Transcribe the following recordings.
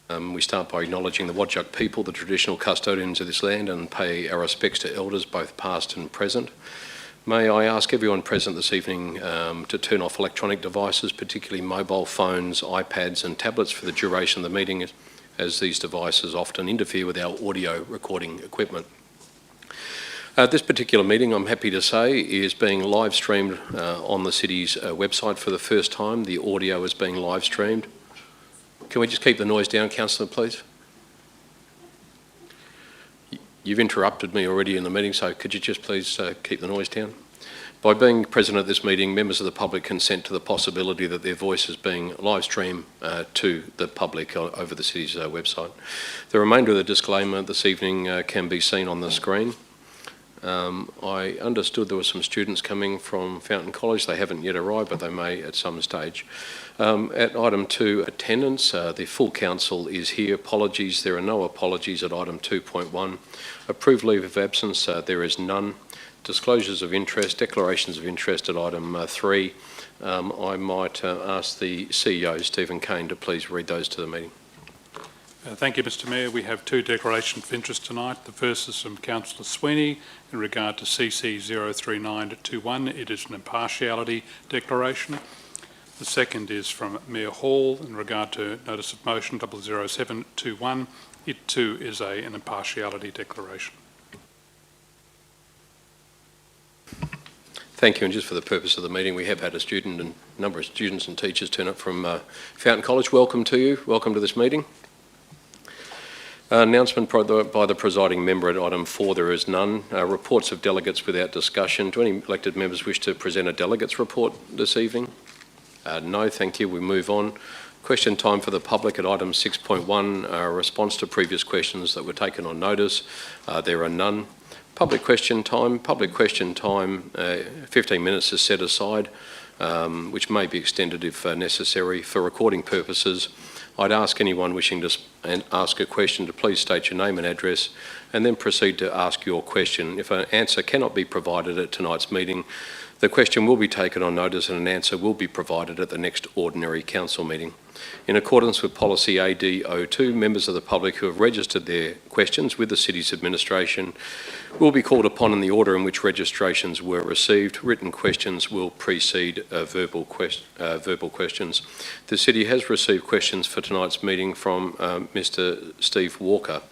We start by acknowledging the Whadjuk people, the traditional custodians of this land, and pay our respects to elders, both past and present. May I ask everyone present this evening to turn off electronic devices, particularly mobile phones, iPads and tablets for the duration of the meeting, as these devices often interfere with our audio recording equipment. This particular meeting, I'm happy to say, is being live streamed on the city's website for the first time. The audio is being live streamed. Can we just keep the noise down, Councillor, please? You've interrupted me already in the meeting, so could you just please keep the noise down? By being present at this meeting, members of the public consent to the possibility that their voice is being live streamed to the public over the city's website. The remainder of the disclaimer this evening can be seen on the screen. I understood there were some students coming from Fountain College. They haven't yet arrived, but they may at some stage. At item 2, attendance, the full council is here. Apologies, there are no apologies at item 2.1. Approved leave of absence, there is none. Disclosures of interest, declarations of interest at item 3. I might ask the CEO, Stephen Kane, to please read those to the meeting. Thank you, Mr Mayor. We have 2 declarations of interest tonight. The first is from Councillor Sweeney in regard to CC 03921. It is an impartiality declaration. The second is from Mayor Hall in regard to Notice of Motion 00721. It too is an impartiality declaration. Thank you, and just for the purpose of the meeting, we have had a number of students and teachers turn up from Fountain College. Welcome to you. Welcome to this meeting. Announcement by the presiding member at item 4, there is none. Reports of delegates without discussion. Do any elected members wish to present a delegates report this evening? No, thank you. We move on. Question time for the public at item 6.1, response to previous questions that were taken on notice. There are none. Public question time. 15 minutes is set aside, which may be extended if necessary for recording purposes. I'd ask anyone wishing to ask a question to please state your name and address and then proceed to ask your question. If an answer cannot be provided at tonight's meeting, the question will be taken on notice and an answer will be provided at the next ordinary council meeting. In accordance with policy AD02, members of the public who have registered their questions with the city's administration will be called upon in the order in which registrations were received. Written questions will precede verbal questions. The city has received questions for tonight's meeting from Mr. Steve Walker.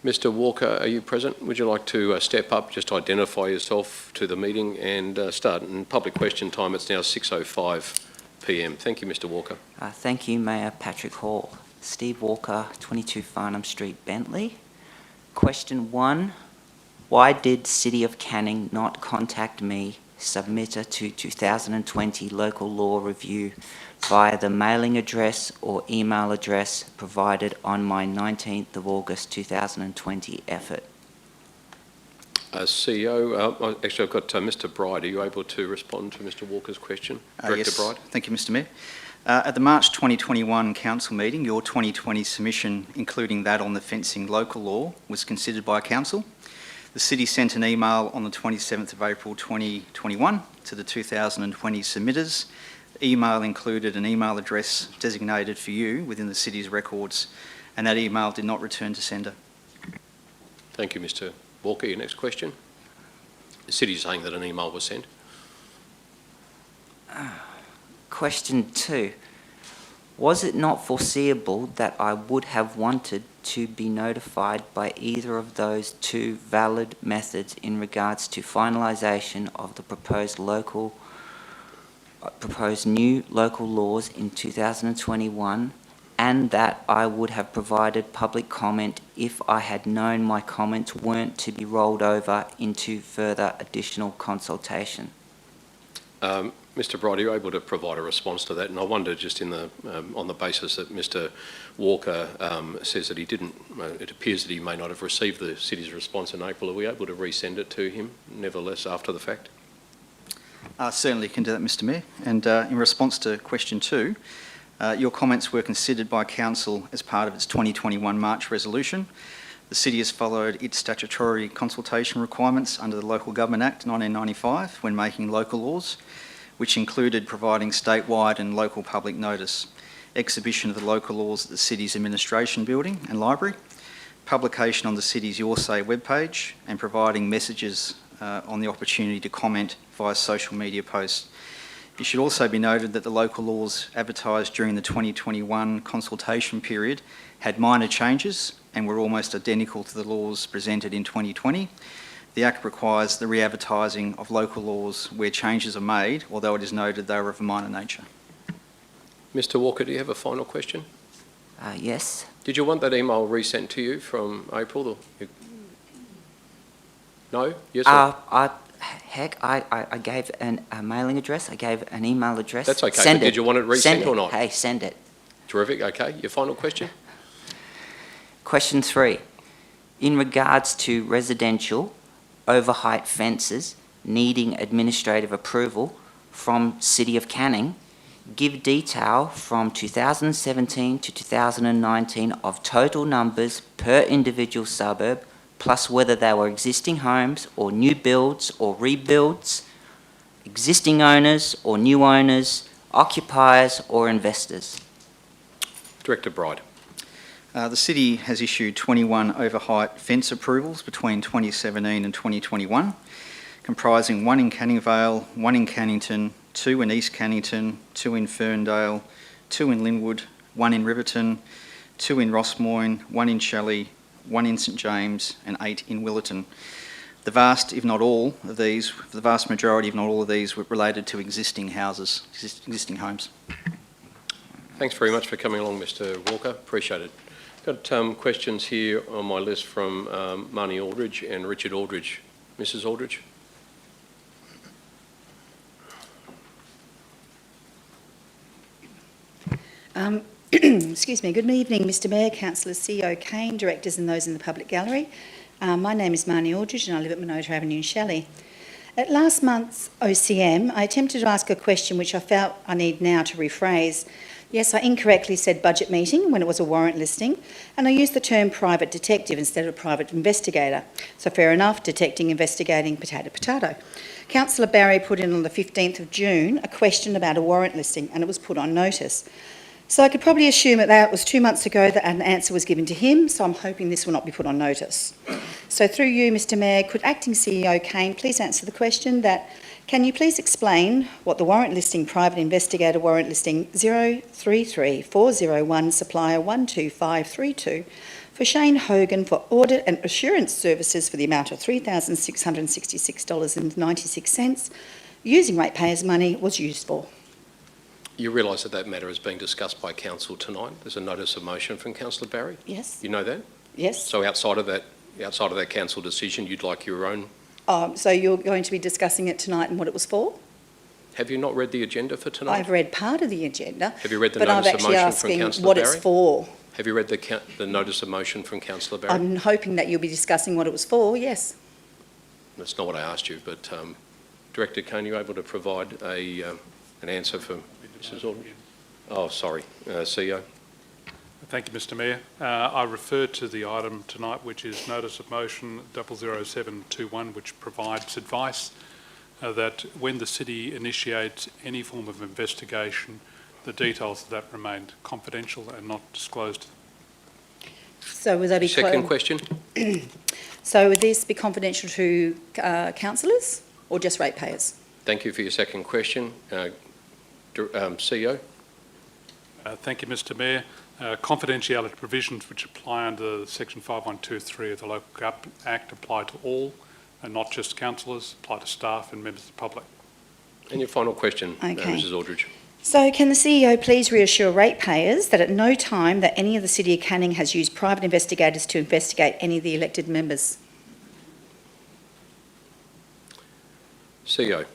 Mr. Walker, are you present? Would you like to step up, just identify yourself to the meeting and start? In public question time, it's now 6:05 p.m. Thank you, Mr. Walker. Thank you, Mayor Patrick Hall. Steve Walker, 22 Farnham Street, Bentley. Question 1, why did City of Canning not contact me, submitter to 2020 local law review, via the mailing address or email address provided on my 19th of August 2020 effort? CEO, actually I've got Mr. Bride. Are you able to respond to Mr. Walker's question? Director yes. Bride. Thank you, Mr. Mayor. At the March 2021 council meeting, your 2020 submission, including that on the fencing local law, was considered by council. The city sent an email on the 27th of April 2021 to the 2020 submitters. The email included an email address designated for you within the city's records, and that email did not return to sender. Thank you, Mr. Walker. Your next question. The city is saying that an email was sent. Question 2, was it not foreseeable that I would have wanted to be notified by either of those 2 valid methods in regards to finalisation of the proposed new local laws in 2021, and that I would have provided public comment if I had known my comments weren't to be rolled over into further additional consultation? Mr. Bride, are you able to provide a response to that? And I wonder, just in the on the basis that Mr. Walker says that he didn't, it appears that he may not have received the city's response in April. Are we able to resend it to him, nevertheless, after the fact? Certainly can do that, Mr. Mayor. And in response to question 2, your comments were considered by council as part of its 2021 March resolution. The city has followed its statutory consultation requirements under the Local Government Act 1995 when making local laws, which included providing statewide and local public notice. exhibition of the local laws at the City's Administration Building and Library, publication on the City's Your Say webpage, and providing messages on the opportunity to comment via social media posts. It should also be noted that the local laws advertised during the 2021 consultation period had minor changes and were almost identical to the laws presented in 2020. The Act requires the re-advertising of local laws where changes are made, although it is noted they are of a minor nature. Mr Walker, do you have a final question? Yes. Did you want that email resent to you from April? No? Yes or? I gave a mailing address, I gave an email address. That's okay, Send but it. did you want it resent Send it. or not? Hey, send it. Terrific, okay. Your final question? Question 3. In regards to residential overheight fences needing administrative approval from City of Canning, give detail from 2017 to 2019 of total numbers per individual suburb, plus whether they were existing homes or new builds or rebuilds, existing owners or new owners, occupiers or investors. Director Bride. The City has issued 21 overheight fence approvals between 2017 and 2021, comprising 1 in Canning Vale, 1 in Cannington, 2 in East Cannington, 2 in Ferndale, 2 in Linwood, 1 in Riverton, 2 in Rossmoyne, 1 in Shelley, 1 in St James and 8 in Willerton. The vast majority, if not all of these, were related to existing houses, existing homes. Thanks very much for coming along, Mr Walker. Appreciate it. Got questions here on my list from Marnie Aldridge and Richard Aldridge. Mrs Aldridge. Excuse me. Good evening, Mr Mayor, Councillors, CEO Kane, directors and those in the public gallery. My name is Marnie Aldridge and I live at Minota Avenue in Shelley. At last month's OCM, I attempted to ask a question which I felt I need now to rephrase. Yes, I incorrectly said budget meeting when it was a warrant listing, and I used the term private detective instead of private investigator. So fair enough, detecting, investigating, potato, potato. Councillor Barry put in on the 15th of June a question about a warrant listing, and it was put on notice. So I could probably assume that it was 2 months ago that an answer was given to him, so I'm hoping this will not be put on notice. So through you, Mr Mayor, could Acting CEO Kane please answer the question that, can you please explain what the warrant listing, private investigator warrant listing 033401 supplier 12532 for Shane Hogan for audit and assurance services for the amount of $3,666.96 using ratepayers' money was used for? You realise that that matter is being discussed by Council tonight. There's a notice of motion from Councillor Barry. Yes. You know that? Yes. So outside of that Council decision, you'd like your own. So you're going to be discussing it tonight and what it was for? Have you not read the agenda for tonight? I've read part of the agenda. Have you read the but I'm notice of actually motion from asking Councillor what Barry? it's for. Have you read the notice of motion from Councillor Barry? I'm hoping that you'll be discussing what it was for, yes. That's not what I asked you, but Director Kane, are you able to provide an answer for Mrs Aldridge? Oh, sorry, CEO. Thank you, Mr Mayor. I refer to the item tonight, which is Notice of Motion 00721, which provides advice that when the City initiates any form of investigation, the details of that remain confidential and not disclosed. So will that be Second question. So would this be confidential to councillors or just ratepayers? Thank you for your second question. CEO. Thank you, Mr Mayor. Confidentiality provisions which apply under Section 5123 of the Local Government Act apply to all and not just councillors, apply to staff and members of the public. And your final question, Okay. Mrs Aldridge. So can the CEO please reassure ratepayers that at no time that any of the City of Canning has used private investigators to investigate any of the elected members? CEO.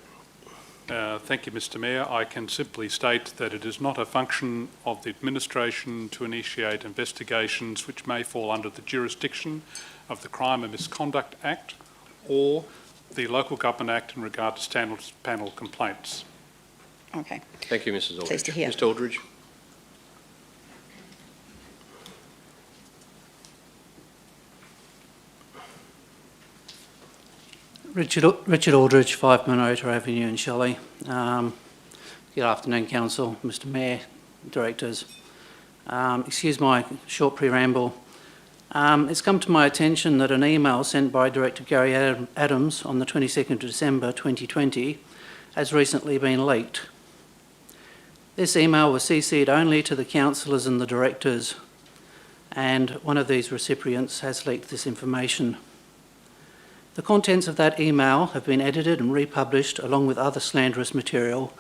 Thank you, Mr Mayor. I can simply state that it is not a function of the administration to initiate investigations which may fall under the jurisdiction of the Crime and Misconduct Act or the Local Government Act in regard to standards panel complaints. Okay. Thank you, Mrs Aldridge. Pleased to hear. Mr Aldridge. Richard Aldridge, 5 Minota Avenue in Shelley. Good afternoon, Council, Mr Mayor, Directors. Excuse my short preamble. It's come to my attention that an email sent by Director Gary Adams on the 22nd of December 2020 has recently been leaked. This email was CC'd only to the councillors and the directors, and one of these recipients has leaked this information. The contents of that email have been edited and republished along with other slanderous material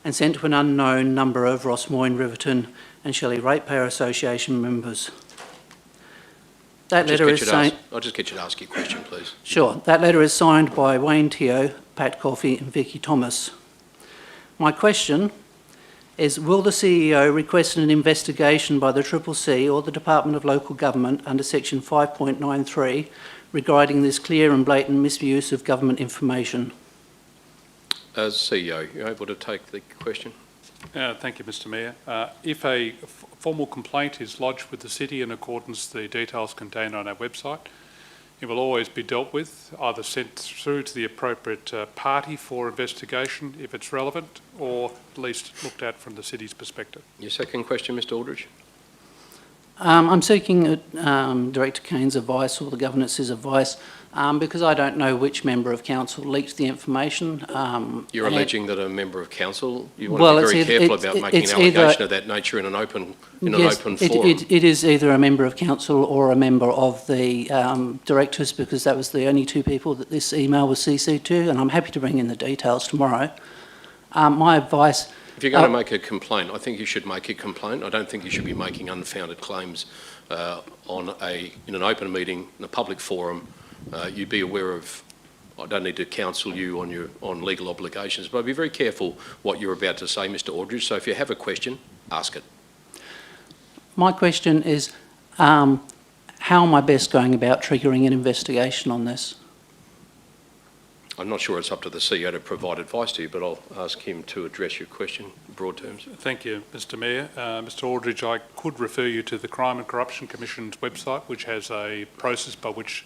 and sent to an unknown number of Rossmoyne, Riverton and Shelley Ratepayer Association members. That letter is signed... I'll just get you to ask your question, please. Sure. That letter is signed by Wayne Teo, Pat Coffey and Vicky Thomas. My question is, will the CEO request an investigation by the CCC or the Department of Local Government under section 5.93 regarding this clear and blatant misuse of government information? As CEO, you able to take the question? Thank you, Mr Mayor. If a formal complaint is lodged with the City in accordance with the details contained on our website, it will always be dealt with, either sent through to the appropriate party for investigation if it's relevant, or at least looked at from the City's perspective. Your second question, Mr Aldridge? I'm seeking Director Kane's advice or the Governor's advice because I don't know which member of council leaked the information. You're alleging that a member of council, you want Well, to be very careful about making an allegation of that nature in an open forum. It is either a member of council or a member of the directors, because that was the only two people that this email was CC'd to, and I'm happy to bring in the details tomorrow. My advice... If you're going to make a complaint, I think you should make a complaint. I don't think you should be making unfounded claims in an open meeting, in a public forum. You'd be aware of, I don't need to counsel you on legal obligations, but be very careful what you're about to say, Mr Aldridge. So if you have a question, ask it. My question is, how am I best going about triggering an investigation on this? I'm not sure it's up to the CEO to provide advice to you, but I'll ask him to address your question in broad terms. Thank you, Mr Mayor. Mr Aldridge, I could refer you to the Crime and Corruption Commission's website, which has a process by which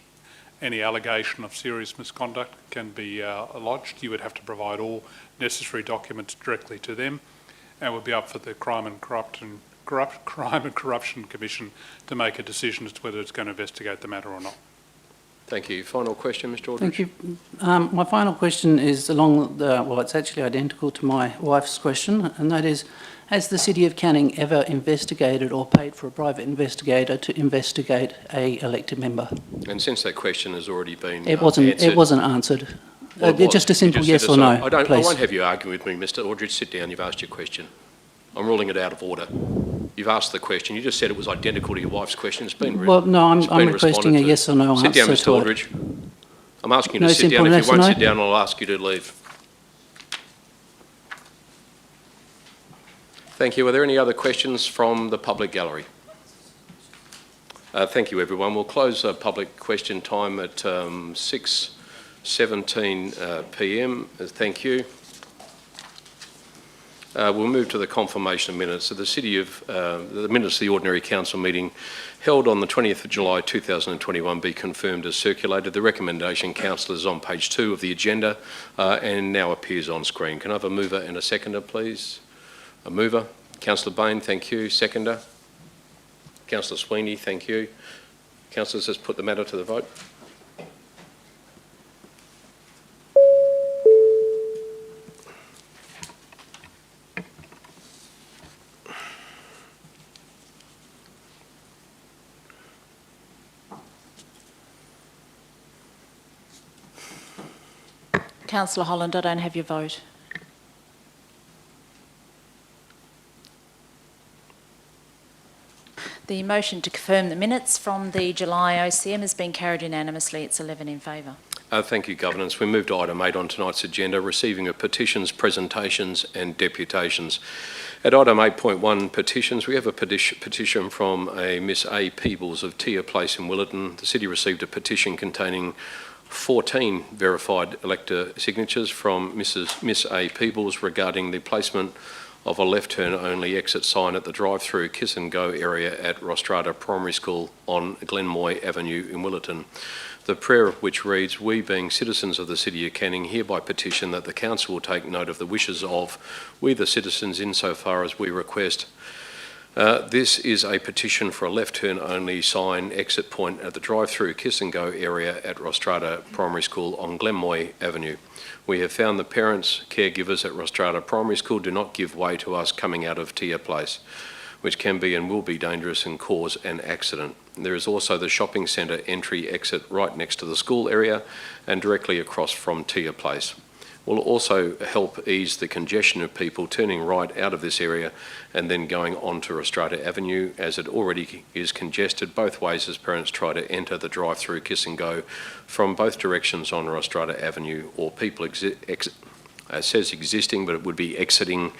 any allegation of serious misconduct can be lodged. You would have to provide all necessary documents directly to them, and it would be up for the Crime and Corruption Commission to make a decision as to whether it's going to investigate the matter or not. Thank you. Final question, Mr Aldridge? Thank you. My final question is along the, well, it's actually identical to my wife's question, and that is, has the City of Canning ever investigated or paid for a private investigator to investigate a elected member? And since that question has already been It answered, wasn't answered. Well, Just a simple you just yes or no, I please. won't have you argue with me, Mr Aldridge. Sit down. You've asked your question. I'm ruling it out of order. You've asked the question. You just said it was identical to your wife's question. It's been Well, no, I'm requesting a yes or no answer. Sit down, Mr to it. Aldridge. I'm asking you No to sit down. simple If yes you or won't no? sit down, I'll ask you to leave. Thank you. Are there any other questions from the public gallery? Thank you, everyone. We'll close public question time at 6:17 p.m. Thank you. We'll move to the confirmation of minutes. So the minutes of the ordinary council meeting held on the 20th of July 2021 be confirmed as circulated. The recommendation, councillors, is on page 2 of the agenda and now appears on screen. Can I have a mover and a seconder, please? A mover. Councillor Bain, thank you. Seconder. Councillor Sweeney, thank you. Councillors, let's put the matter to the vote. Councillor Holland, I don't have your vote. The motion to confirm the minutes from the July OCM has been carried unanimously. It's 11 in favour. Thank you, Governance. We move to item 8 on tonight's agenda, receiving of petitions, presentations and deputations. At item 8.1, petitions, we have a petition from a Miss A. Peebles of Tia Place in Willetton. The City received a petition containing 14 verified elector signatures from Miss A. Peebles regarding the placement of a left turn only exit sign at the drive-through Kiss and Go area at Rostrata Primary School on Glenmoy Avenue in Willetton. The prayer which reads, "We being citizens of the City of Canning hereby petition that the Council will take note of the wishes of we the citizens insofar as we request This is a petition for a left turn only sign exit point at the drive-through Kiss and Go area at Rostrata Primary School on Glenmoy Avenue. We have found the parents, caregivers at Rostrata Primary School do not give way to us coming out of Tia Place, which can be and will be dangerous and cause an accident. There is also the shopping centre entry exit right next to the school area and directly across from Tia Place. Will also help ease the congestion of people turning right out of this area and then going on to Rostrata Avenue, as it already is congested both ways as parents try to enter the drive-through Kiss and Go from both directions on Rostrata Avenue, or people says existing, but it would be exiting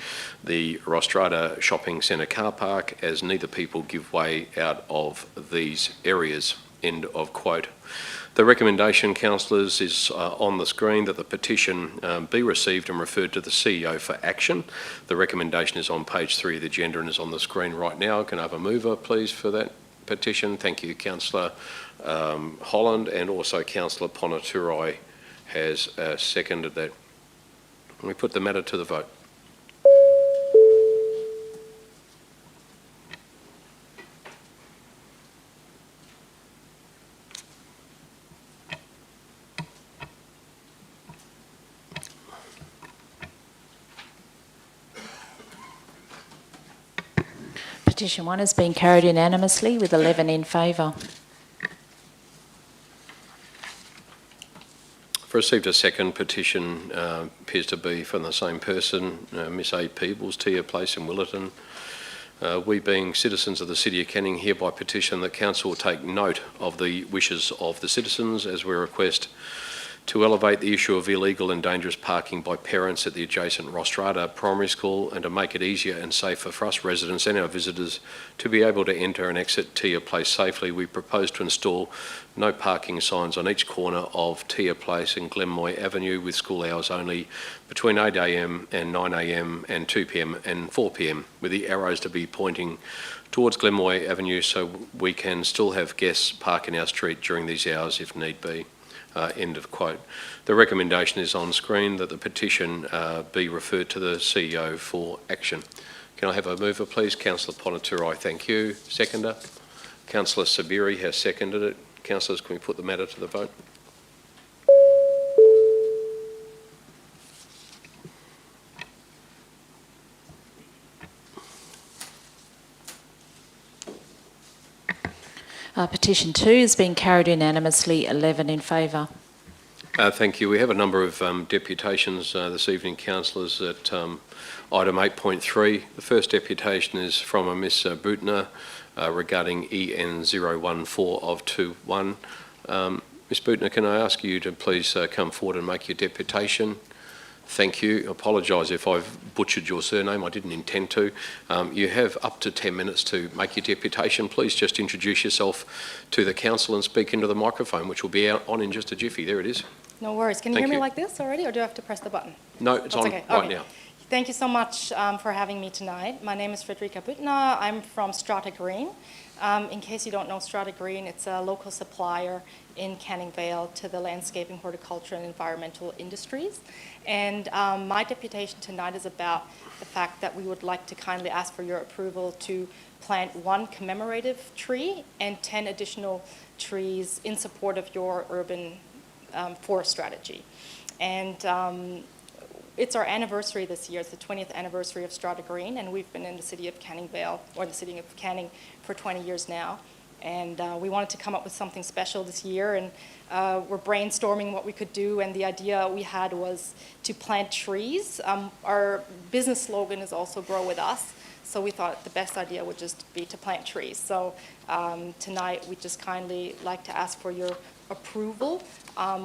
the Rostrata Shopping Centre car park, as neither people give way out of these areas. End of quote. The recommendation, councillors, is on the screen that the petition be received and referred to the CEO for action. The recommendation is on page 3 of the agenda and is on the screen right now. Can I have a mover, please, for that petition? Thank you, Councillor Holland, and also Councillor Ponaturai has seconded that. We put the matter to the vote. Petition 1 has been carried unanimously with 11 in favour. I've received a second petition, appears to be from the same person, Miss A. Peebles, Tia Place in Willerton. We, being citizens of the City of Canning, hereby petition that Council will take note of the wishes of the citizens, as we request to elevate the issue of illegal and dangerous parking by parents at the adjacent Rostrata Primary School, and to make it easier and safer for us residents and our visitors to be able to enter and exit Tia Place safely. We propose to install no parking signs on each corner of Tia Place and Glenmoy Avenue, with school hours only between 8 a.m. and 9 a.m. and 2 p.m. and 4 p.m, with the arrows to be pointing towards Glenmoy Avenue, so we can still have guests park in our street during these hours if need be. End of quote. The recommendation is on screen that the petition be referred to the CEO for action. Can I have a mover, please? Councillor Ponaturai, thank you. Seconder? Councillor Sabiri has seconded it. Councillors, can we put the matter to the vote? Petition 2 has been carried unanimously, 11 in favour. Thank you. We have a number of deputations this evening, councillors, at item 8.3. The first deputation is from a Miss Bootner regarding EN 014 of 21. Miss Bootner, can I ask you to please come forward and make your deputation? Thank you. I apologise if I've butchered your surname. I didn't intend to. You have up to 10 minutes to make your deputation. Please just introduce yourself to the council and speak into the microphone, which will be out on in just a jiffy. There it is. No worries. Can you Thank hear me you. like this already, or do I have to press the button? No, it's on okay. right Okay. now. Thank you so much for having me tonight. My name is Frederica Büttner. I'm from Strata Green. In case you don't know Strata Green, it's a local supplier in Canning Vale to the landscaping, horticulture and environmental industries. And my deputation tonight is about the fact that we would like to kindly ask for your approval to plant 1 commemorative tree and 10 additional trees in support of your urban forest strategy. And it's our anniversary this year. It's the 20th anniversary of Strata Green, and we've been in the city of Canning Vale, or the city of Canning, for 20 years now. And we wanted to come up with something special this year, and we're brainstorming what we could do, and the idea we had was to plant trees. Our business slogan is also Grow With Us, so we thought the best idea would just be to plant trees. So tonight we'd just kindly like to ask for your approval.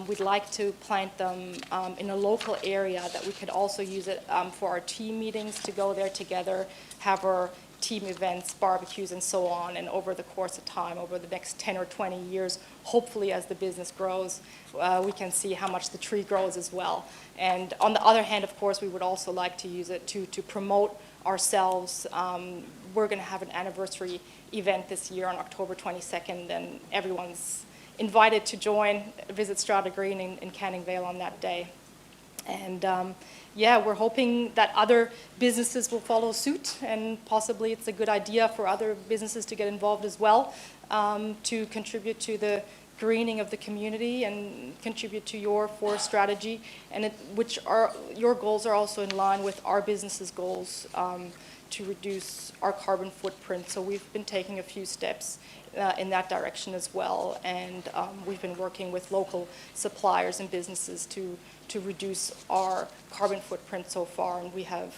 We'd like to plant them in a local area that we could also use it for our team meetings, to go there together, have our team events, barbecues, and so on. And over the course of time, over the next 10 or 20 years, hopefully as the business grows, we can see how much the tree grows as well. And on the other hand, of course, we would also like to use it to promote ourselves. We're going to have an anniversary event this year on October 22nd, and everyone's invited to join, visit Strata Green in Canning Vale on that day. And yeah, we're hoping that other businesses will follow suit, and possibly it's a good idea for other businesses to get involved as well, to contribute to the greening of the community and contribute to your forest strategy, and your goals are also in line with our business's goals to reduce our carbon footprint. So we've been taking a few steps in that direction as well, and we've been working with local suppliers and businesses to reduce our carbon footprint so far, and we have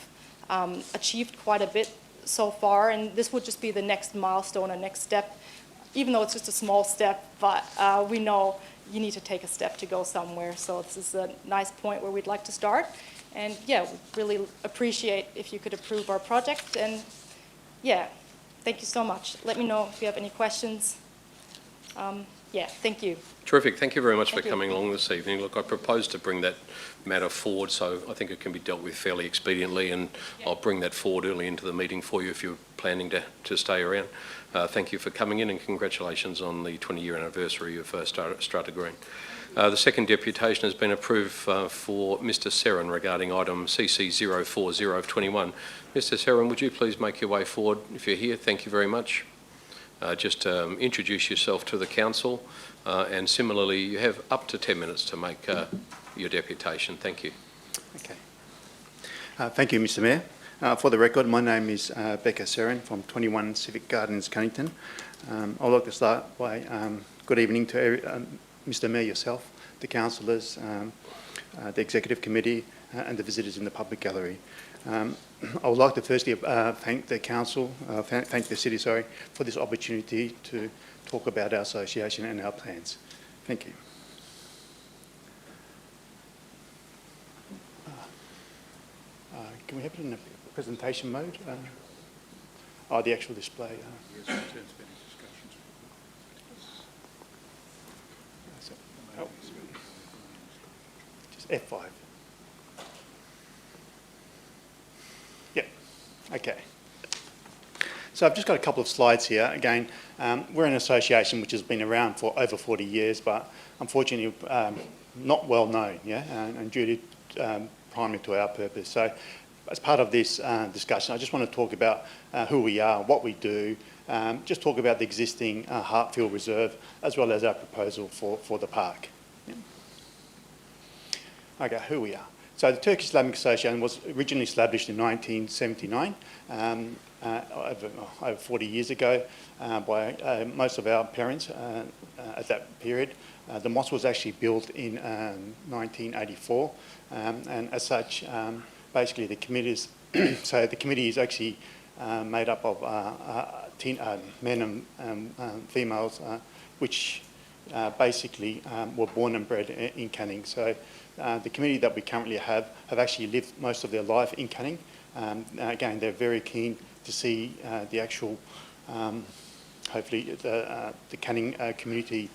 achieved quite a bit so far, and this would just be the next milestone, a next step, even though it's just a small step, but we know you need to take a step to go somewhere, so this is a nice point where we'd like to start. And yeah, we really appreciate if you could approve our project, and yeah, thank you so much. Let me know if you have any questions. Yeah, thank you. Terrific. Thank you very much for Thank you. coming along this evening. Look, I propose to bring that matter forward, so I think it can be dealt with fairly expediently, and I'll bring that forward early into the meeting for you if you're planning to stay around. Thank you for coming in, and congratulations on the 20-year anniversary of Strata Green. The second deputation has been approved for Mr Serran regarding item CC 040 of 21. Mr Serran, would you please make your way forward if you're here? Thank you very much. Just introduce yourself to the council, and similarly you have up to 10 minutes to make your deputation. Thank you. Okay. Thank you, Mr Mayor. For the record, my name is Becca Serran from 21 Civic Gardens, Cunnington. I'd like to start by good evening to Mr Mayor, yourself, the councillors, the Executive Committee and the visitors in the public gallery. I would like to firstly thank the council, thank the city, sorry, for this opportunity to talk about our association and our plans. Thank you. Can we have it in a presentation mode? The actual display. Just F5. Yep. Okay. So I've just got a couple of slides here. Again, we're an association which has been around for over 40 years, but unfortunately not well known, yeah, and due to primarily to our purpose. So as part of this discussion, I just want to talk about who we are, what we do, just talk about the existing Hartfield Reserve, as well as our proposal for the park. Yeah. Okay, who we are. So the Turkish Islamic Association was originally established in 1979, over 40 years ago, by most of our parents at that period. The mosque was actually built in 1984, and as such, basically the committees, so the committee is actually made up of men and females, which basically were born and bred in Canning. So the committee that we currently have actually lived most of their life in Canning. Again, they're very keen to see the actual, hopefully the Canning community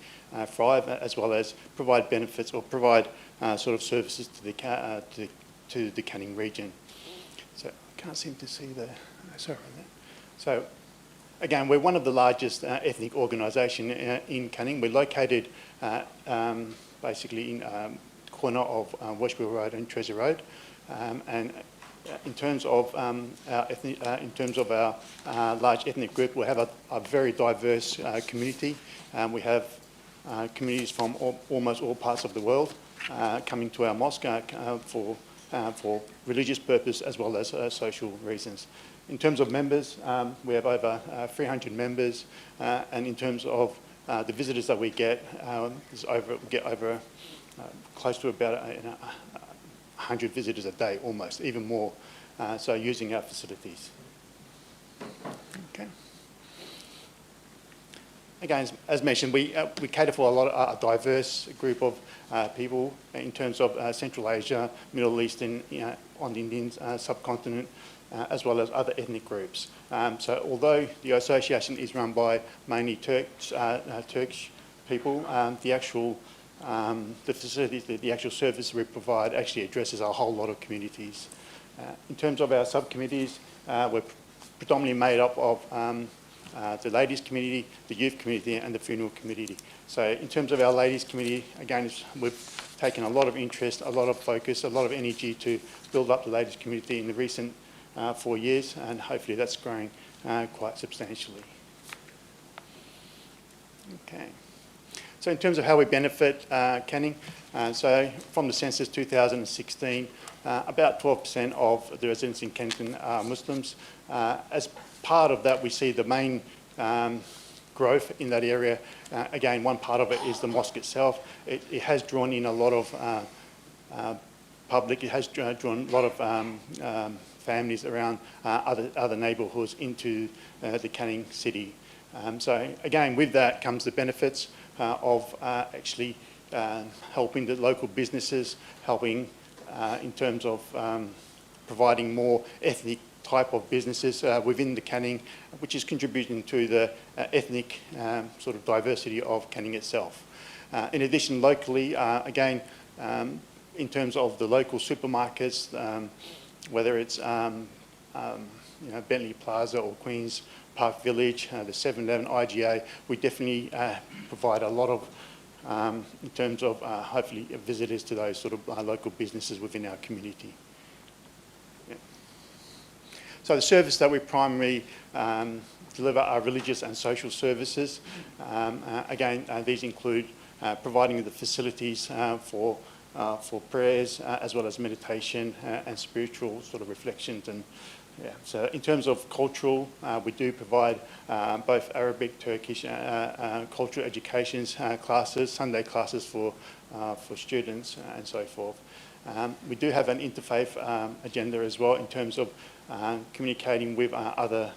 thrive, as well as provide benefits or provide sort of services to the Canning region. So I can't seem to see the, sorry about that. So again, we're one of the largest ethnic organisation in Canning. We're located basically in the corner of Washville Road and Treasure Road, and in terms of our large ethnic group, we have a very diverse community. We have communities from almost all parts of the world coming to our mosque for religious purpose as well as social reasons. In terms of members, we have over 300 members, and in terms of the visitors that we get, we get over close to about 100 visitors a day, almost, even more, so using our facilities. Okay. Again, as mentioned, we cater for a diverse group of people in terms of Central Asia, Middle Eastern, on the Indian subcontinent, as well as other ethnic groups. So although the association is run by mainly Turkish people, the actual the facilities, the actual service we provide actually addresses a whole lot of communities. In terms of our subcommittees, we're predominantly made up of the ladies community, the youth community and the funeral community. So in terms of our ladies committee, again, we've taken a lot of interest, a lot of focus, a lot of energy to build up the ladies community in the recent 4 years, and hopefully that's growing quite substantially. Okay. So in terms of how we benefit Canning, so from the census 2016, about 12% of the residents in Kennington are Muslims. As part of that, we see the main growth in that area. Again, one part of it is the mosque itself. It has drawn in a lot of public. It has drawn a lot of families around other neighbourhoods into the Canning city. So again, with that comes the benefits of actually helping the local businesses, helping in terms of providing more ethnic type of businesses within the Canning, which is contributing to the ethnic sort of diversity of Canning itself. In addition, locally, again, in terms of the local supermarkets, whether it's Bentley Plaza or Queen's Park Village, the 7-Eleven, IGA, we definitely provide a lot of, in terms of hopefully visitors to those sort of local businesses within our community. Yeah. So the service that we primarily deliver are religious and social services. Again, these include providing the facilities for prayers as well as meditation and spiritual sort of reflections. And yeah, so in terms of cultural, we do provide both Arabic, Turkish, cultural education classes, Sunday classes for students and so forth. We do have an interfaith agenda as well in terms of communicating with other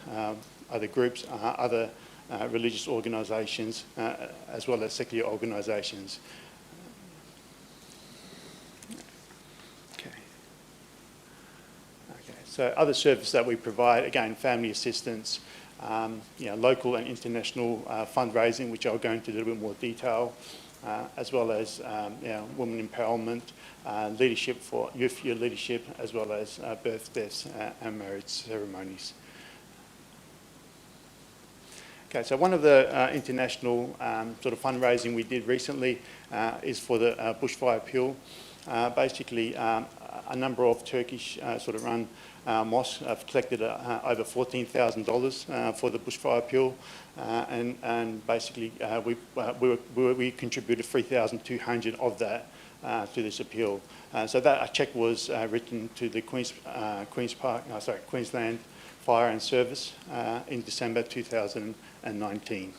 groups, other religious organisations, as well as secular organisations. So other services that we provide, again, family assistance, local and international fundraising, which I'll go into a little bit more detail, as well as women empowerment, leadership for youth leadership, as well as birth, deaths and marriage ceremonies. Okay, so one of the international sort of fundraising we did recently is for the bushfire appeal. Basically, a number of Turkish sort of run mosques have collected over $14,000 for the bushfire appeal, and basically we contributed 3,200 of that to this appeal. So that a cheque was written to the Queensland Fire and Service in December 2019.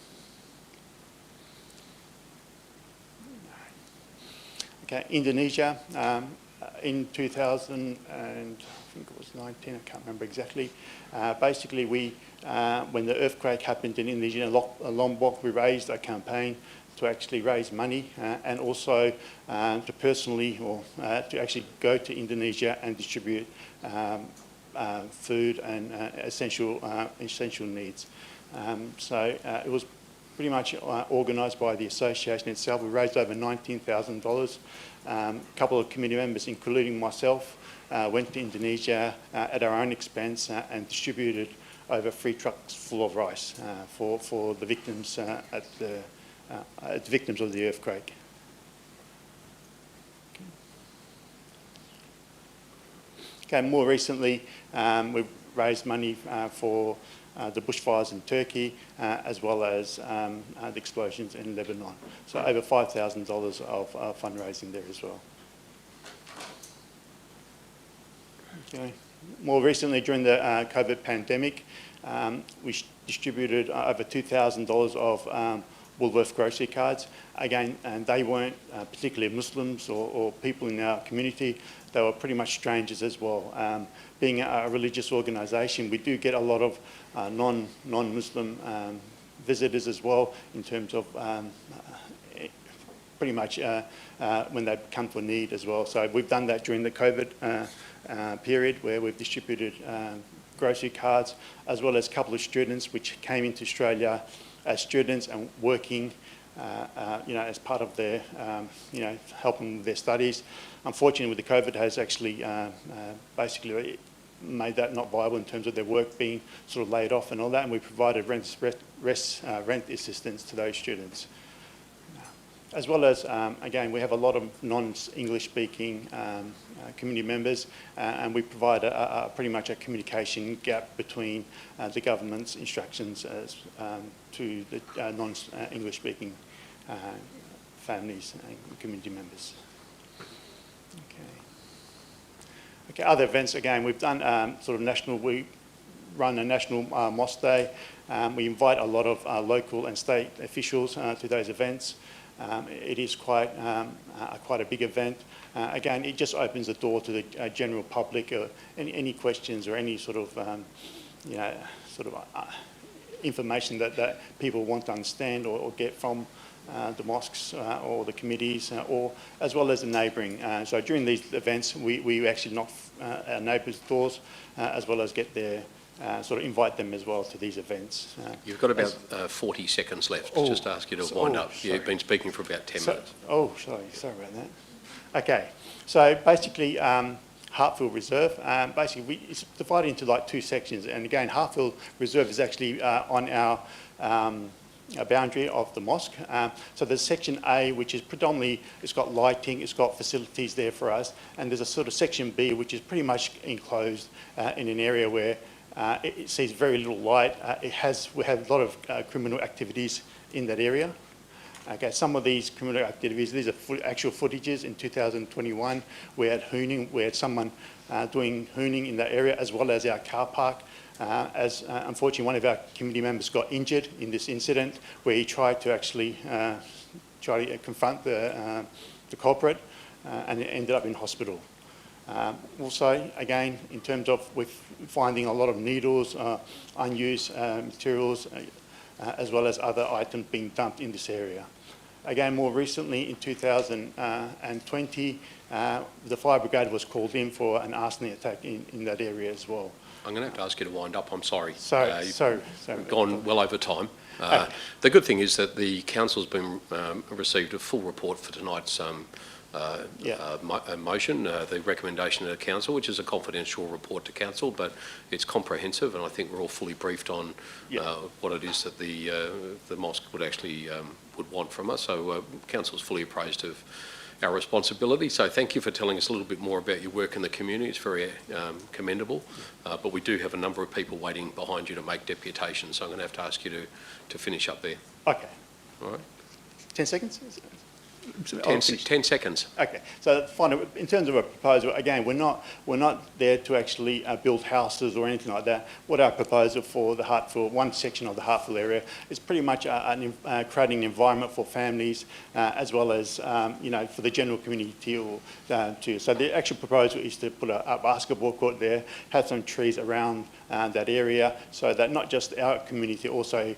Okay, Indonesia. In 2000 and I think it was 19, I can't remember exactly. Basically, when the earthquake happened in Indonesia, Lombok, we raised a campaign to actually raise money and also to personally or to actually go to Indonesia and distribute food and essential needs. So it was pretty much organised by the association itself. We raised over $19,000. A couple of community members, including myself, went to Indonesia at our own expense and distributed over 3 trucks full of rice for the victims victims of the earthquake. Okay, more recently, we've raised money for the bushfires in Turkey, as well as the explosions in Lebanon. So over $5,000 of fundraising there as well. Okay. More recently, during the COVID pandemic, we distributed over $2,000 of Woolworth grocery cards. Again, and they weren't particularly Muslims or people in our community. They were pretty much strangers as well. Being a religious organisation, we do get a lot of non-Muslim visitors as well, in terms of pretty much when they come for need as well. So we've done that during the COVID period, where we've distributed grocery cards, as well as a couple of students which came into Australia as students and working as part of their, helping with their studies. Unfortunately, with the COVID has actually basically made that not viable in terms of their work being sort of laid off and all that, and we provided rent assistance to those students. As well as, again, we have a lot of non-English speaking community members, and we provide pretty much a communication gap between the government's instructions to the non-English speaking families and community members. Okay, other events, again, we've done we run a national mosque day. We invite a lot of local and state officials to those events. It is quite a big event. Again, it just opens the door to the general public. Any questions or any sort of, information that people want to understand or get from the mosques or the committees, or as well as the neighbouring. So during these events, we actually knock our neighbours' doors as well as get their invite them as well to these events. You've got about 40 seconds left. Just ask you to wind up. You've been speaking for about 10 minutes. Sorry about that. Okay, so basically Hartfield Reserve, it's divided into like two sections, and again Hartfield Reserve is actually on our boundary of the mosque. So there's section A, which is predominantly, it's got lighting, it's got facilities there for us, and there's a sort of section B, which is pretty much enclosed in an area where it sees very little light. We have a lot of criminal activities in that area. Okay, some of these criminal activities, these are actual footages in 2021. We had someone doing hooning in that area, as well as our car park. Unfortunately, one of our community members got injured in this incident, where he tried to actually confront the culprit, and it ended up in hospital. Also, again, in terms of with finding a lot of needles, unused materials, as well as other items being dumped in this area. Again, more recently in 2020, the fire brigade was called in for an arsenic attack in that area as well. I'm going to have to ask you to wind up. I'm sorry. Sorry. You've gone well over time. The good thing is that the council's been received a full report for tonight's motion, the recommendation of the council, which is a confidential report to council, but it's comprehensive, and I think we're all fully briefed on what it is that the mosque would actually would want from us. So council's fully appraised of our responsibility. So thank you for telling us a little bit more about your work in the community. It's very commendable, but we do have a number of people waiting behind you to make deputations, so I'm going to have to ask you to finish up there. Okay. All right. 10 seconds? 10 seconds. Okay, so in terms of a proposal, again, we're not there to actually build houses or anything like that. What our proposal for the Hartfield, one section of the Hartfield area, is pretty much creating an environment for families, as well as for the general community too. So the actual proposal is to put a basketball court there, have some trees around that area, so that not just our community also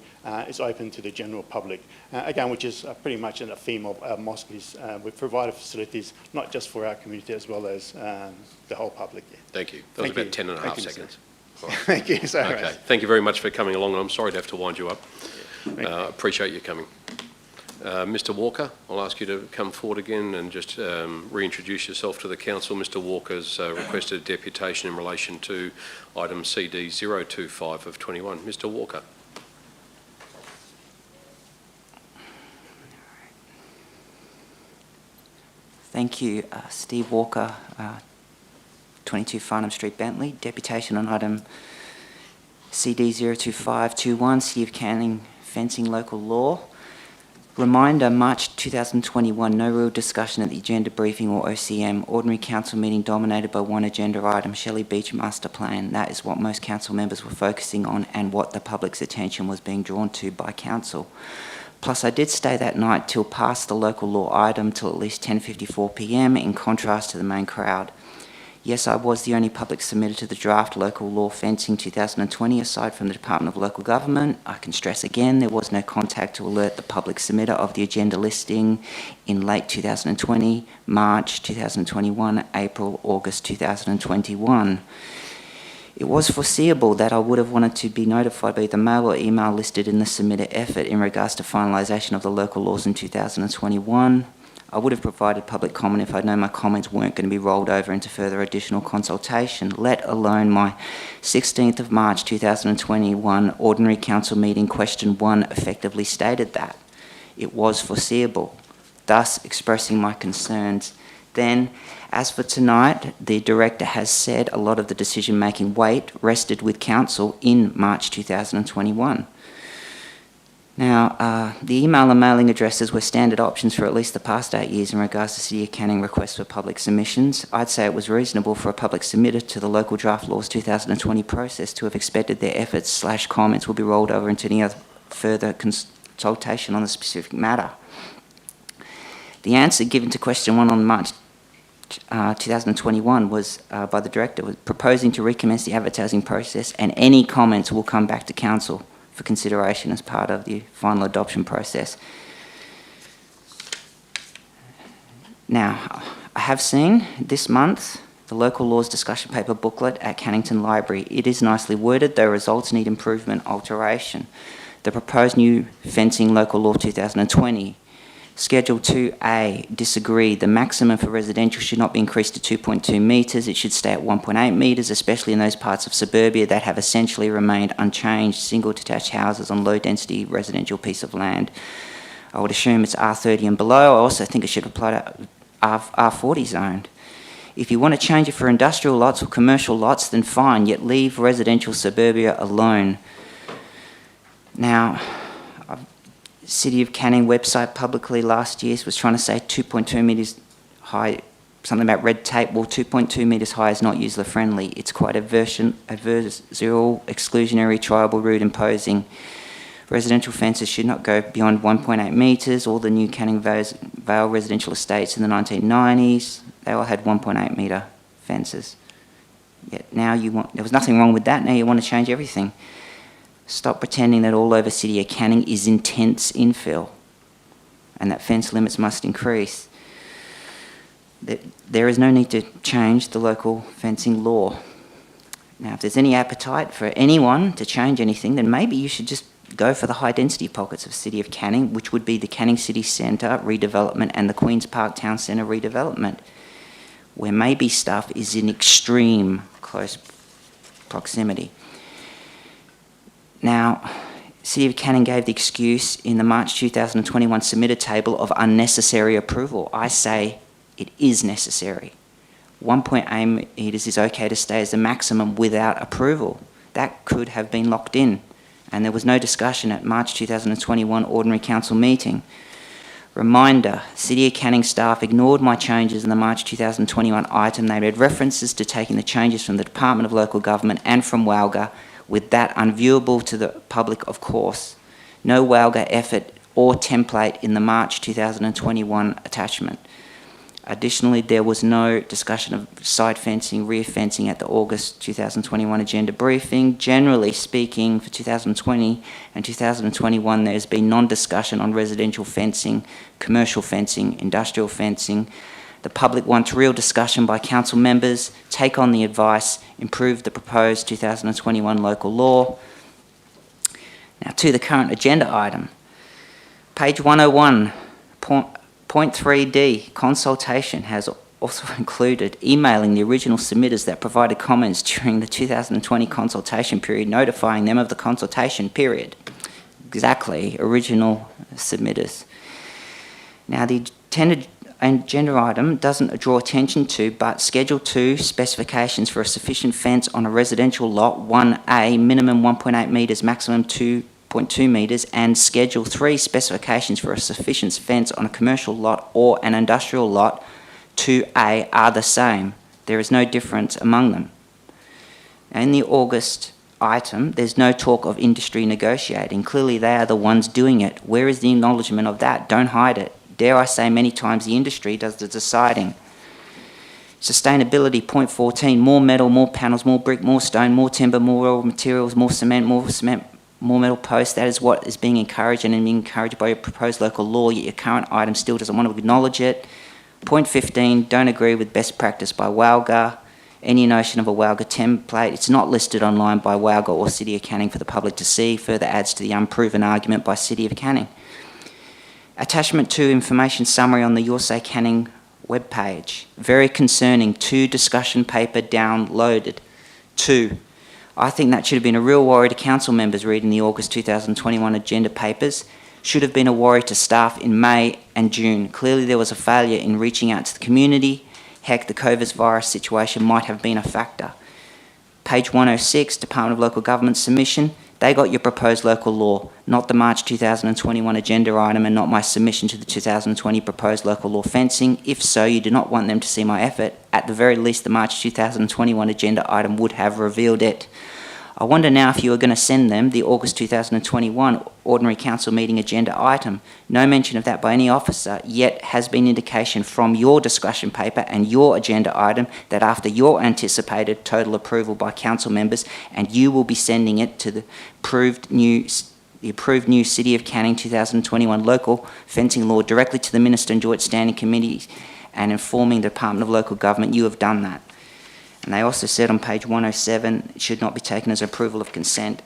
is open to the general public. Again, which is pretty much a theme of our mosque is we've provided facilities not just for our community as well as the whole public. Yeah. Thank you. That was about 10 and a half seconds. Right. Thank you. Okay. Thank you very much for coming along, and I'm sorry to have to wind you up. Appreciate you coming. Mr Walker, I'll ask you to come forward again and just reintroduce yourself to the council. Mr Walker's requested a deputation in relation to item CD 025 of 21. Mr Walker. Thank you. Steve Walker, 22 Farnham Street, Bentley. Deputation on item CD 02521, City of Canning Fencing Local Law. Reminder, March 2021, no real discussion at the agenda briefing or OCM. Ordinary council meeting dominated by one agenda item, Shelley Beach Master Plan. That is what most council members were focusing on and what the public's attention was being drawn to by council. Plus, I did stay that night till past the local law item till at least 10:54 p.m, in contrast to the main crowd. Yes, I was the only public submitted to the draft local law fencing 2020, aside from the Department of Local Government. I can stress again, there was no contact to alert the public submitter of the agenda listing in late 2020, March 2021, April, August 2021. It was foreseeable that I would have wanted to be notified by either mail or email listed in the submitter effort in regards to finalisation of the local laws in 2021. I would have provided public comment if I'd known my comments weren't going to be rolled over into further additional consultation, let alone my 16th of March 2021 Ordinary Council meeting question 1 effectively stated that. It was foreseeable, thus expressing my concerns. Then, as for tonight, the Director has said a lot of the decision-making weight rested with Council in March 2021. Now, the email and mailing addresses were standard options for at least the past 8 years in regards to City of Canning requests for public submissions. I'd say it was reasonable for a public submitter to the Local Draft Laws 2020 process to have expected their efforts/comments will be rolled over into any other further consultation on the specific matter. The answer given to question 1 on March 2021 was by the Director, was proposing to recommence the advertising process, and any comments will come back to Council for consideration as part of the final adoption process. Now, I have seen this month the Local Laws discussion paper booklet at Cannington Library. It is nicely worded, though results need improvement, alteration. The proposed new fencing Local Law 2020. Schedule 2A, disagree. The maximum for residential should not be increased to 2.2 metres. It should stay at 1.8 metres, especially in those parts of suburbia that have essentially remained unchanged, single detached houses on low density residential piece of land. I would assume it's R30 and below. I also think it should apply to R40 zoned. If you want to change it for industrial lots or commercial lots, then fine, yet leave residential suburbia alone. Now, City of Canning website publicly last year was trying to say 2.2 metres high, something about red tape. Well, 2.2 metres high is not user friendly. It's quite adversarial, exclusionary, tribal, rude, imposing. Residential fences should not go beyond 1.8 metres. All the new Canning Vale residential estates in the 1990s, they all had 1.8 metre fences. Yet now there was nothing wrong with that, now you want to change everything. Stop pretending that all over City of Canning is intense infill and that fence limits must increase. There is no need to change the local fencing law. Now, if there's any appetite for anyone to change anything, then maybe you should just go for the high density pockets of City of Canning, which would be the Canning City Centre redevelopment and the Queen's Park Town Centre redevelopment, where maybe stuff is in extreme close proximity. Now, City of Canning gave the excuse in the March 2021 submitted table of unnecessary approval. I say it is necessary. 1.8 metres is okay to stay as the maximum without approval. That could have been locked in, and there was no discussion at March 2021 Ordinary Council meeting. Reminder, City of Canning staff ignored my changes in the March 2021 item. They made references to taking the changes from the Department of Local Government and from WALGA, with that unviewable to the public, of course. No WALGA effort or template in the March 2021 attachment. Additionally, there was no discussion of side fencing, rear fencing at the August 2021 agenda briefing. Generally speaking, for 2020 and 2021, there's been non-discussion on residential fencing, commercial fencing, industrial fencing. The public wants real discussion by council members, take on the advice, improve the proposed 2021 local law. Now to the current agenda item. Page 101, point 3D, consultation has also included emailing the original submitters that provided comments during the 2020 consultation period, notifying them of the consultation period. Exactly, original submitters. Now the intended agenda item doesn't draw attention to, but Schedule 2 specifications for a sufficient fence on a residential lot 1A, minimum 1.8 metres, maximum 2.2 metres, and Schedule 3 specifications for a sufficient fence on a commercial lot or an industrial lot 2A are the same. There is no difference among them. In the August item, there's no talk of industry negotiating. Clearly they are the ones doing it. Where is the acknowledgement of that? Don't hide it. Dare I say many times the industry does the deciding. Sustainability, point 14, more metal, more panels, more brick, more stone, more timber, more raw materials, more cement, more metal posts. That is what is being encouraged and being encouraged by your proposed local law, yet your current item still doesn't want to acknowledge it. Point 15, don't agree with best practice by WALGA. Any notion of a WALGA template, it's not listed online by WALGA or City of Canning for the public to see, further adds to the unproven argument by City of Canning. Attachment 2, information summary on the Your Say Canning webpage. Very concerning. 2, discussion paper downloaded. 2, I think that should have been a real worry to council members reading the August 2021 agenda papers. Should have been a worry to staff in May and June. Clearly there was a failure in reaching out to the community. Heck, the COVID virus situation might have been a factor. Page 106, Department of Local Government submission. They got your proposed local law, not the March 2021 agenda item and not my submission to the 2020 proposed local law fencing. If so, you do not want them to see my effort. At the very least, the March 2021 agenda item would have revealed it. I wonder now if you are going to send them the August 2021 Ordinary Council meeting agenda item. No mention of that by any officer, yet has been indication from your discussion paper and your agenda item that after your anticipated total approval by council members, and you will be sending it to the approved new City of Canning 2021 local fencing law directly to the Minister and Joint Standing Committee and informing the Department of Local Government you have done that. And they also said on page 107, it should not be taken as approval of consent.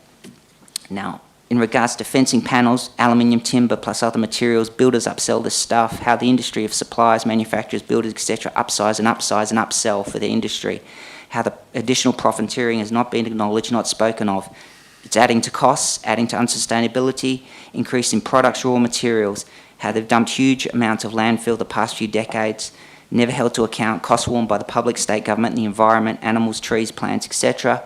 Now, in regards to fencing panels, aluminium, timber, plus other materials, builders upsell this stuff, how the industry of suppliers, manufacturers, builders, etc. upsize and upsize and upsell for their industry, how the additional profiteering has not been acknowledged, not spoken of. It's adding to costs, adding to unsustainability, increasing products, raw materials, how they've dumped huge amounts of landfill the past few decades, never held to account, costs borne by the public, state government, the environment, animals, trees, plants, etc.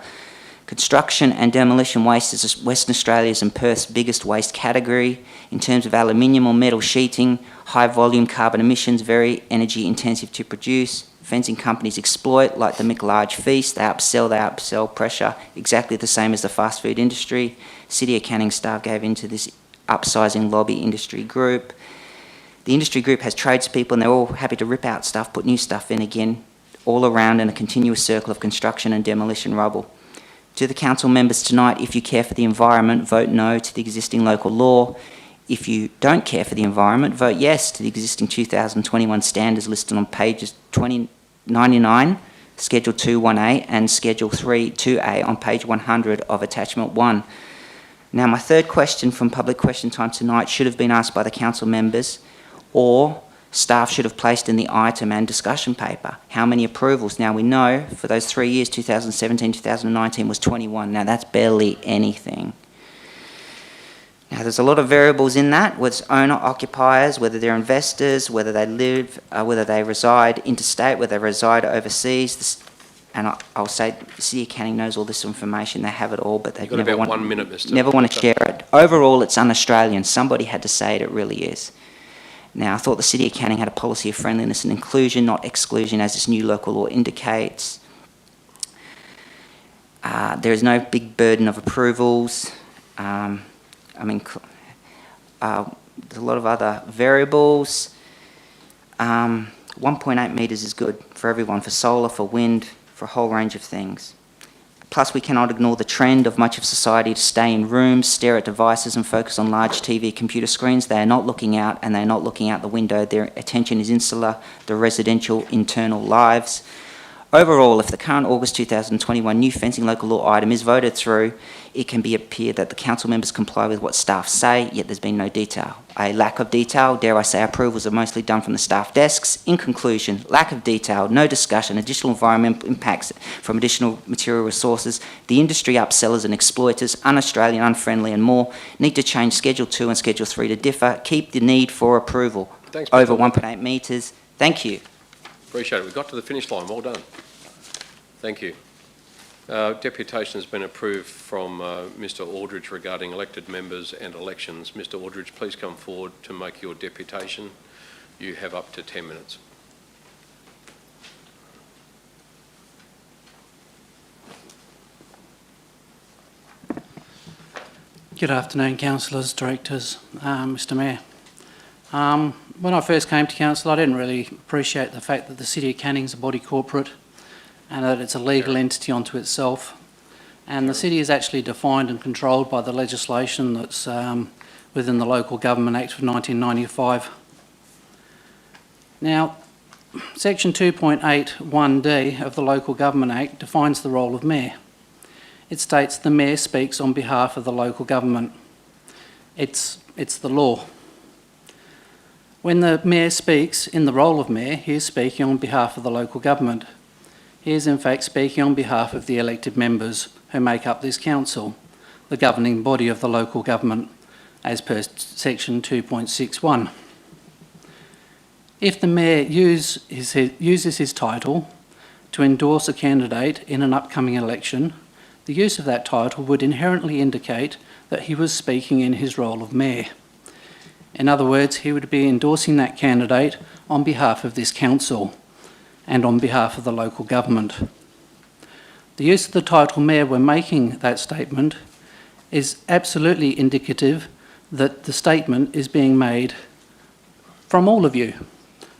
Construction and demolition waste is Western Australia's and Perth's biggest waste category. In terms of aluminium or metal sheeting, high volume carbon emissions, very energy intensive to produce. Fencing companies exploit, like the McLarge Feast, they upsell pressure, exactly the same as the fast food industry. City of Canning staff gave into this upsizing lobby industry group. The industry group has tradespeople and they're all happy to rip out stuff, put new stuff in again, all around in a continuous circle of construction and demolition rubble. To the council members tonight, if you care for the environment, vote no to the existing local law. If you don't care for the environment, vote yes to the existing 2021 standards listed on pages 99, Schedule 2 1A and Schedule 3 2A on page 100 of Attachment 1. Now my third question from public question time tonight should have been asked by the council members, or staff should have placed in the item and discussion paper. How many approvals? Now we know for those 3 years, 2017, 2019 was 21. Now that's barely anything. Now there's a lot of variables in that, whether it's owner-occupiers, whether they're investors, whether they live, whether they reside interstate, whether they reside overseas. And I'll say the City of Canning knows all this information, they have it all, but they never want 1 minute, Mr. never want to share it. Overall, it's un-Australian. Somebody had to say it, it really is. Now, I thought the City of Canning had a policy of friendliness and inclusion, not exclusion, as this new local law indicates. There is no big burden of approvals. There's a lot of other variables. 1.8 metres is good for everyone, for solar, for wind, for a whole range of things. Plus, we cannot ignore the trend of much of society to stay in rooms, stare at devices and focus on large TV computer screens. They are not looking out and they are not looking out the window. Their attention is insular, the residential internal lives. Overall, if the current August 2021 new fencing local law item is voted through, it can be appear that the council members comply with what staff say, yet there's been no detail. A lack of detail, dare I say approvals are mostly done from the staff desks. In conclusion, lack of detail, no discussion, additional environmental impacts from additional material resources, the industry upsellers and exploiters, un-Australian, unfriendly and more, need to change Schedule 2 and Schedule 3 to differ, keep the need for approval. Thanks, over 1.8 metres. Thank you. Appreciate it. We got to the finish line. Well done. Thank you. Deputation has been approved from Mr. Aldridge regarding elected members and elections. Mr. Aldridge, please come forward to make your deputation. You have up to 10 minutes. Good afternoon, councillors, directors, Mr Mayor. When I first came to council, I didn't really appreciate the fact that the City of Canning is a body corporate and that it's a legal entity unto itself. And the city is actually defined and controlled by the legislation that's within the Local Government Act of 1995. Now, Section 2.81D of the Local Government Act defines the role of Mayor. It states the Mayor speaks on behalf of the local government. It's the law. When the Mayor speaks in the role of Mayor, he is speaking on behalf of the local government. He is in fact speaking on behalf of the elected members who make up this council, the governing body of the local government, as per section 2.61. If the Mayor uses his title to endorse a candidate in an upcoming election, the use of that title would inherently indicate that he was speaking in his role of Mayor. In other words, he would be endorsing that candidate on behalf of this council and on behalf of the local government. The use of the title Mayor when making that statement is absolutely indicative that the statement is being made from all of you,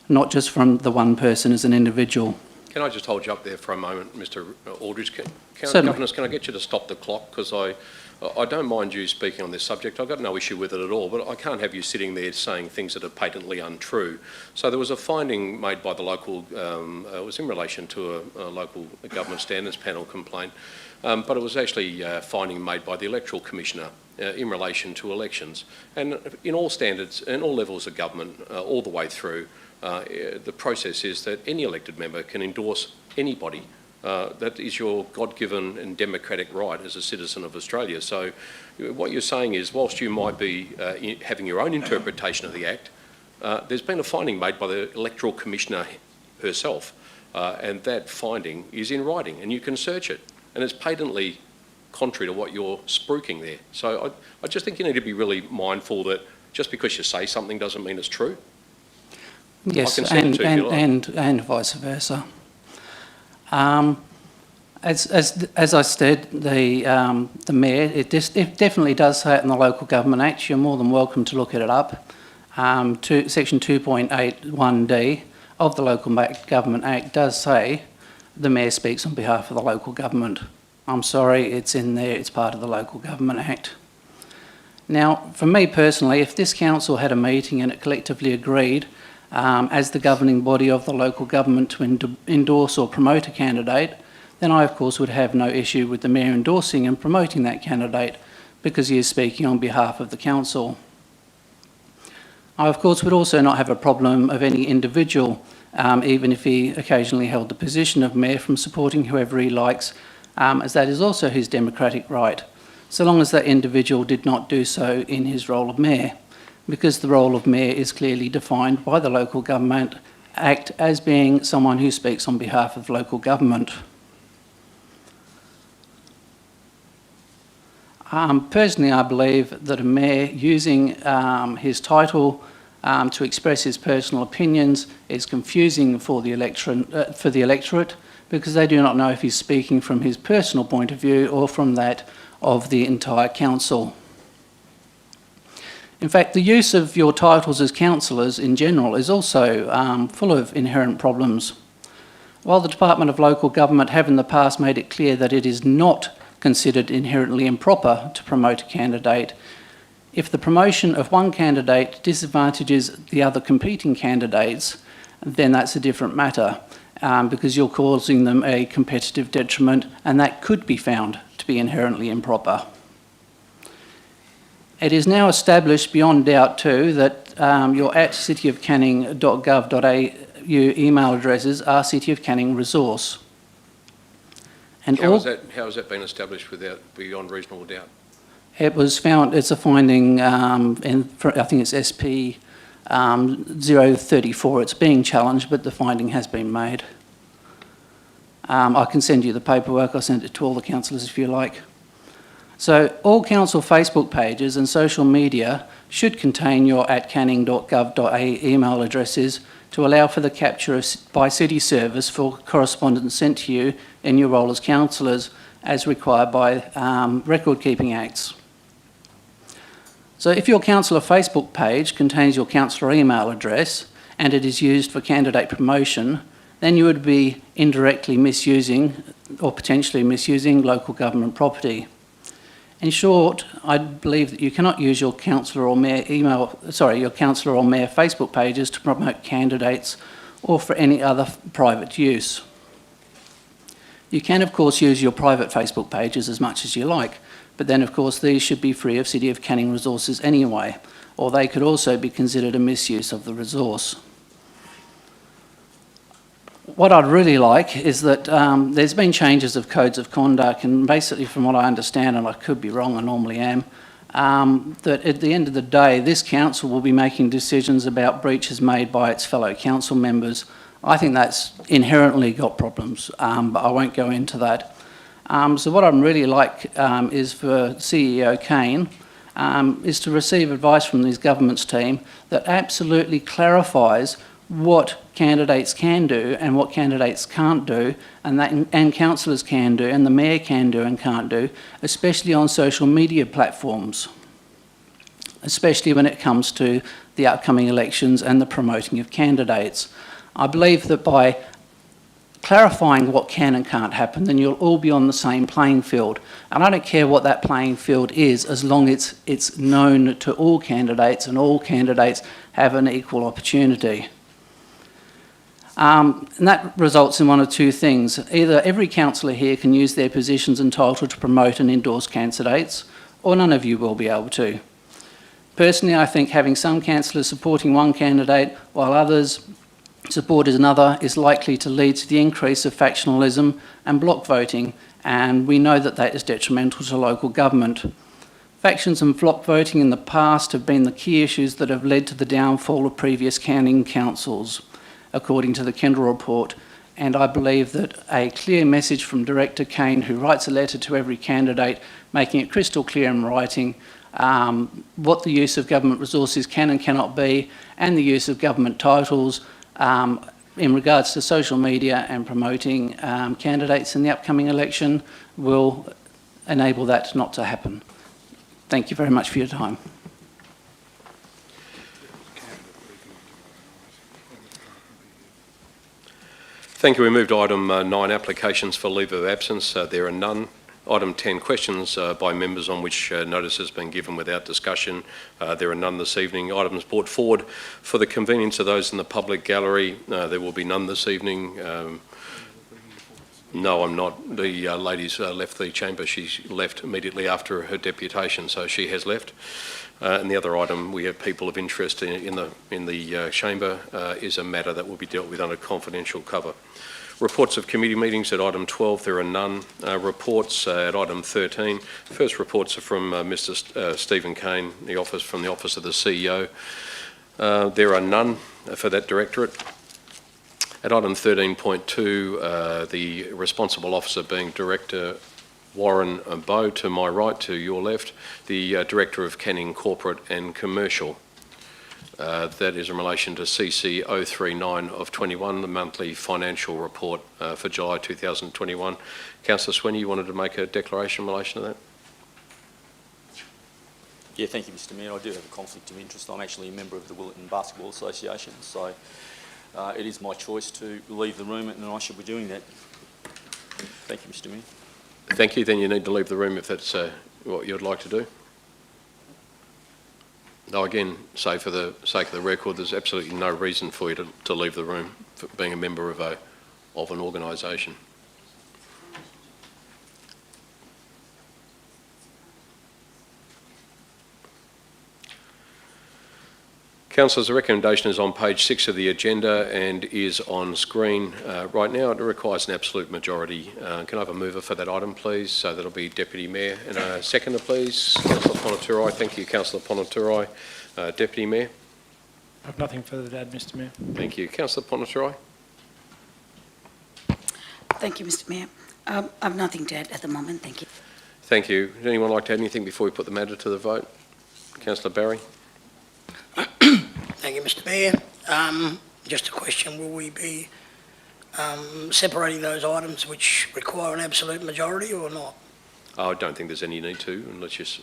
not just from the one person as an individual. Can I just hold you up there for a moment, Mr Aldridge? Certainly. Governors, can I get you to stop the clock? Because I don't mind you speaking on this subject. I've got no issue with it at all, but I can't have you sitting there saying things that are patently untrue. So there was a finding made by the local, it was in relation to a local government standards panel complaint, but it was actually a finding made by the Electoral Commissioner in relation to elections. And in all standards, in all levels of government, all the way through, the process is that any elected member can endorse anybody. That is your God-given and democratic right as a citizen of Australia. So what you're saying is, whilst you might be having your own interpretation of the Act, there's been a finding made by the Electoral Commissioner herself, and that finding is in writing, and you can search it. And it's patently contrary to what you're spruiking there. So I just think you need to be really mindful that just because you say something doesn't mean it's true. Yes, I can send it to you if you like. and vice versa. As I said, the Mayor, it definitely does say it in the Local Government Act. You're more than welcome to look it up. Section 2.81D of the Local Government Act does say the Mayor speaks on behalf of the local government. I'm sorry, it's in there, it's part of the Local Government Act. Now, for me personally, if this council had a meeting and it collectively agreed as the governing body of the local government to endorse or promote a candidate, then I of course would have no issue with the Mayor endorsing and promoting that candidate because he is speaking on behalf of the council. I of course would also not have a problem of any individual, even if he occasionally held the position of Mayor, from supporting whoever he likes, as that is also his democratic right, so long as that individual did not do so in his role of Mayor, because the role of Mayor is clearly defined by the Local Government Act as being someone who speaks on behalf of local government. Personally, I believe that a Mayor using his title to express his personal opinions is confusing for the electorate because they do not know if he's speaking from his personal point of view or from that of the entire council. In fact, the use of your titles as councillors in general is also full of inherent problems. While the Department of Local Government have in the past made it clear that it is not considered inherently improper to promote a candidate, if the promotion of one candidate disadvantages the other competing candidates, then that's a different matter because you're causing them a competitive detriment, and that could be found to be inherently improper. It is now established beyond doubt too that your @cityofcanning.gov.au email addresses are City of Canning resource. And How has that been established beyond reasonable doubt? It was found, it's a finding I think it's SP 034. It's being challenged, but the finding has been made. I can send you the paperwork. I'll send it to all the councillors if you like. So all council Facebook pages and social media should contain your @canning.gov.au email addresses to allow for the capture by city service for correspondence sent to you in your role as councillors as required by record-keeping acts. So if your councillor Facebook page contains your councillor email address and it is used for candidate promotion, then you would be indirectly misusing or potentially misusing local government property. In short, I believe that you cannot use your councillor or mayor Facebook pages to promote candidates or for any other private use. You can, of course, use your private Facebook pages as much as you like, but then, of course, these should be free of City of Canning resources anyway. or they could also be considered a misuse of the resource. What I'd really like is that there's been changes of codes of conduct, and basically from what I understand, and I could be wrong, I normally am, that at the end of the day, this council will be making decisions about breaches made by its fellow council members. I think that's inherently got problems, but I won't go into that. So what I'd really like is for CEO Kane is to receive advice from his government's team that absolutely clarifies what candidates can do and what candidates can't do, and councillors can do, and the mayor can do and can't do, especially on social media platforms, especially when it comes to the upcoming elections and the promoting of candidates. I believe that by clarifying what can and can't happen, then you'll all be on the same playing field. And I don't care what that playing field is, as long as it's known to all candidates and all candidates have an equal opportunity. And that results in one of two things. Either every councillor here can use their positions entitled to promote and endorse candidates, or none of you will be able to. Personally, I think having some councillors supporting one candidate while others supported another is likely to lead to the increase of factionalism and block voting, and we know that that is detrimental to local government. Factions and block voting in the past have been the key issues that have led to the downfall of previous canning councils, according to the Kendall report, and I believe that a clear message from Director Kane, who writes a letter to every candidate, making it crystal clear in writing what the use of government resources can and cannot be, and the use of government titles in regards to social media and promoting candidates in the upcoming election, will enable that not to happen. Thank you very much for your time. Thank you. We move to item 9, applications for leave of absence. There are none. Item 10, questions by members on which notice has been given without discussion. There are none this evening. Items brought forward for the convenience of those in the public gallery. There will be none this evening. No, I'm not. The lady's left the chamber. She left immediately after her deputation, so she has left. And the other item, we have people of interest in the chamber, is a matter that will be dealt with under confidential cover. Reports of committee meetings at item 12, there are none. Reports at item 13. First reports are from Mr. Stephen Kane, from the Office of the CEO. There are none for that directorate. At item 13.2, the responsible officer being Director Warren Bowe, to my right, to your left, the Director of Canning Corporate and Commercial. That is in relation to CC 039 of 21, the monthly financial report for July 2021. Councillor Sweeney, you wanted to make a declaration in relation to that? Yeah, thank you, Mr. Mayor. I do have a conflict of interest. I'm actually a member of the Willetton Basketball Association, so it is my choice to leave the room, and I should be doing that. Thank you, Mr. Mayor. Thank you. Then you need to leave the room if that's what you'd like to do. Now, again, say for the sake of the record, there's absolutely no reason for you to leave the room for being a member of an organisation. Councillors, the recommendation is on page 6 of the agenda and is on screen right now. It requires an absolute majority. Can I have a mover for that item, please? So that'll be Deputy Mayor. And a seconder, please. Councillor Ponaturai. Thank you, Councillor Ponaturai. Deputy Mayor. I have nothing further to add, Mr. Mayor. Thank you. Councillor Ponaturai. Thank you, Mr. Mayor. I have nothing to add at the moment. Thank you. Thank you. Would anyone like to add anything before we put the matter to the vote? Councillor Barry. Thank you, Mr. Mayor. Just a question, will we be separating those items which require an absolute majority or not? I don't think there's any need to, unless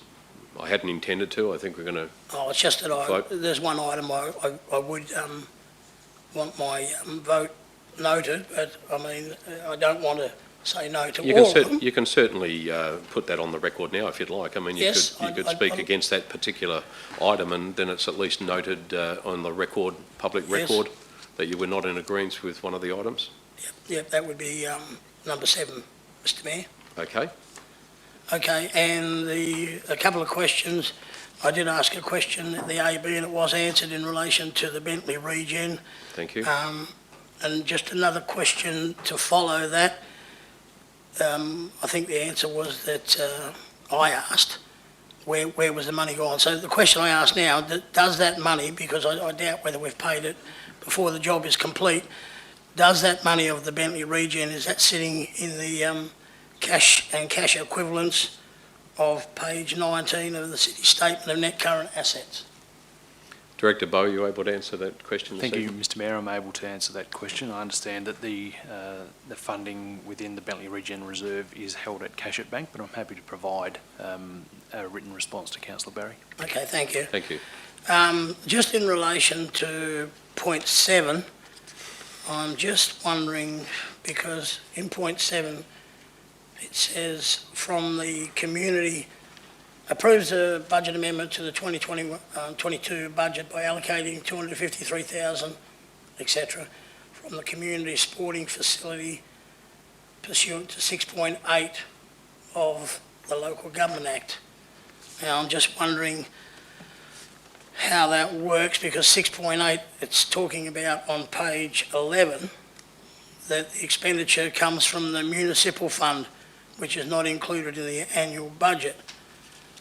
I hadn't intended to. I think we're going to Oh, it's just that there's one item I would want my vote noted, but I mean, I don't want to say no to all of them. You can certainly put that on the record now if you'd like. I mean, you could speak against that particular item, and then it's at least noted on the record, public record, that you were not in agreement with one of the items. Yep, that would be number 7, Mr. Mayor. Okay. Okay, and a couple of questions. I did ask a question at the AB and it was answered in relation to the Bentley regen. Thank you. And just another question to follow that. I think the answer was that I asked, where was the money gone? So the question I ask now, does that money, because I doubt whether we've paid it before the job is complete, does that money of the Bentley regen, is that sitting in the cash and cash equivalents of page 19 of the City Statement of Net Current Assets? Director Bowe, are you able to answer that question? Thank you, Mr Mayor. I'm able to answer that question. I understand that the funding within the Bentley Regen Reserve is held at Cash at Bank, but I'm happy to provide a written response to Councillor Barry. Okay, thank you. Thank you. Just in relation to point 7, I'm just wondering, because in point 7 it says from the community approves the budget amendment to the 2022 budget by allocating 253,000, etc., from the community sporting facility pursuant to 6.8 of the Local Government Act. Now, I'm just wondering how that works, because 6.8, it's talking about on page 11 that the expenditure comes from the municipal fund, which is not included in the annual budget.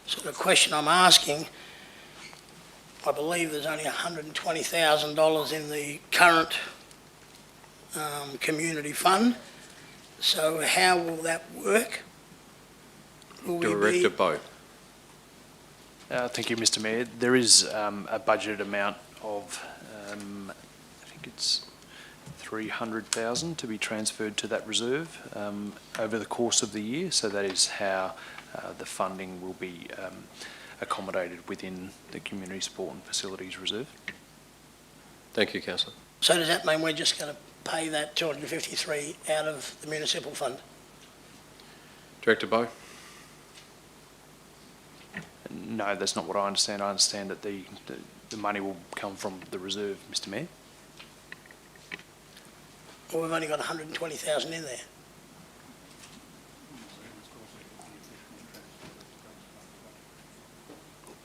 So the question I'm asking, I believe there's only $120,000 in the current community fund. So how will that work? Will Director Bowe. Thank you, Mr Mayor. There is a budgeted amount of, I think it's 300,000 to be transferred to that reserve over the course of the year. So that is how the funding will be accommodated within the Community Sport and Facilities Reserve. Thank you, Councillor. So does that mean we're just going to pay that 253 out of the municipal fund? Director Bowe. No, that's not what I understand. I understand that the money will come from the reserve, Mr Mayor. Well, we've only got 120,000 in there.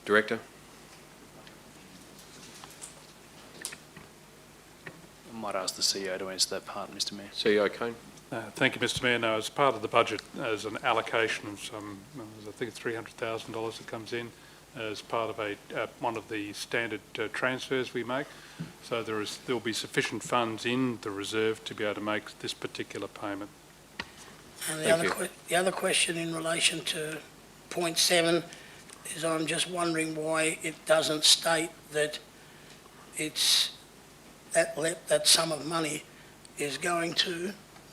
Director. I might ask the CEO to answer that part, Mr Mayor. CEO Kane. Thank you, Mr Mayor. No, as part of the budget, as an allocation of some, I think it's $300,000 that comes in as part of one of the standard transfers we make. So there will be sufficient funds in the reserve to be able to make this particular payment. And the other question in relation to point 7 is I'm just wondering why it doesn't state that it's that sum of money is going to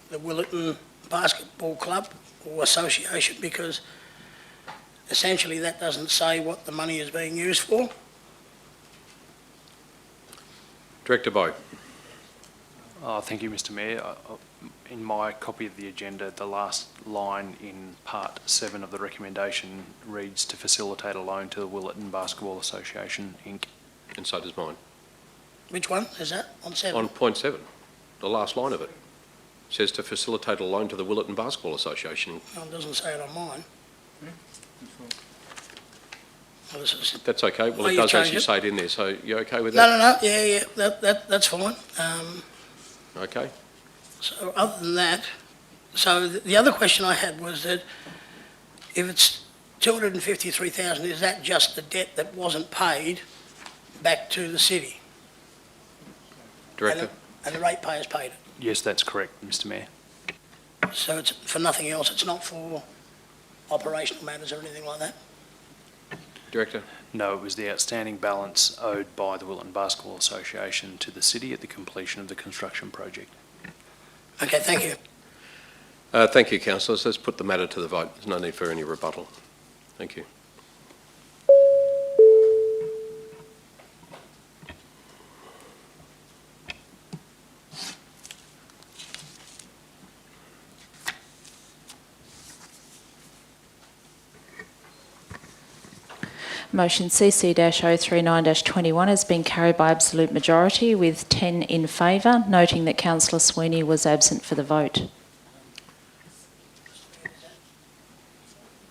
the Willetton Basketball Club or Association, because essentially that doesn't say what the money is being used for. Director Bowe. Thank you, Mr Mayor. In my copy of the agenda, the last line in part 7 of the recommendation reads to facilitate a loan to the Willetton Basketball Association, Inc. And so does mine. Which one is that, on 7? On point 7, the last line of it says to facilitate a loan to the Willetton Basketball Association. No, it doesn't say it on mine. Well, That's okay. Well, it does actually say it in there, so you okay with No, that? yeah, that's fine. Okay. So other than that, so the other question I had was that if it's 253,000, is that just the debt that wasn't paid back to the city? Director. And the ratepayers paid it? Yes, that's correct, Mr Mayor. So it's for nothing else, it's not for operational matters or anything like that? Director. No, it was the outstanding balance owed by the Willetton Basketball Association to the city at the completion of the construction project. Okay, thank you. Thank you, councillors. Let's put the matter to the vote. There's no need for any rebuttal. Thank you. Motion CC-039-21 has been carried by absolute majority with 10 in favour, noting that Councillor Sweeney was absent for the vote.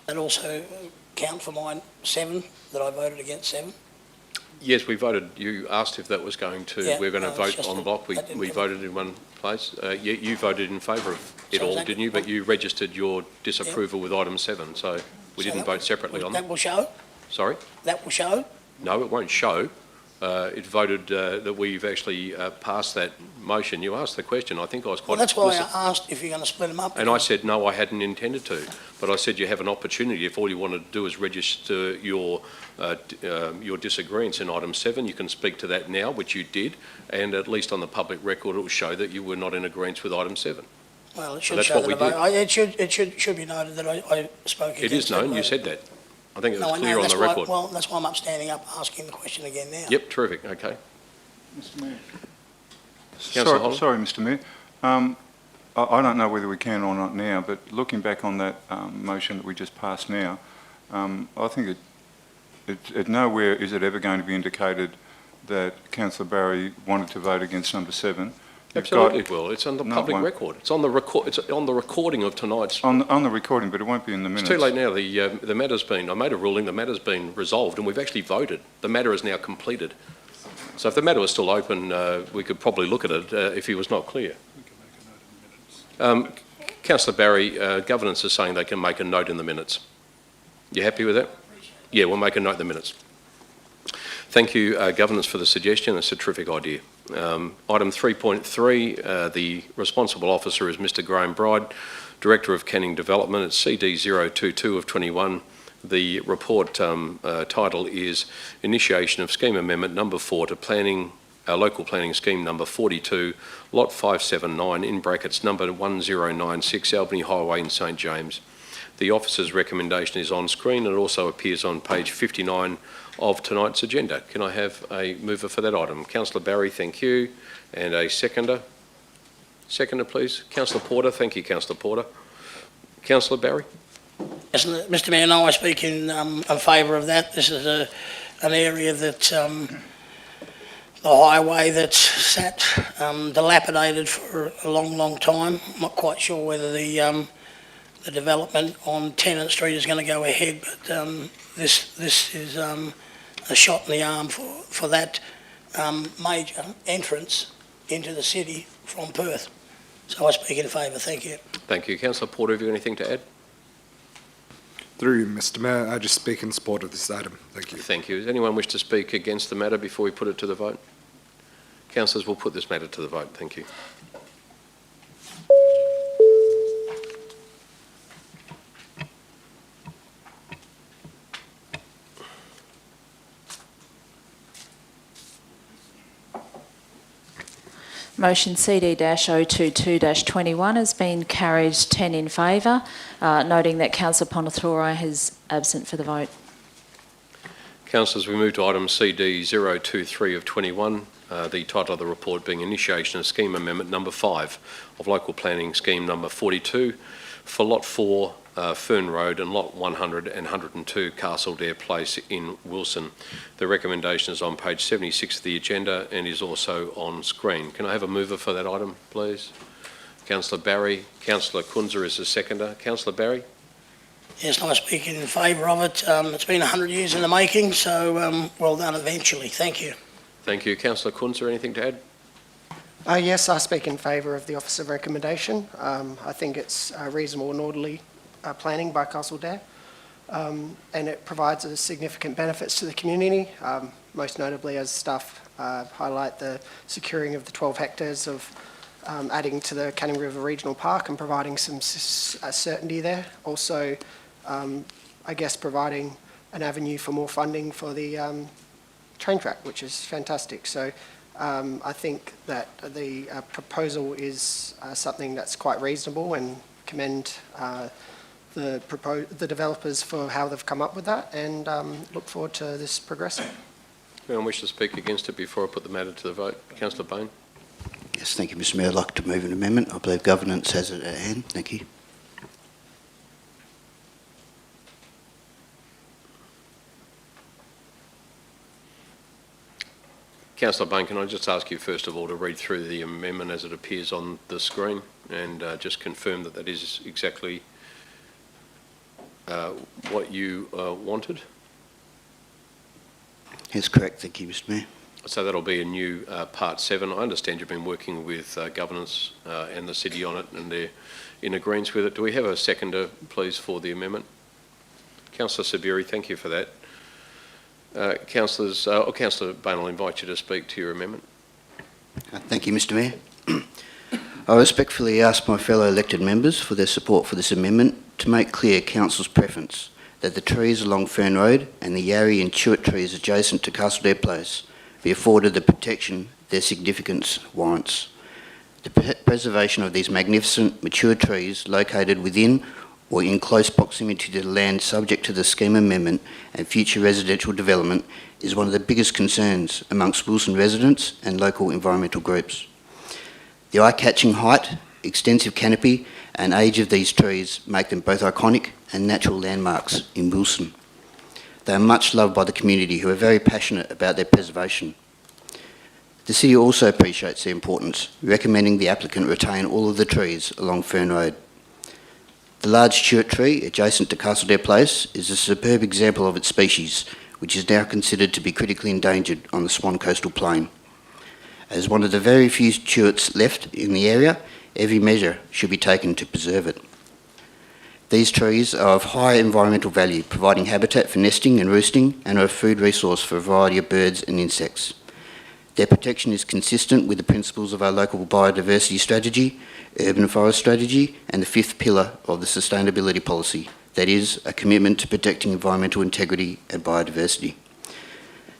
And also count for mine 7, that I voted against 7? Yes, we voted. You asked if that was going to, Yeah, we're going to no, it's vote just en that- bloc. that didn't We come- voted in one place. You voted in favour of it So is all, that- didn't you? But you registered your disapproval with item 7, so we So didn't that vote separately on that. That will show? Sorry? That will show? No, it won't show. It voted that we've actually passed that motion. You asked the question. I think I was Well, quite that's why explicit. I asked if you're going to split them up. And I said, no, I hadn't intended to. But I said you have an opportunity. If all you want to do is register your disagreements in item 7, you can speak to that now, which you did. And at least on the public record, it will show that you were not in agreement with item 7. Well, it should That's show what that we I voted. It should be noted that I spoke against It is known. that You vote. said that. I think it No, was I clear know, on that's the why, record. well, that's why I'm up standing up asking the question again now. Yep, terrific. Okay. Mr Mayor. Councillor Holland? Sorry, Mr Mayor. I don't know whether we can or not now, but looking back on that motion that we just passed now, I think it nowhere is it ever going to be indicated that Councillor Barry wanted to vote against number 7. Absolutely it will. It's on the No, it public won't. record. It's on the recording of tonight's. On the recording, but it won't be in the minutes. It's too late now. The matter's been, I made a ruling, the matter's been resolved, and we've actually voted. The matter is now completed. So if the matter was still open, we could probably look at it if he was not clear. Councillor Barry, governance is saying they can make a note in the minutes. You happy with that? Yeah, we'll make a note in the minutes. Thank you, governance, for the suggestion. It's a terrific idea. Item 3.3, the responsible officer is Mr Graham Bride, Director of Canning Development. It's CD 022 of 21. The report title is Initiation of Scheme Amendment number 4 to Planning, Local Planning Scheme number 42, Lot 579, in brackets number 1096, Albany Highway in St James. The officer's recommendation is on screen and it also appears on page 59 of tonight's agenda. Can I have a mover for that item? Councillor Barry, thank you. And a seconder? Seconder, please. Councillor Porter, thank you, Councillor Porter. Councillor Barry? Yes, Mr Mayor, no, I speak in favour of that. This is an area that, the highway that's sat dilapidated for a long, long time. I'm not quite sure whether the development on Tennant Street is going to go ahead, but this is a shot in the arm for that major entrance into the city from Perth. So I speak in favour. Thank you. Thank you. Councillor Porter, have you anything to add? Through you, Mr Mayor, I just speak in support of this item. Thank you. Thank you. Does anyone wish to speak against the matter before we put it to the vote? Councillors, we'll put this matter to the vote. Thank you. Motion CD-022-21 has been carried 10 in favour, noting that Councillor Ponathurai is absent for the vote. Councillors, we move to item CD 023 of 21, the title of the report being Initiation of Scheme Amendment number 5 of Local Planning Scheme number 42 for Lot 4, Fern Road, and Lot 100 and 102, Castledare Place in Wilson. The recommendation is on page 76 of the agenda and is also on screen. Can I have a mover for that item, please? Councillor Barry. Councillor Kunzer is the seconder. Councillor Barry? Yes, I speak in favour of it. It's been 100 years in the making, so well done eventually. Thank you. Thank you. Councillor Kunzer, anything to add? Yes, I speak in favour of the officer recommendation. I think it's reasonable and orderly planning by Castledare, and it provides a significant benefits to the community, most notably as staff highlight the securing of the 12 hectares of adding to the Canning River Regional Park and providing some certainty there. Also, I guess providing an avenue for more funding for the train track, which is fantastic. So I think that the proposal is something that's quite reasonable, and commend the developers for how they've come up with that, and look forward to this progressing. Anyone wish to speak against it before I put the matter to the vote? Councillor Bain. Yes, thank you, Mr Mayor. I'd like to move an amendment. I believe governance has it at hand. Thank you. Councillor Bain, can I just ask you first of all to read through the amendment as it appears on the screen and just confirm that that is exactly what you wanted? That's correct, thank you, Mr Mayor. So that'll be a new Part 7. I understand you've been working with governance and the city on it, and they're in agreement with it. Do we have a seconder, please, for the amendment? Councillor Sabiri, thank you for that. Councillor Bain, I'll invite you to speak to your amendment. Thank you, Mr Mayor. I respectfully ask my fellow elected members for their support for this amendment to make clear Council's preference that the trees along Fern Road and the Yarrie and Chewett trees adjacent to Castledale Place be afforded the protection their significance warrants. The preservation of these magnificent mature trees located within or in close proximity to the land subject to the scheme amendment and future residential development is one of the biggest concerns amongst Wilson residents and local environmental groups. The eye-catching height, extensive canopy and age of these trees make them both iconic and natural landmarks in Wilson. They are much loved by the community, who are very passionate about their preservation. The city also appreciates their importance, recommending the applicant retain all of the trees along Fern Road. The large Chewett tree adjacent to Castledale Place is a superb example of its species, which is now considered to be critically endangered on the Swan Coastal Plain. As one of the very few Chewetts left in the area, every measure should be taken to preserve it. These trees are of high environmental value, providing habitat for nesting and roosting, and are a food resource for a variety of birds and insects. Their protection is consistent with the principles of our local biodiversity strategy, urban forest strategy, and the fifth pillar of the sustainability policy, that is, a commitment to protecting environmental integrity and biodiversity.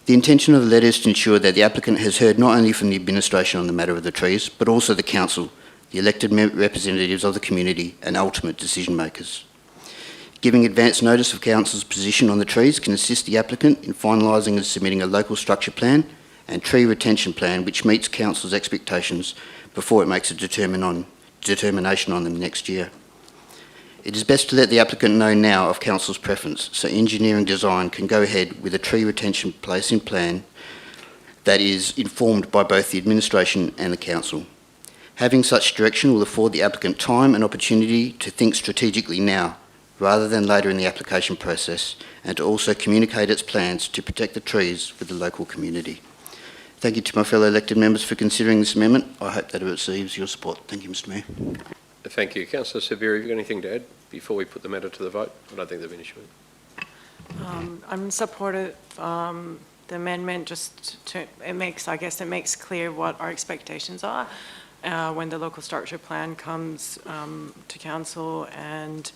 The intention of the letter is to ensure that the applicant has heard not only from the administration on the matter of the trees, but also the council, the elected representatives of the community and ultimate decision makers. Giving advance notice of council's position on the trees can assist the applicant in finalising and submitting a local structure plan and tree retention plan which meets council's expectations before it makes a determination on them next year. It is best to let the applicant know now of council's preference, so engineering design can go ahead with a tree retention placing plan that is informed by both the administration and the council. Having such direction will afford the applicant time and opportunity to think strategically now, rather than later in the application process, and to also communicate its plans to protect the trees with the local community. Thank you to my fellow elected members for considering this amendment. I hope that it receives your support. Thank you, Mr Mayor. Thank you. Councillor Sabiri, have you got anything to add before we put the matter to the vote? I don't think there's been an issue. I'm in support of the amendment. Just to, it makes clear what our expectations are when the local structure plan comes to council, and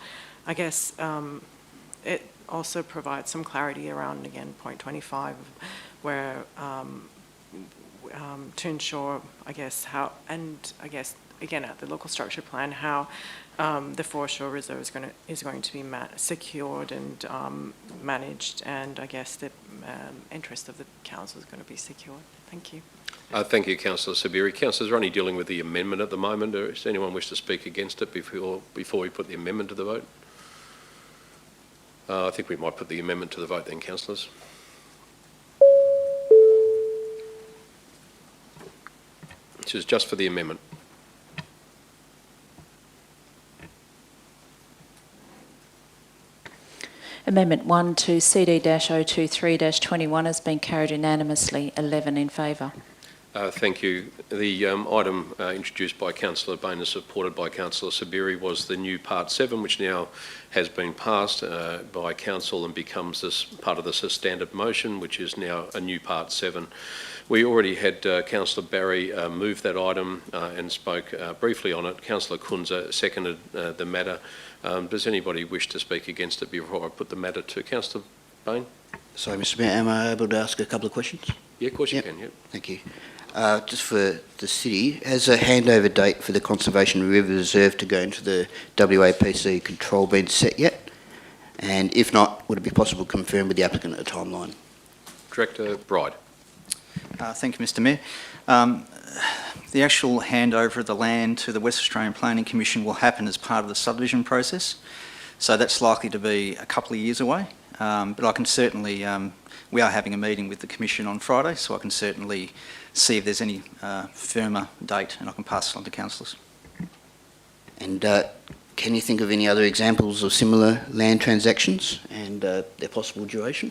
I guess it also provides some clarity around, again, point 25, where to ensure, I guess, how, and I guess again at the local structure plan, how the foreshore reserve is going to be secured and managed, and I guess the interest of the council is going to be secured. Thank you. Thank you, Councillor Sabiri. Councillors, are only dealing with the amendment at the moment. Does anyone wish to speak against it before we put the amendment to the vote? I think we might put the amendment to the vote then, councillors. This is just for the amendment. Amendment 1 to CD-023-21 has been carried unanimously, 11 in favour. Thank you. The item introduced by Councillor Bain and supported by Councillor Sabiri was the new Part 7, which now has been passed by Council and becomes this part of the standard motion, which is now a new Part 7. We already had Councillor Barry move that item and spoke briefly on it. Councillor Kunza seconded the matter. Does anybody wish to speak against it before I put the matter to Councillor Bain? Sorry, Mr Mayor, am I able to ask a couple of questions? Yeah, of course you can, yep. Thank you. Just for the city, has a handover date for the Conservation River Reserve to go into the WAPC control been set yet? And if not, would it be possible to confirm with the applicant a timeline? Director Bride. Thank you, Mr Mayor. The actual handover of the land to the West Australian Planning Commission will happen as part of the subdivision process, so that's likely to be a couple of years away. But I can certainly, we are having a meeting with the Commission on Friday, so I can certainly see if there's any firmer date, and I can pass it on to councillors. And can you think of any other examples of similar land transactions and their possible duration?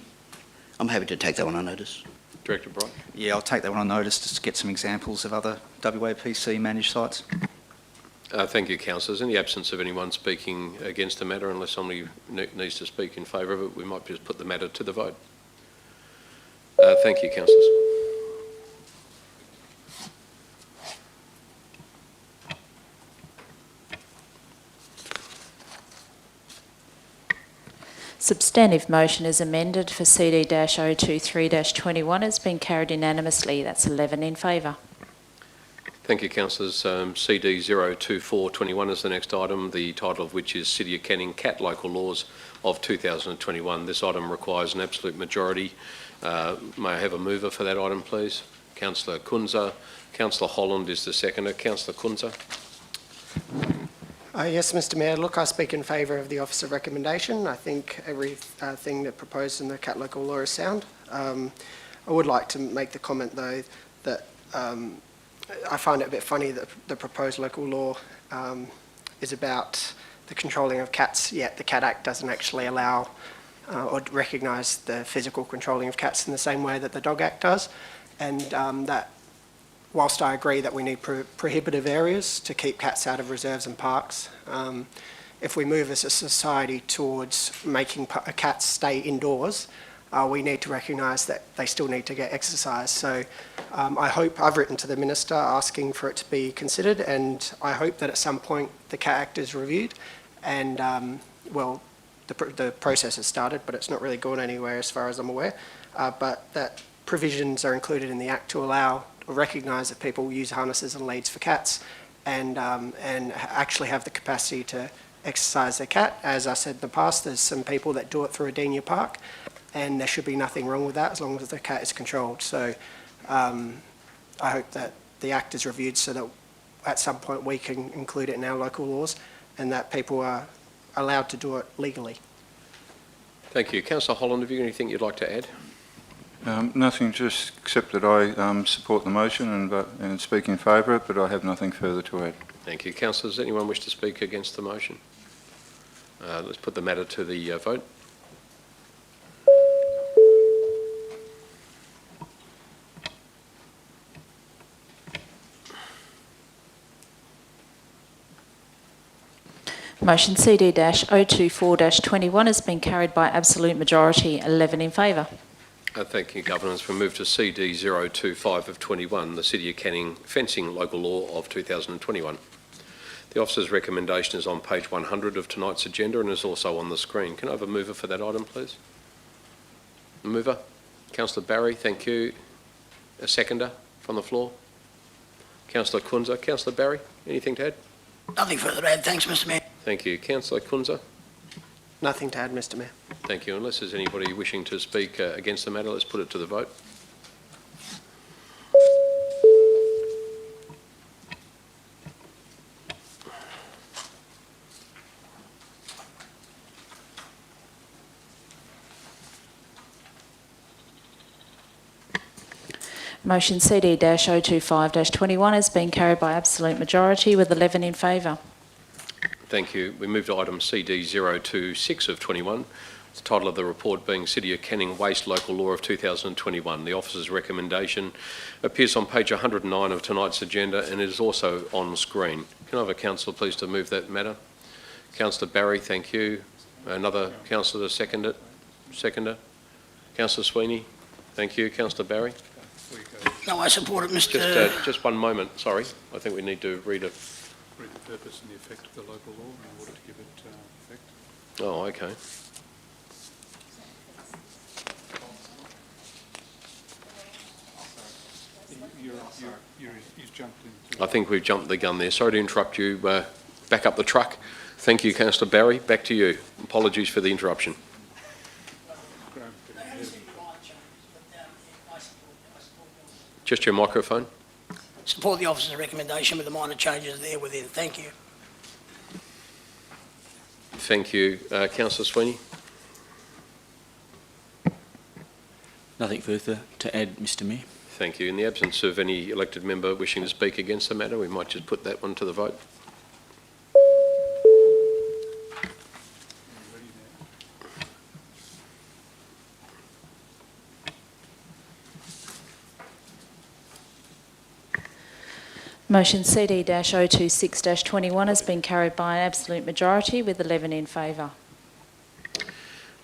I'm happy to take that one on notice. Director Bright. Yeah, I'll take that one on notice just to get some examples of other WAPC managed sites. Thank you, councillors. In the absence of anyone speaking against the matter, unless somebody needs to speak in favour of it, we might just put the matter to the vote. Thank you, councillors. Substantive motion is amended for CD-023-21 has been carried unanimously. That's 11 in favour. Thank you, councillors. CD 02421 is the next item, the title of which is City of Canning Cat Local Laws of 2021. This item requires an absolute majority. May I have a mover for that item, please? Councillor Kunza. Councillor Holland is the seconder. Councillor Kunza. Yes, Mr Mayor. Look, I speak in favour of the officer recommendation. I think everything that proposed in the cat local law is sound. I would like to make the comment, though, that I find it a bit funny that the proposed local law is about the controlling of cats, yet the Cat Act doesn't actually allow or recognise the physical controlling of cats in the same way that the Dog Act does. And that whilst I agree that we need prohibitive areas to keep cats out of reserves and parks, if we move as a society towards making cats stay indoors, we need to recognise that they still need to get exercise. So I hope, I've written to the Minister asking for it to be considered, and I hope that at some point the Cat Act is reviewed and, well, the process has started, but it's not really gone anywhere as far as I'm aware, but that provisions are included in the Act to allow or recognise that people use harnesses and leads for cats and actually have the capacity to exercise their cat. As I said in the past, there's some people that do it through Adenia Park, and there should be nothing wrong with that as long as the cat is controlled. So I hope that the Act is reviewed so that at some point we can include it in our local laws and that people are allowed to do it legally. Thank you. Councillor Holland, have you got anything you'd like to add? Nothing, just except that I support the motion and speak in favour of it, but I have nothing further to add. Thank you. Councillors, does anyone wish to speak against the motion? Let's put the matter to the vote. Motion CD-024-21 has been carried by absolute majority, 11 in favour. Thank you, Governors. We move to CD 025 of 21, the City of Canning Fencing Local Law of 2021. The officer's recommendation is on page 100 of tonight's agenda and is also on the screen. Can I have a mover for that item, please? A mover? Councillor Barry, thank you. A seconder from the floor? Councillor Kunza. Councillor Barry, anything to add? Nothing further to add. Thanks, Mr Mayor. Thank you. Councillor Kunza. Nothing to add, Mr Mayor. Thank you. Unless there's anybody wishing to speak against the matter, let's put it to the vote. Motion CD-025-21 has been carried by absolute majority with 11 in favour. Thank you. We move to item CD 026 of 21. The title of the report being City of Canning Waste Local Law of 2021. The officer's recommendation appears on page 109 of tonight's agenda and is also on screen. Can I have a councillor please to move that matter? Councillor Barry, thank you. Another councillor to second it? Seconder? Councillor Sweeney, thank you. Councillor Barry? No, I support it, Mr. Just one moment, sorry. I think we need to read it. Read the purpose and the effect of the local law in order to give it effect. Oh, okay. You've jumped in. I think we've jumped the gun there. Sorry to interrupt you. Back up the truck. Thank you, Councillor Barry. Back to you. Apologies for the interruption. Just your microphone. Support the officer's recommendation with the minor changes there within. Thank you. Thank you. Councillor Sweeney? Nothing further to add, Mr Mayor. Thank you. In the absence of any elected member wishing to speak against the matter, we might just put that one to the vote. Motion CD-026-21 has been carried by an absolute majority with 11 in favour.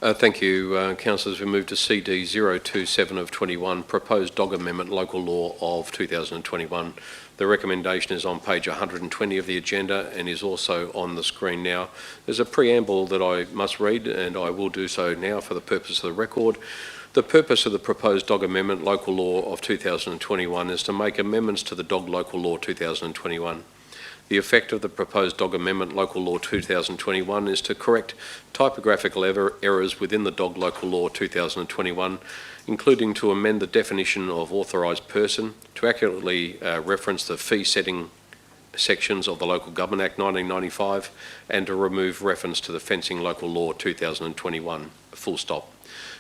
Thank you, councillors. We move to CD 027 of 21, Proposed Dog Amendment Local Law of 2021. The recommendation is on page 120 of the agenda and is also on the screen now. There's a preamble that I must read, and I will do so now for the purpose of the record. The purpose of the Proposed Dog Amendment Local Law of 2021 is to make amendments to the Dog Local Law 2021. The effect of the proposed Dog Amendment Local Law 2021 is to correct typographical errors within the Dog Local Law 2021, including to amend the definition of authorised person, to accurately reference the fee setting sections of the Local Government Act 1995, and to remove reference to the Fencing Local Law 2021, full stop.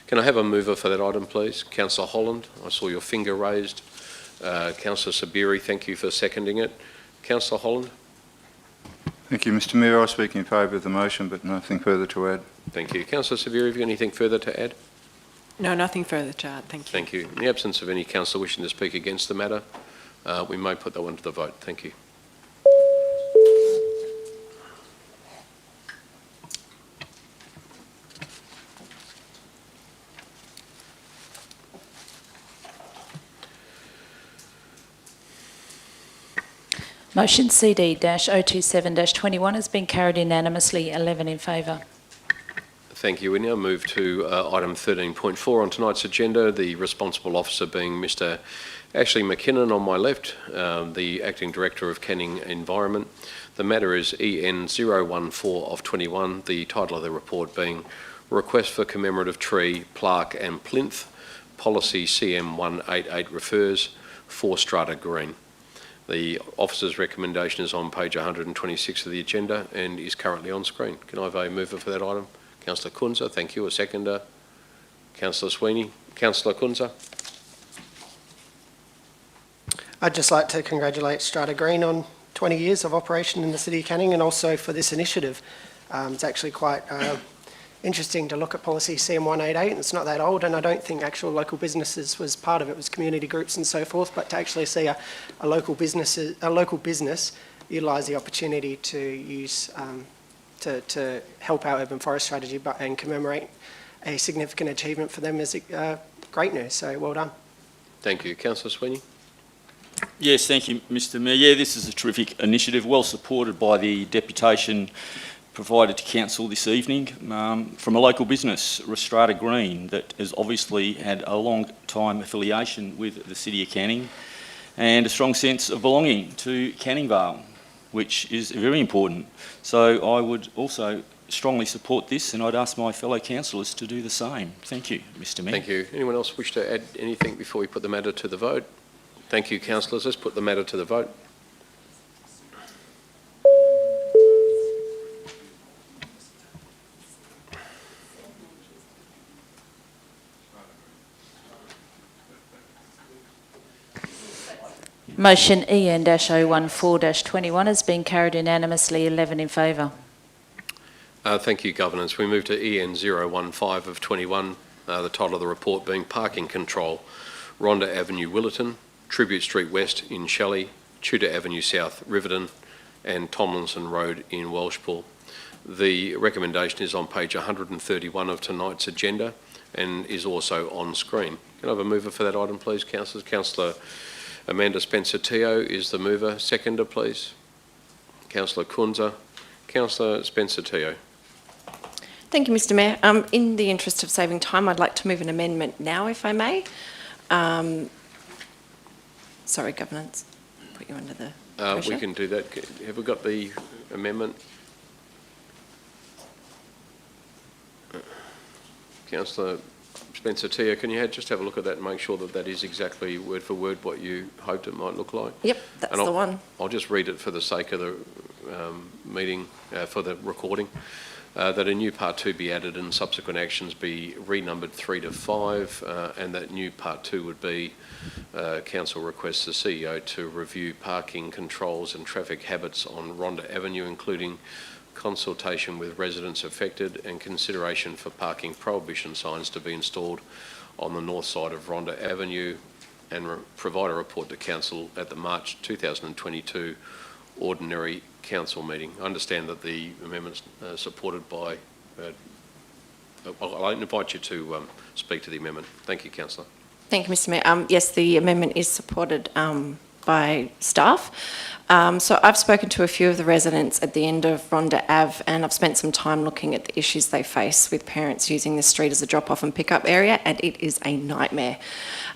Can I have a mover for that item, please? Councillor Holland, I saw your finger raised. Councillor Sabiri, thank you for seconding it. Councillor Holland. Thank you, Mr Mayor. I speak in favour of the motion, but nothing further to add. Thank you. Councillor Sabiri, have you got anything further to add? No, nothing further to add. Thank you. Thank you. In the absence of any councillor wishing to speak against the matter, we may put that one to the vote. Thank you. Motion CD-027-21 has been carried unanimously, 11 in favour. Thank you. We now move to item 13.4 on tonight's agenda, the responsible officer being Mr Ashley McKinnon on my left, the Acting Director of Canning Environment. The matter is EN 014 of 21, the title of the report being Request for Commemorative Tree, Plaque and Plinth, Policy CM 188 refers, 4 Strata Green. The officer's recommendation is on page 126 of the agenda and is currently on screen. Can I have a mover for that item? Councillor Kunza, thank you. A seconder? Councillor Sweeney. Councillor Kunza. I'd just like to congratulate Strata Green on 20 years of operation in the City of Canning, and also for this initiative. It's actually quite interesting to look at policy CM188, and it's not that old, and I don't think actual local businesses was part of it. It was community groups and so forth, but to actually see a local business utilise the opportunity to use to help our urban forest strategy and commemorate a significant achievement for them is great news, so well done. Thank you. Councillor Sweeney. Yes, thank you, Mr Mayor. Yeah, this is a terrific initiative, well supported by the deputation provided to Council this evening from a local business, Strata Green, that has obviously had a long time affiliation with the City of Canning and a strong sense of belonging to Canning Vale, which is very important. So I would also strongly support this, and I'd ask my fellow councillors to do the same. Thank you, Mr Mayor. Thank you. Anyone else wish to add anything before we put the matter to the vote? Thank you, councillors. Let's put the matter to the vote. Motion EN-014-21 has been carried unanimously, 11 in favour. Thank you, Governance. We move to EN 015 of 21, the title of the report being Parking Control, Rhonda Avenue, Willerton, Tribute Street West in Shelley, Tudor Avenue South, Riverton, and Tomlinson Road in Welshpool. The recommendation is on page 131 of tonight's agenda and is also on screen. Can I have a mover for that item, please, councillors? Councillor Amanda Spencer-Teo is the mover. Seconder, please. Councillor Kunza. Councillor Spencer-Teo. Thank you, Mr Mayor. In the interest of saving time, I'd like to move an amendment now, if I may. Sorry, Governance. Put you under the pressure. We can do that. Have we got the amendment? Councillor Spencer-Teo, can you just have a look at that and make sure that that is exactly word for word what you hoped it might look like? Yep, that's the one. I'll just read it for the sake of the meeting, for the recording. That a new Part 2 be added and subsequent actions be renumbered 3 to 5, and that new Part 2 would be Council requests the CEO to review parking controls and traffic habits on Rhonda Avenue, including consultation with residents affected and consideration for parking prohibition signs to be installed on the north side of Rhonda Avenue, and provide a report to Council at the March 2022 Ordinary Council meeting. I understand that the amendment's supported by... I'll invite you to speak to the amendment. Thank you, Councillor. Thank you, Mr Mayor. Yes, the amendment is supported by staff. So I've spoken to a few of the residents at the end of Rhonda Ave, and I've spent some time looking at the issues they face with parents using the street as a drop-off and pick-up area, and it is a nightmare.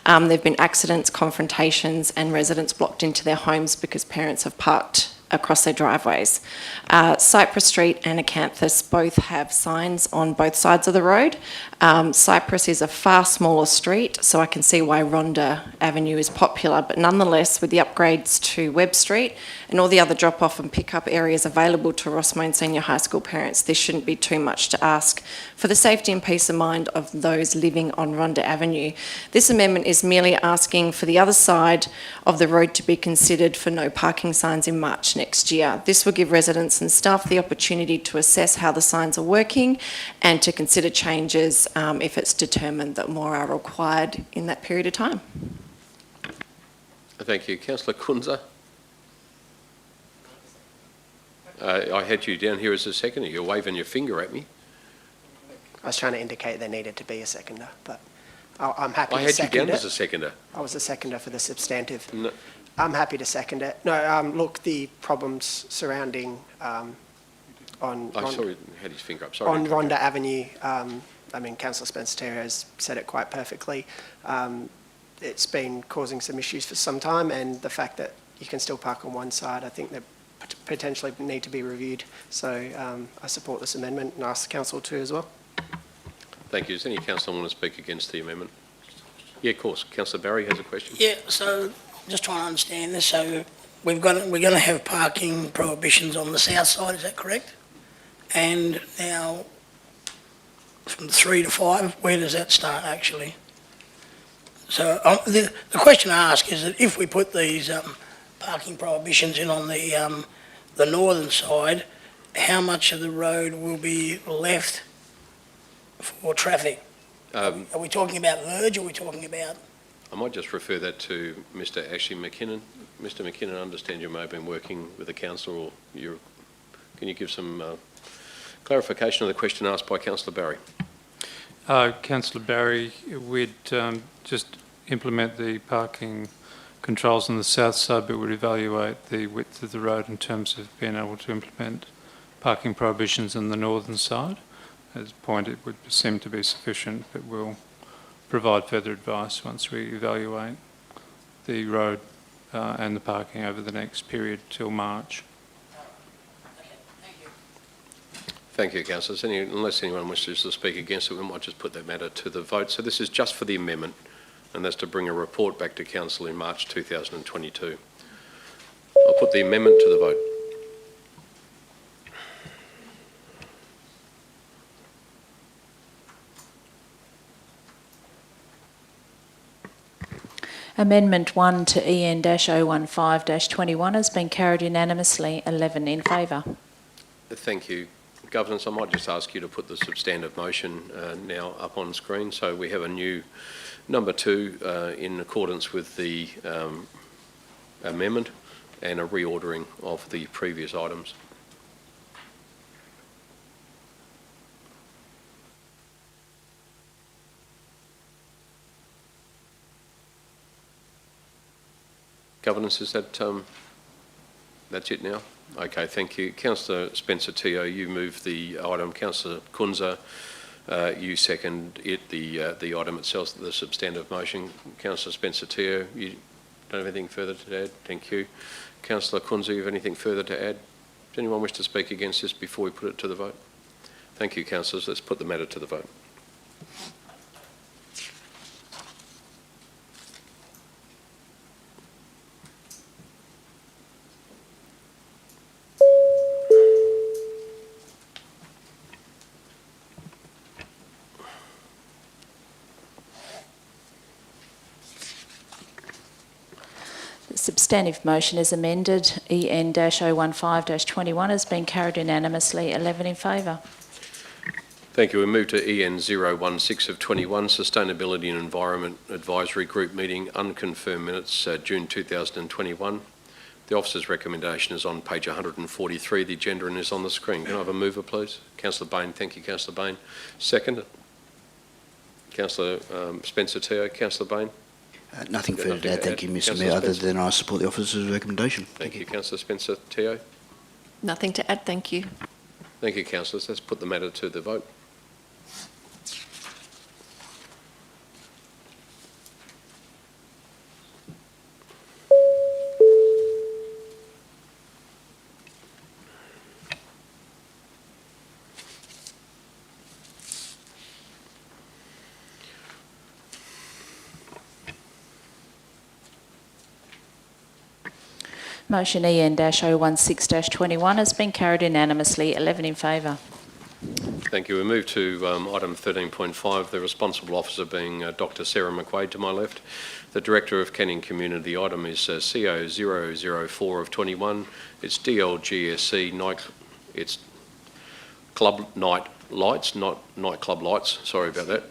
There have been accidents, confrontations, and residents blocked into their homes because parents have parked across their driveways. Cypress Street and Acanthus both have signs on both sides of the road. Cypress is a far smaller street, so I can see why Rhonda Avenue is popular, but nonetheless, with the upgrades to Webb Street and all the other drop-off and pick-up areas available to Rossmoyne Senior High School parents, this shouldn't be too much to ask for the safety and peace of mind of those living on Rhonda Avenue. This amendment is merely asking for the other side of the road to be considered for no parking signs in March next year. This will give residents and staff the opportunity to assess how the signs are working and to consider changes if it's determined that more are required in that period of time. Thank you. Councillor Kunza? I had you down here as a seconder. You're waving your finger at me. I was trying to indicate there needed to be a seconder, but I'm happy I to had second you down it. as a seconder. I was a seconder for the substantive. No. I'm happy to second it. No, look, the problems surrounding on Sorry, had his finger up. Sorry. on Rhonda Avenue, I mean, Councillor Spencer-Terry has said it quite perfectly. It's been causing some issues for some time, and the fact that you can still park on one side, I think that potentially need to be reviewed. So I support this amendment and ask the Council to as well. Thank you. Does any councillor want to speak against the amendment? Yeah, of course. Councillor Barry has a question. Yeah, so just trying to understand this. So we're going to have parking prohibitions on the south side, is that correct? And now from 3 to 5, where does that start actually? So the question I ask is that if we put these parking prohibitions in on the northern side, how much of the road will be left for traffic? Are we talking about verge, or are we talking about... I might just refer that to Mr. Ashley McKinnon. Mr. McKinnon, I understand you may have been working with the council, or can you give some clarification of the question asked by Councillor Barry? Councillor Barry, we'd just implement the parking controls on the south side, but would evaluate the width of the road in terms of being able to implement parking prohibitions on the northern side. At this point, it would seem to be sufficient, but we'll provide further advice once we evaluate the road and the parking over the next period till March. Thank you, councillors. Unless anyone wishes to speak against it, we might just put that matter to the vote. So this is just for the amendment, and that's to bring a report back to council in March 2022. I'll put the amendment to the vote. Amendment 1 to EN-015-21 has been carried unanimously, 11 in favour. Thank you. Governance, I might just ask you to put the substantive motion now up on screen. So we have a new number 2 in accordance with the amendment and a reordering of the previous items. Governance, is that that's it now? Okay, thank you. Councillor Spencer-Teo, you move the item. Councillor Kunza, you second it, the item itself, the substantive motion. Councillor Spencer-Teo, you don't have anything further to add? Thank you. Councillor Kunza, you have anything further to add? Does anyone wish to speak against this before we put it to the vote? Thank you, councillors. Let's put the matter to the vote. The substantive motion is amended. EN-015-21 has been carried unanimously, 11 in favour. Thank Thank you. We move to EN 016 of 21, Sustainability and Environment Advisory Group meeting, unconfirmed minutes, June 2021. The officer's recommendation is on page 143 of the agenda and is on the screen. Can I have a mover, please? Councillor Bain. Thank you, Councillor Bain. Second. Councillor Spencer-Teo. Councillor Bain. Nothing further to add, thank you, Mr Mayor, other than I support the officer's recommendation. Thank you, Councillor Spencer-Teo. Nothing to add, thank you. Thank you, councillors. Let's put the matter to the vote. Motion EN-016-21 has been carried unanimously, 11 in favour. Thank you. We move to item 13.5, the responsible officer being Dr Sarah McQuaid to my left. The Director of Canning Community. The item is CO004 of 21. It's DLGSC night. It's club night lights, not nightclub lights. Sorry about that.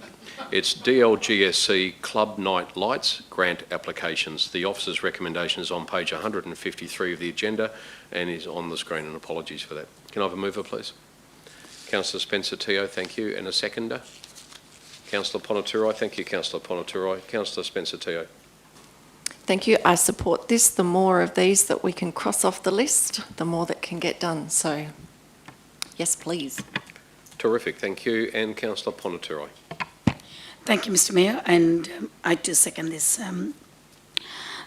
It's DLGSC Club Night Lights grant applications. The officer's recommendation is on page 153 of the agenda and is on the screen, and apologies for that. Can I have a mover, please? Councillor Spencer-Teo, thank you. And a seconder? Councillor Ponaturai, thank you, Councillor Ponaturai. Councillor Spencer-Teo. Thank you. I support this. The more of these that we can cross off the list, the more that can get done. So, yes, please. Terrific, thank you. And Councillor Ponaturai. Thank you, Mr Mayor, and I too second this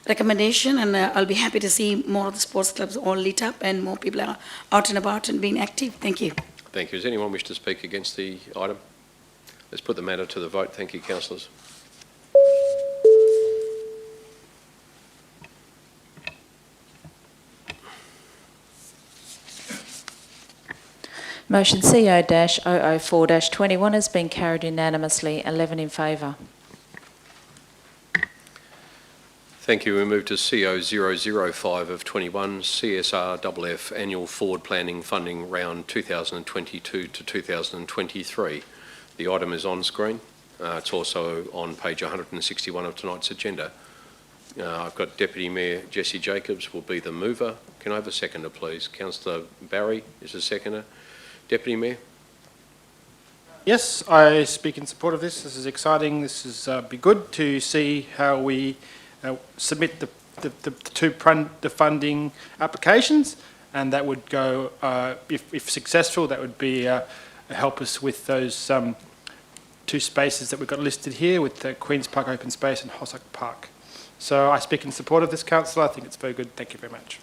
recommendation, and I'll be happy to see more of the sports clubs all lit up and more people are out and about and being active. Thank you. Thank you. Does anyone wish to speak against the item? Let's put the matter to the vote. Thank you, councillors. Motion CO-004-21 has been carried unanimously, 11 in favour. Thank you. We move to CO005 of 21, CSRFF Annual Forward Planning Funding Round 2022 to 2023. The item is on screen. It's also on page 161 of tonight's agenda. I've got Deputy Mayor Jesse Jacobs will be the mover. Can I have a seconder, please? Councillor Barry is a seconder. Deputy Mayor. Yes, I speak in support of this. This is exciting. This is be good to see how we submit the funding applications, and that would go, if successful, that would be help us with those two spaces that we've got listed here with the Queen's Park Open Space and Hossack Park. So I speak in support of this, Councillor. I think it's very good. Thank you very much.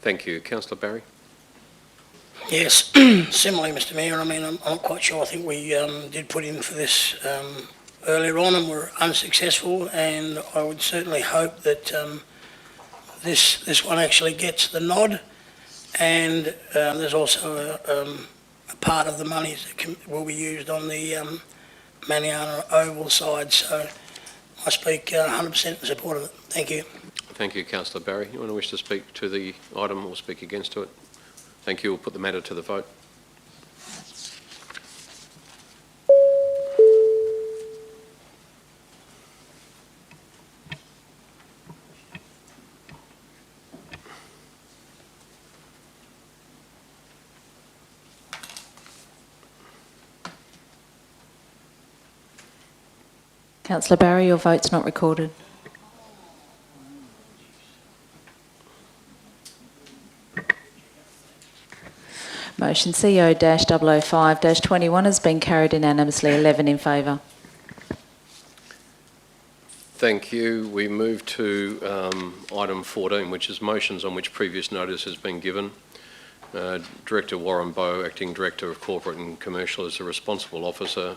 Thank you. Councillor Barry. Yes, similarly, Mr Mayor, I mean, I'm not quite sure. I think we did put in for this earlier on and were unsuccessful, and I would certainly hope that this one actually gets the nod, and there's also a part of the money that will be used on the Maniana Oval side, so I speak 100% in support of it. Thank you. Thank you, Councillor Barry. You want to wish to speak to the item or speak against it? Thank you. We'll put the matter to the vote. Councillor Barry, your vote's not recorded. Motion CO-005-21 has been carried unanimously, 11 in favour. Thank you. We move to item 14, which is motions on which previous notice has been given. Director Warren Bowe, Acting Director of Corporate and Commercial, is a responsible officer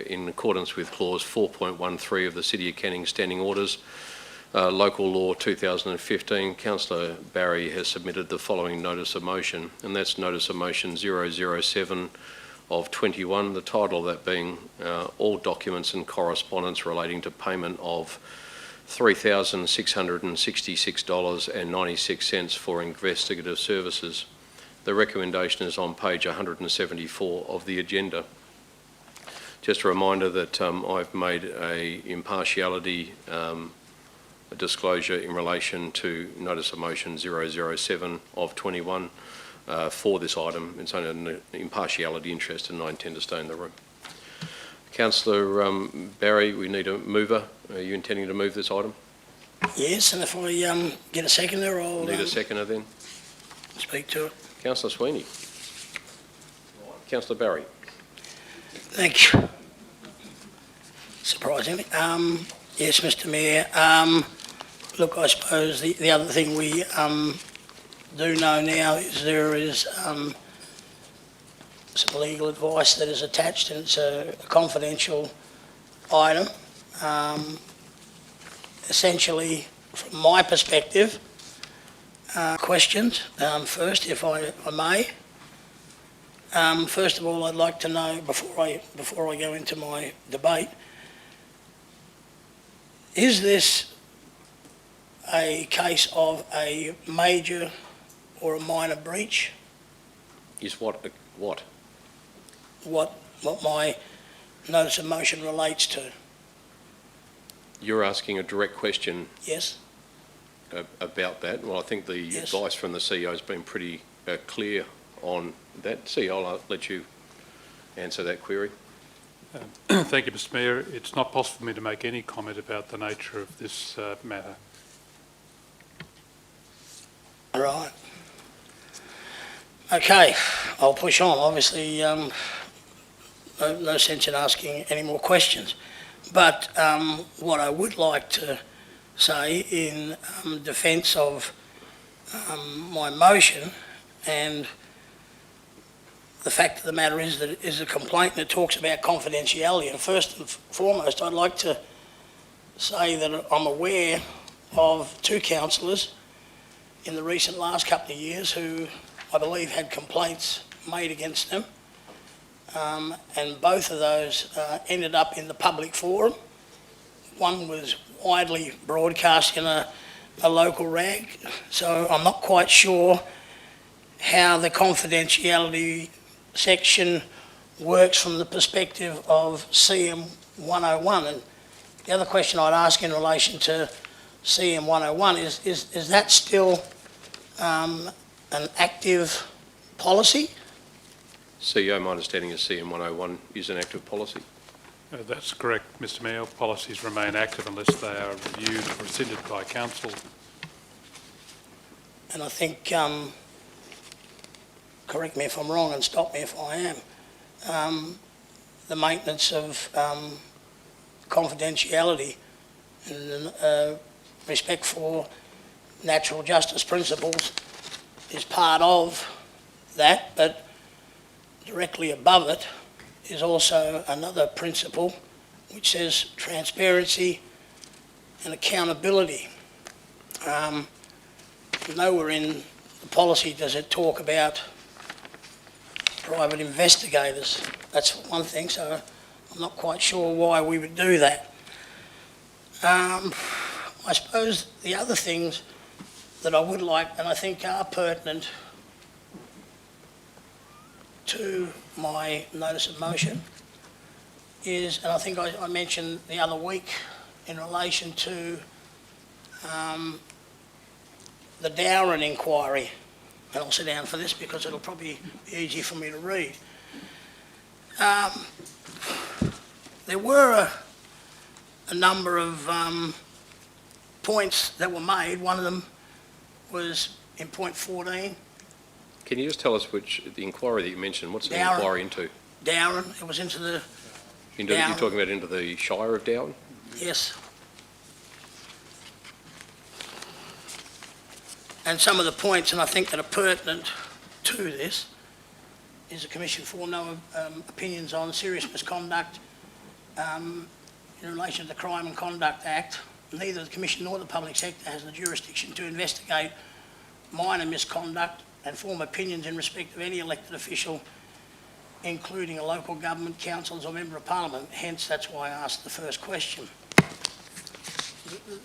in accordance with Clause 4.13 of the City of Canning Standing Orders, Local Law 2015. Councillor Barry has submitted the following notice of motion, and that's notice of motion 007 of 21, the title of that being all documents and correspondence relating to payment of $3,666.96 for investigative services. The recommendation is on page 174 of the agenda. Just a reminder that I've made a impartiality disclosure in relation to Notice of Motion 007 of 21 for this item. It's only an impartiality interest and I intend to stay in the room. Councillor Barry, we need a mover. Are you intending to move this item? Yes, and if I get a seconder, I'll Need a seconder then? speak to it. Councillor Sweeney. Councillor Barry. Thank you. Surprisingly. Yes, Mr Mayor. Look, I suppose the other thing we do know now is there is some legal advice that is attached, and it's a confidential item. Essentially, from my perspective, questions first, if I may. First of all, I'd like to know, before I go into my debate, is this a case of a major or a minor breach? Is what? What my notice of motion relates to? You're asking a direct question. Yes. About that. Well, I think the advice from the CEO has been pretty clear on that. CEO, I'll let you answer that query. Thank you, Mr Mayor. It's not possible for me to make any comment about the nature of this matter. Right. Okay, I'll push on. Obviously, no sense in asking any more questions. But what I would like to say in defence of my motion, and the fact of the matter is that it is a complaint that talks about confidentiality, and first and foremost I'd like to say that I'm aware of two councillors in the recent last couple of years who I believe had complaints made against them, and both of those ended up in the public forum. One was widely broadcast in a local rag, so I'm not quite sure how the confidentiality section works from the perspective of CM 101. And the other question I'd ask in relation to CM 101 is that still an active policy? CEO, my understanding is CM 101 is an active policy. That's correct, Mr Mayor. Policies remain active unless they are reviewed or rescinded by council. And I think, correct me if I'm wrong and stop me if I am, the maintenance of confidentiality and respect for natural justice principles is part of that, but directly above it is also another principle which says transparency and accountability. Nowhere in the policy does it talk about private investigators. That's one thing, so I'm not quite sure why we would do that. I suppose the other things that I would like, and I think are pertinent to my notice of motion, is, and I think I mentioned the other week in relation to the Dowran inquiry, and I'll sit down for this because it'll probably be easy for me to read. There were a number of points that were made. One of them was in point 14. Can you just tell us which, the inquiry that you mentioned, what's the Dowran. inquiry into? Dowran, it was into the... You're talking about into the Shire of Dowran? Yes. And some of the points, and I think that are pertinent to this, is the Commission formed no opinions on serious misconduct in relation to the Crime and Conduct Act. Neither the Commission nor the public sector has the jurisdiction to investigate minor misconduct and form opinions in respect of any elected official, including a local government, councils or member of parliament. Hence, that's why I asked the first question.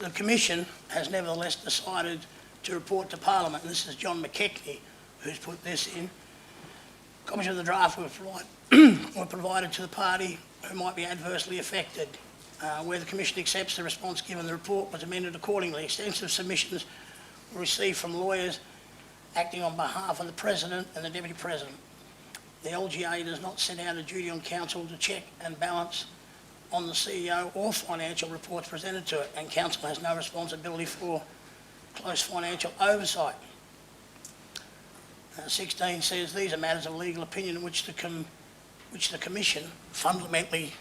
The Commission has nevertheless decided to report to Parliament, and this is John McKechnie who's put this in, Copies of the draft were provided to the party who might be adversely affected. Where the Commission accepts the response given, the report was amended accordingly. Extensive submissions were received from lawyers acting on behalf of the President and the Deputy President. The LGA does not set out a duty on Council to check and balance on the CEO or financial reports presented to it, and Council has no responsibility for close financial oversight. 16 says these are matters of legal opinion in which the Commission fundamentally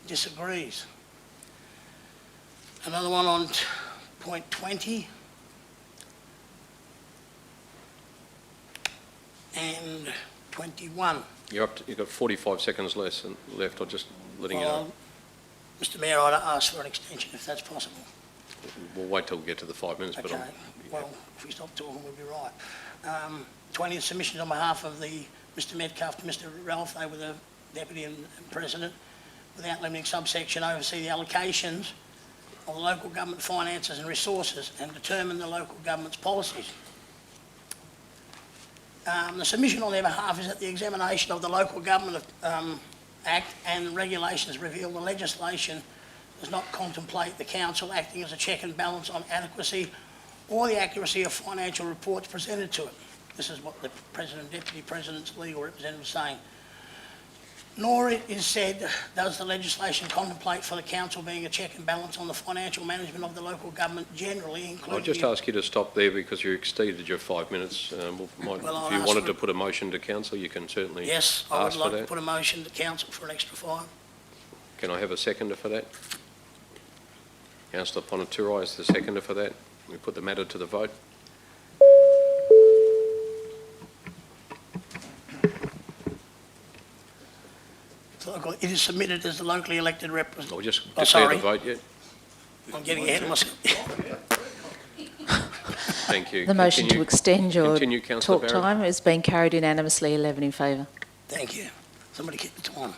disagrees. Another one on point 20 and 21. You've got 45 seconds left. I'm just letting you know. Mr Mayor, I'd ask for an extension if that's possible. We'll wait till we get to the 5 minutes. Okay, well, if we stop talking, we'll be right. 20 submissions on behalf of Mr Metcalfe to Mr Ralph. They were the Deputy and President. Without limiting subsection, oversee the allocations of the local government finances and resources and determine the local government's policies. The submission on their behalf is that the examination of the Local Government Act and regulations reveal the legislation does not contemplate the Council acting as a check and balance on adequacy or the accuracy of financial reports presented to it. This is what the President and Deputy President's legal representative is saying. Nor it is said, does the legislation contemplate for the Council being a check and balance on the financial management of the local government generally, including... I'll just ask you to stop there because you exceeded your 5 minutes. If you wanted to put a motion to Council, you can certainly Yes, ask I would for like that. to put a motion to Council for an extra 5. Can I have a seconder for that? Councillor Ponaturai is the seconder for that. We put the matter to the vote. It is submitted as the locally elected representative. Or just declare the vote yet. I'm getting ahead of myself. Thank you. The motion to extend your Continue, Councillor talk Barry. time is being carried unanimously, 11 in favour. Thank you. Somebody keep the time.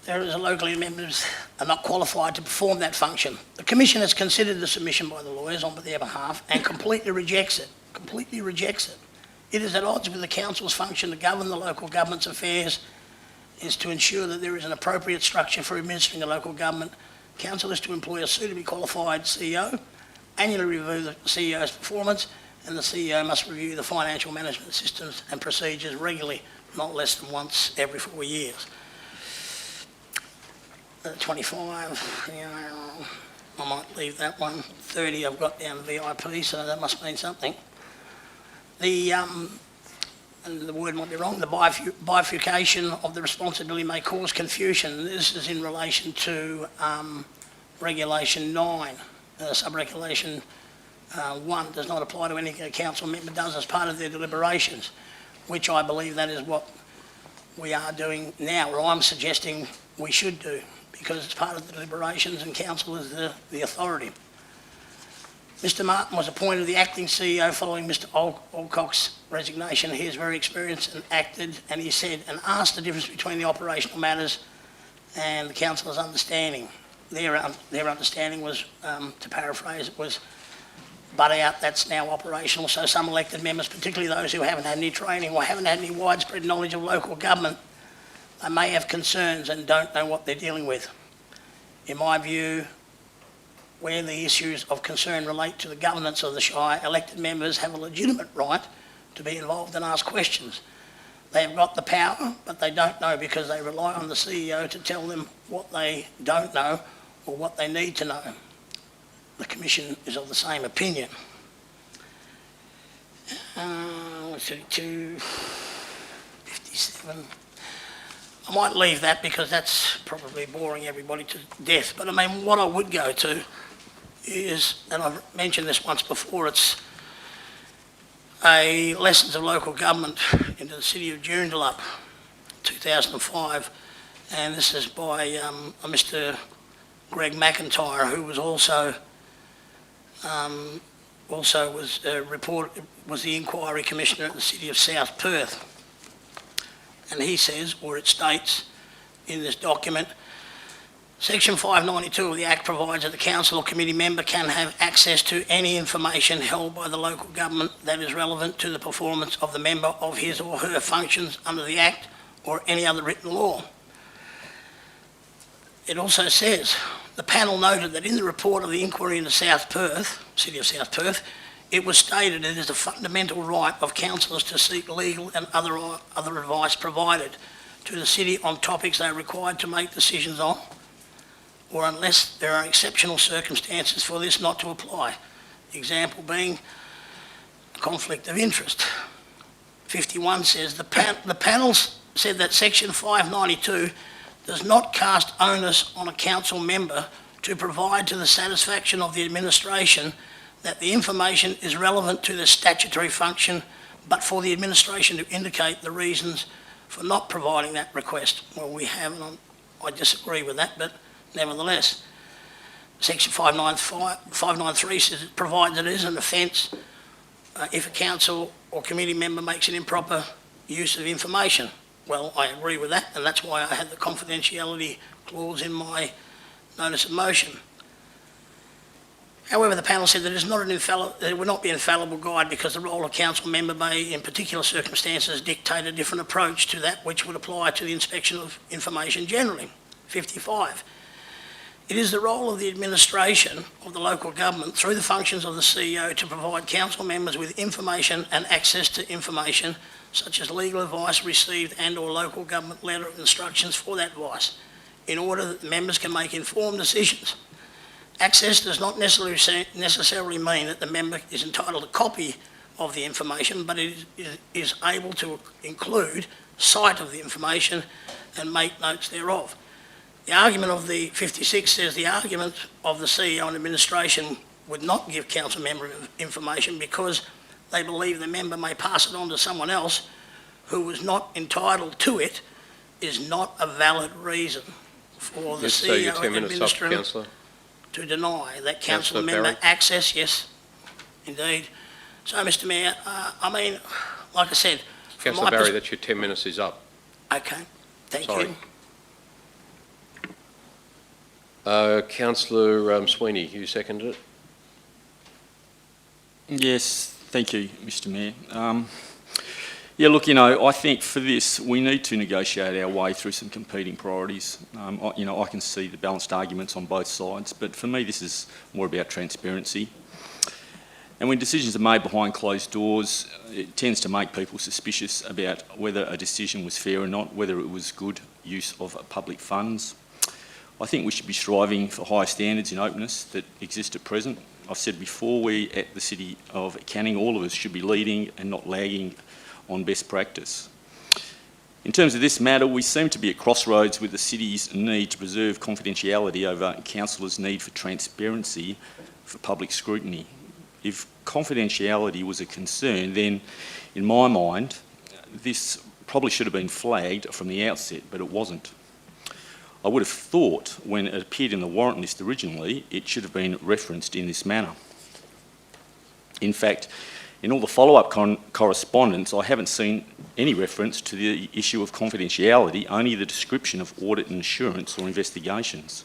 There is a locally members are not qualified to perform that function. The Commission has considered the submission by the lawyers on their behalf and completely rejects it. Completely rejects it. It is at odds with the Council's function to govern the local government's affairs, is to ensure that there is an appropriate structure for administering the local government. Council is to employ a suitably qualified CEO, annually review the CEO's performance, and the CEO must review the financial management systems and procedures regularly, not less than once every 4 years. 25, I might leave that one. 30 I've got down VIP, so that must mean something. And the word might be wrong, the bifurcation of the responsibility may cause confusion. This is in relation to Regulation 9. Sub-Regulation 1 does not apply to any council member does as part of their deliberations, which I believe that is what we are doing now, or I'm suggesting we should do, because it's part of the deliberations and council is the authority. Mr Martin was appointed the acting CEO following Mr Alcock's resignation. He is very experienced and acted, and he said and asked the difference between the operational matters and the councillor's understanding. Their understanding was, to paraphrase, it was butt out, that's now operational. So some elected members, particularly those who haven't had any training or haven't had any widespread knowledge of local government, they may have concerns and don't know what they're dealing with. In my view, where the issues of concern relate to the governance of the Shire, elected members have a legitimate right to be involved and ask questions. They have got the power, but they don't know because they rely on the CEO to tell them what they don't know or what they need to know. The Commission is of the same opinion. 32, 57. I might leave that because that's probably boring everybody to death. But I mean, what I would go to is, and I've mentioned this once before, it's a Lessons of Local Government into the City of Joondalup, 2005, and this is by Mr Greg McIntyre, who was also was the Inquiry Commissioner at the City of South Perth. And he says, or it states in this document, Section 592 of the Act provides that the council or committee member can have access to any information held by the local government that is relevant to the performance of the member of his or her functions under the Act or any other written law. It also says, the panel noted that in the report of the inquiry into South Perth, City of South Perth, it was stated it is a fundamental right of councillors to seek legal and other advice provided to the city on topics they are required to make decisions on, or unless there are exceptional circumstances for this not to apply. The example being a conflict of interest. 51 says the panel said that Section 592 does not cast onus on a council member to provide to the satisfaction of the administration that the information is relevant to the statutory function, but for the administration to indicate the reasons for not providing that request. Well, we have, and I disagree with that, but nevertheless, Section 593 says it provides it is an offence if a council or committee member makes an improper use of information. Well, I agree with that, and that's why I had the confidentiality clause in my notice of motion. However, the panel said that it would not be an infallible guide because the role of council member may, in particular circumstances, dictate a different approach to that which would apply to the inspection of information generally. 55. It is the role of the administration of the local government through the functions of the CEO to provide council members with information and access to information such as legal advice received and or local government letter of instructions for that advice in order that the members can make informed decisions. Access does not necessarily mean that the member is entitled to a copy of the information, but it is able to include sight of the information and make notes thereof. The argument of the 56 says the argument of the CEO and administration would not give council member information because they believe the member may pass it on to someone else who was not entitled to it is not a valid reason for the CEO and administrator to deny that council member access. Yes, indeed. So, Mr Mayor, I mean, like I said... Councillor Barry, that's your 10 minutes is up. Okay, thank you. Councillor Sweeney, you seconded it? Yes, thank you, Mr Mayor. Yeah, look, you know, I think for this we need to negotiate our way through some competing priorities. You know, I can see the balanced arguments on both sides, but for me this is more about transparency. And when decisions are made behind closed doors, it tends to make people suspicious about whether a decision was fair or not, whether it was good use of public funds. I think we should be striving for higher standards in openness that exist at present. I've said before, we at the City of Canning, all of us should be leading and not lagging on best practice. In terms of this matter, we seem to be at crossroads with the City's need to preserve confidentiality over councillors' need for transparency for public scrutiny. If confidentiality was a concern, then in my mind, this probably should have been flagged from the outset, but it wasn't. I would have thought when it appeared in the warrant list originally, it should have been referenced in this manner. In fact, in all the follow-up correspondence, I haven't seen any reference to the issue of confidentiality, only the description of audit and assurance or investigations.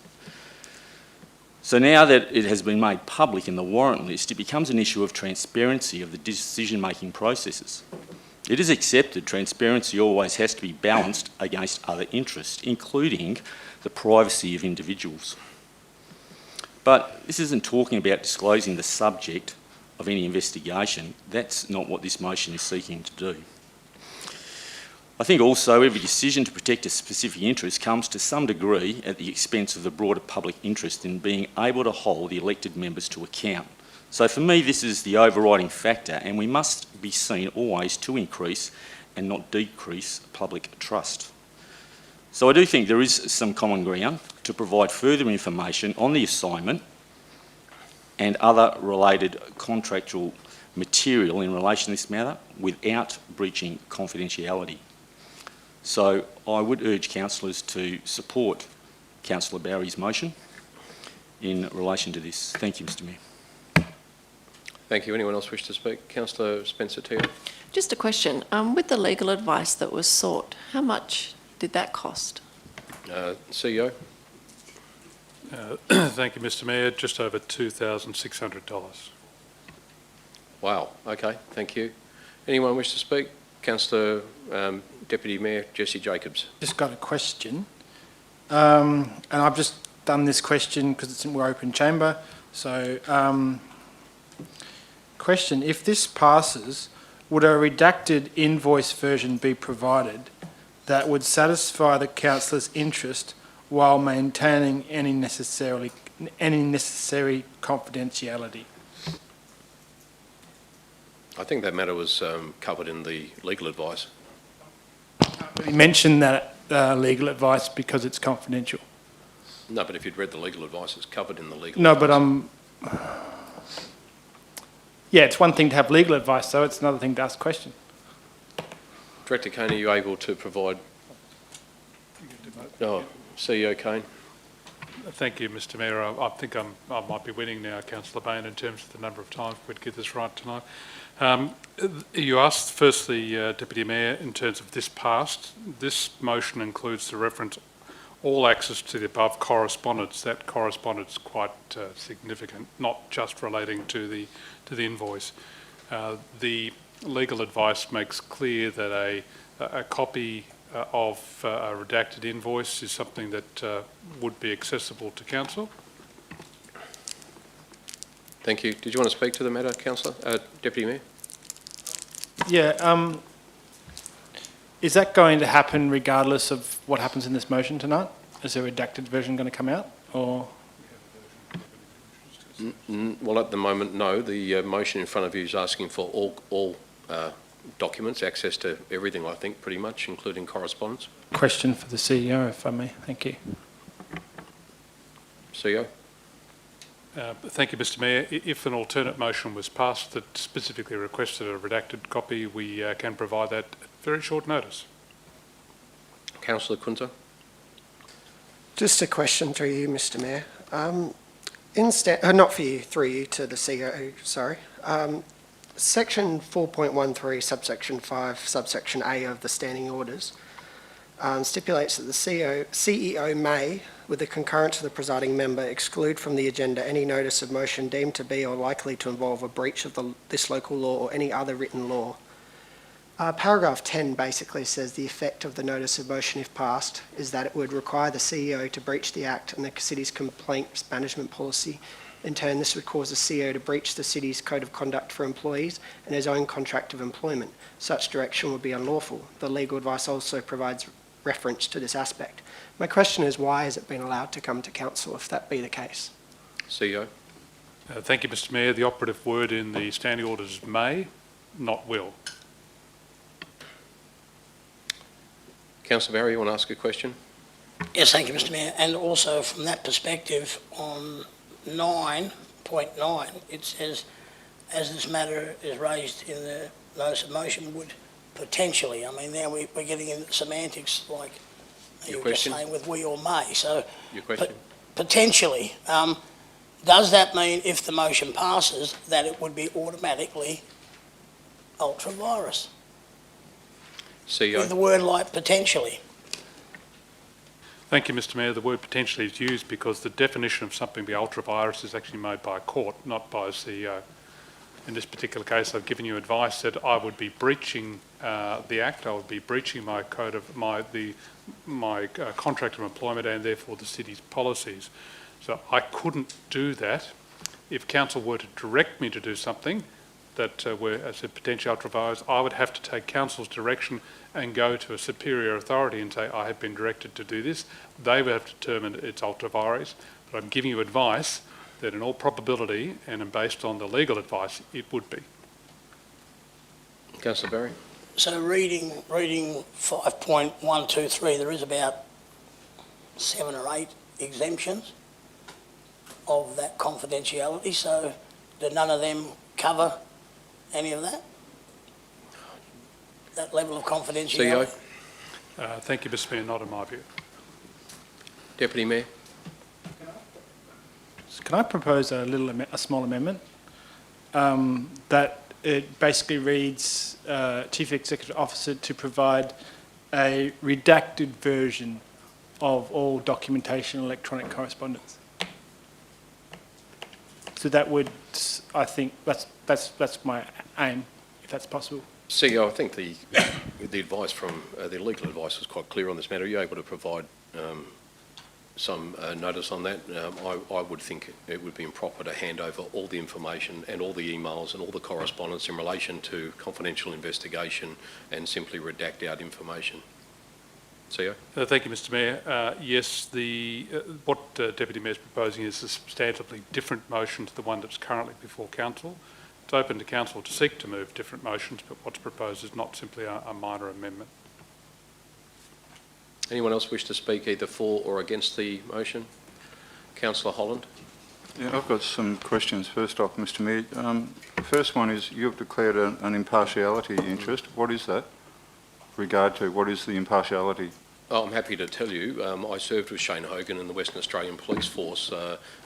So now that it has been made public in the warrant list, it becomes an issue of transparency of the decision-making processes. It is accepted transparency always has to be balanced against other interests, including the privacy of individuals. But this isn't talking about disclosing the subject of any investigation. That's not what this motion is seeking to do. I think also every decision to protect a specific interest comes to some degree at the expense of the broader public interest in being able to hold the elected members to account. So for me, this is the overriding factor, and we must be seen always to increase and not decrease public trust. So I do think there is some common ground to provide further information on the assignment and other related contractual material in relation to this matter without breaching confidentiality. So I would urge councillors to support Councillor Barry's motion in relation to this. Thank you, Mr Mayor. Thank you. Anyone else wish to speak? Councillor Spencer-Teal. Just a question. With the legal advice that was sought, how much did that cost? CEO. Thank you, Mr Mayor. Just over $2,600. Wow, okay, thank you. Anyone wish to speak? Councillor Deputy Mayor Jesse Jacobs. Just got a question. And I've just done this question because we're open chamber. So, question, if this passes, would a redacted invoice version be provided that would satisfy the councillor's interest while maintaining any necessary confidentiality? I think that matter was covered in the legal advice. You mentioned that legal advice because it's confidential. No, but if you'd read the legal advice, it's covered in the legal No, advice. but yeah, it's one thing to have legal advice, though. It's another thing to ask a question. Director Kane, are you able to provide? Oh, CEO Kane. Thank you, Mr Mayor. I think I might be winning now, Councillor Bain, in terms of the number of times we'd get this right tonight. You asked, firstly, Deputy Mayor, in terms of this passed, this motion includes the reference all access to the above correspondence. That correspondence is quite significant, not just relating to the invoice. The legal advice makes clear that a copy of a redacted invoice is something that would be accessible to council. Thank you. Did you want to speak to the matter, Councillor? Deputy Mayor? Yeah, is that going to happen regardless of what happens in this motion tonight? Is a redacted version going to come out, or? Well, at the moment, no. The motion in front of you is asking for all documents, access to everything, I think, pretty much, including correspondence. Question for the CEO, if I may. Thank you. CEO? Thank you, Mr Mayor. If an alternate motion was passed that specifically requested a redacted copy, we can provide that at very short notice. Councillor Kunta? Just a question through you, Mr Mayor. Not for you, through you to the CEO, sorry. Section 4.13, subsection 5, subsection A of the standing orders stipulates that the CEO may, with the concurrence of the presiding member, exclude from the agenda any notice of motion deemed to be or likely to involve a breach of this local law or any other written law. Paragraph 10 basically says the effect of the notice of motion, if passed, is that it would require the CEO to breach the Act and the city's complaints management policy. In turn, this would cause the CEO to breach the city's code of conduct for employees and his own contract of employment. Such direction would be unlawful. The legal advice also provides reference to this aspect. My question is, why has it been allowed to come to council if that be the case? CEO? Thank you, Mr Mayor. The operative word in the standing orders is may, not will. Councillor Barry, you want to ask a question? Yes, thank you, Mr Mayor. And also from that perspective, on 9.9, it says, as this matter is raised in the notice of motion, would potentially, I mean, now we're getting into semantics like you were just saying with we or may. So your question? Potentially, does that mean if the motion passes that it would be automatically ultra-virus? CEO? With the word like potentially. Thank you, Mr Mayor. The word potentially is used because the definition of something being ultra-virus is actually made by a court, not by a CEO. In this particular case, I've given you advice that I would be breaching the Act, I would be breaching my code of my contract of employment and therefore the city's policies. So I couldn't do that. If council were to direct me to do something that were, as a potential ultra-virus, I would have to take council's direction and go to a superior authority and say, I have been directed to do this. They would have determined it's ultra-virus. But I'm giving you advice that in all probability, and based on the legal advice, it would be. Councillor Barry? So reading 5.123, there is about 7 or 8 exemptions of that confidentiality. So do none of them cover any of that? That level of confidentiality? CEO? Thank you, Mr Mayor. Not in my view. Deputy Mayor? Can I propose a small amendment that it basically reads Chief Executive Officer to provide a redacted version of all documentation and electronic correspondence? So that would, I think, that's my aim, if that's possible. CEO, I think the advice from, the legal advice was quite clear on this matter. Are you able to provide some notice on that? I would think it would be improper to hand over all the information and all the emails and all the correspondence in relation to confidential investigation and simply redact out information. CEO? Thank you, Mr Mayor. Yes, what Deputy Mayor is proposing is a substantively different motion to the one that's currently before Council. It's open to Council to seek to move different motions, but what's proposed is not simply a minor amendment. Anyone else wish to speak either for or against the motion? Councillor Holland? Yeah, I've got some questions. First off, Mr Mayor. The first one is you've declared an impartiality interest. What is that? What is the impartiality? Oh, I'm happy to tell you. I served with Shane Hogan in the Western Australian Police Force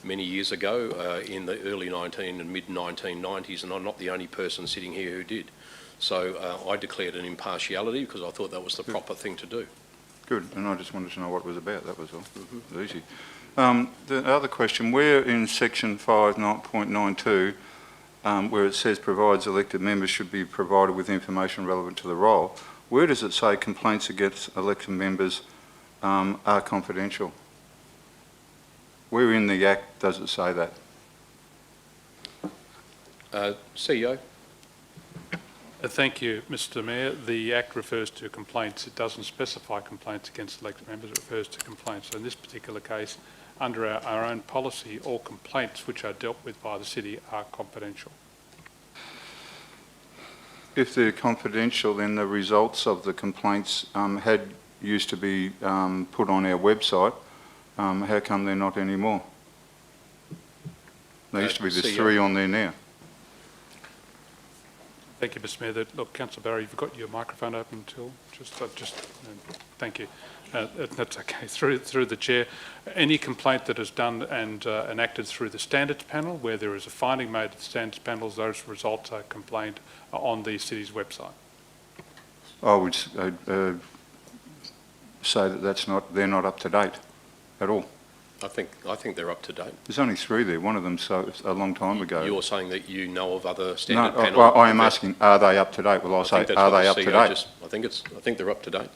many years ago in the early and mid-1990s, and I'm not the only person sitting here who did. So I declared an impartiality because I thought that was the proper thing to do. Good, and I just wanted to know what it was about, that was all. It was easy. The other question, where in section 5.92, where it says provides elected members should be provided with information relevant to the role, where does it say complaints against elected members are confidential? Where in the Act does it say that? CEO? Thank you, Mr Mayor. The Act refers to complaints. It doesn't specify complaints against elected members. It refers to complaints. So in this particular case, under our own policy, all complaints which are dealt with by the city are confidential. If they're confidential, then the results of the complaints used to be put on our website. How come they're not anymore? There used to be, there's 3 on there now. Thank you, Mr Mayor. Look, Councillor Barry, you've got your microphone open until thank you. That's okay. Through the chair, any complaint that is done and enacted through the standards panel, where there is a finding made at the standards panels, those results are complained on the city's website. I would say that they're not up to date at all. I think they're up to date. There's only 3 there. One of them's a long time ago. You're saying that you know of other standard panels? No, I am asking, are they up to date? Well, I'll say, are they up to date? I think they're up to date.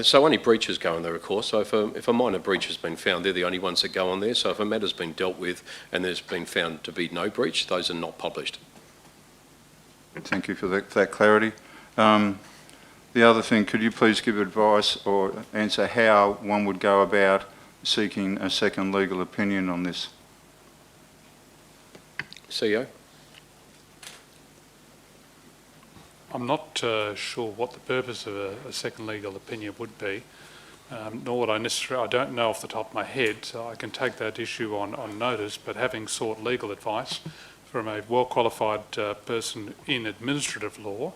So only breaches go on there, of course. So if a minor breach has been found, they're the only ones that go on there. So if a matter's been dealt with and there's been found to be no breach, those are not published. Thank you for that clarity. The other thing, could you please give advice or answer how one would go about seeking a second legal opinion on this? CEO? I'm not sure what the purpose of a second legal opinion would be, nor would I necessarily, I don't know off the top of my head, so I can take that issue on notice, but having sought legal advice from a well-qualified person in administrative law,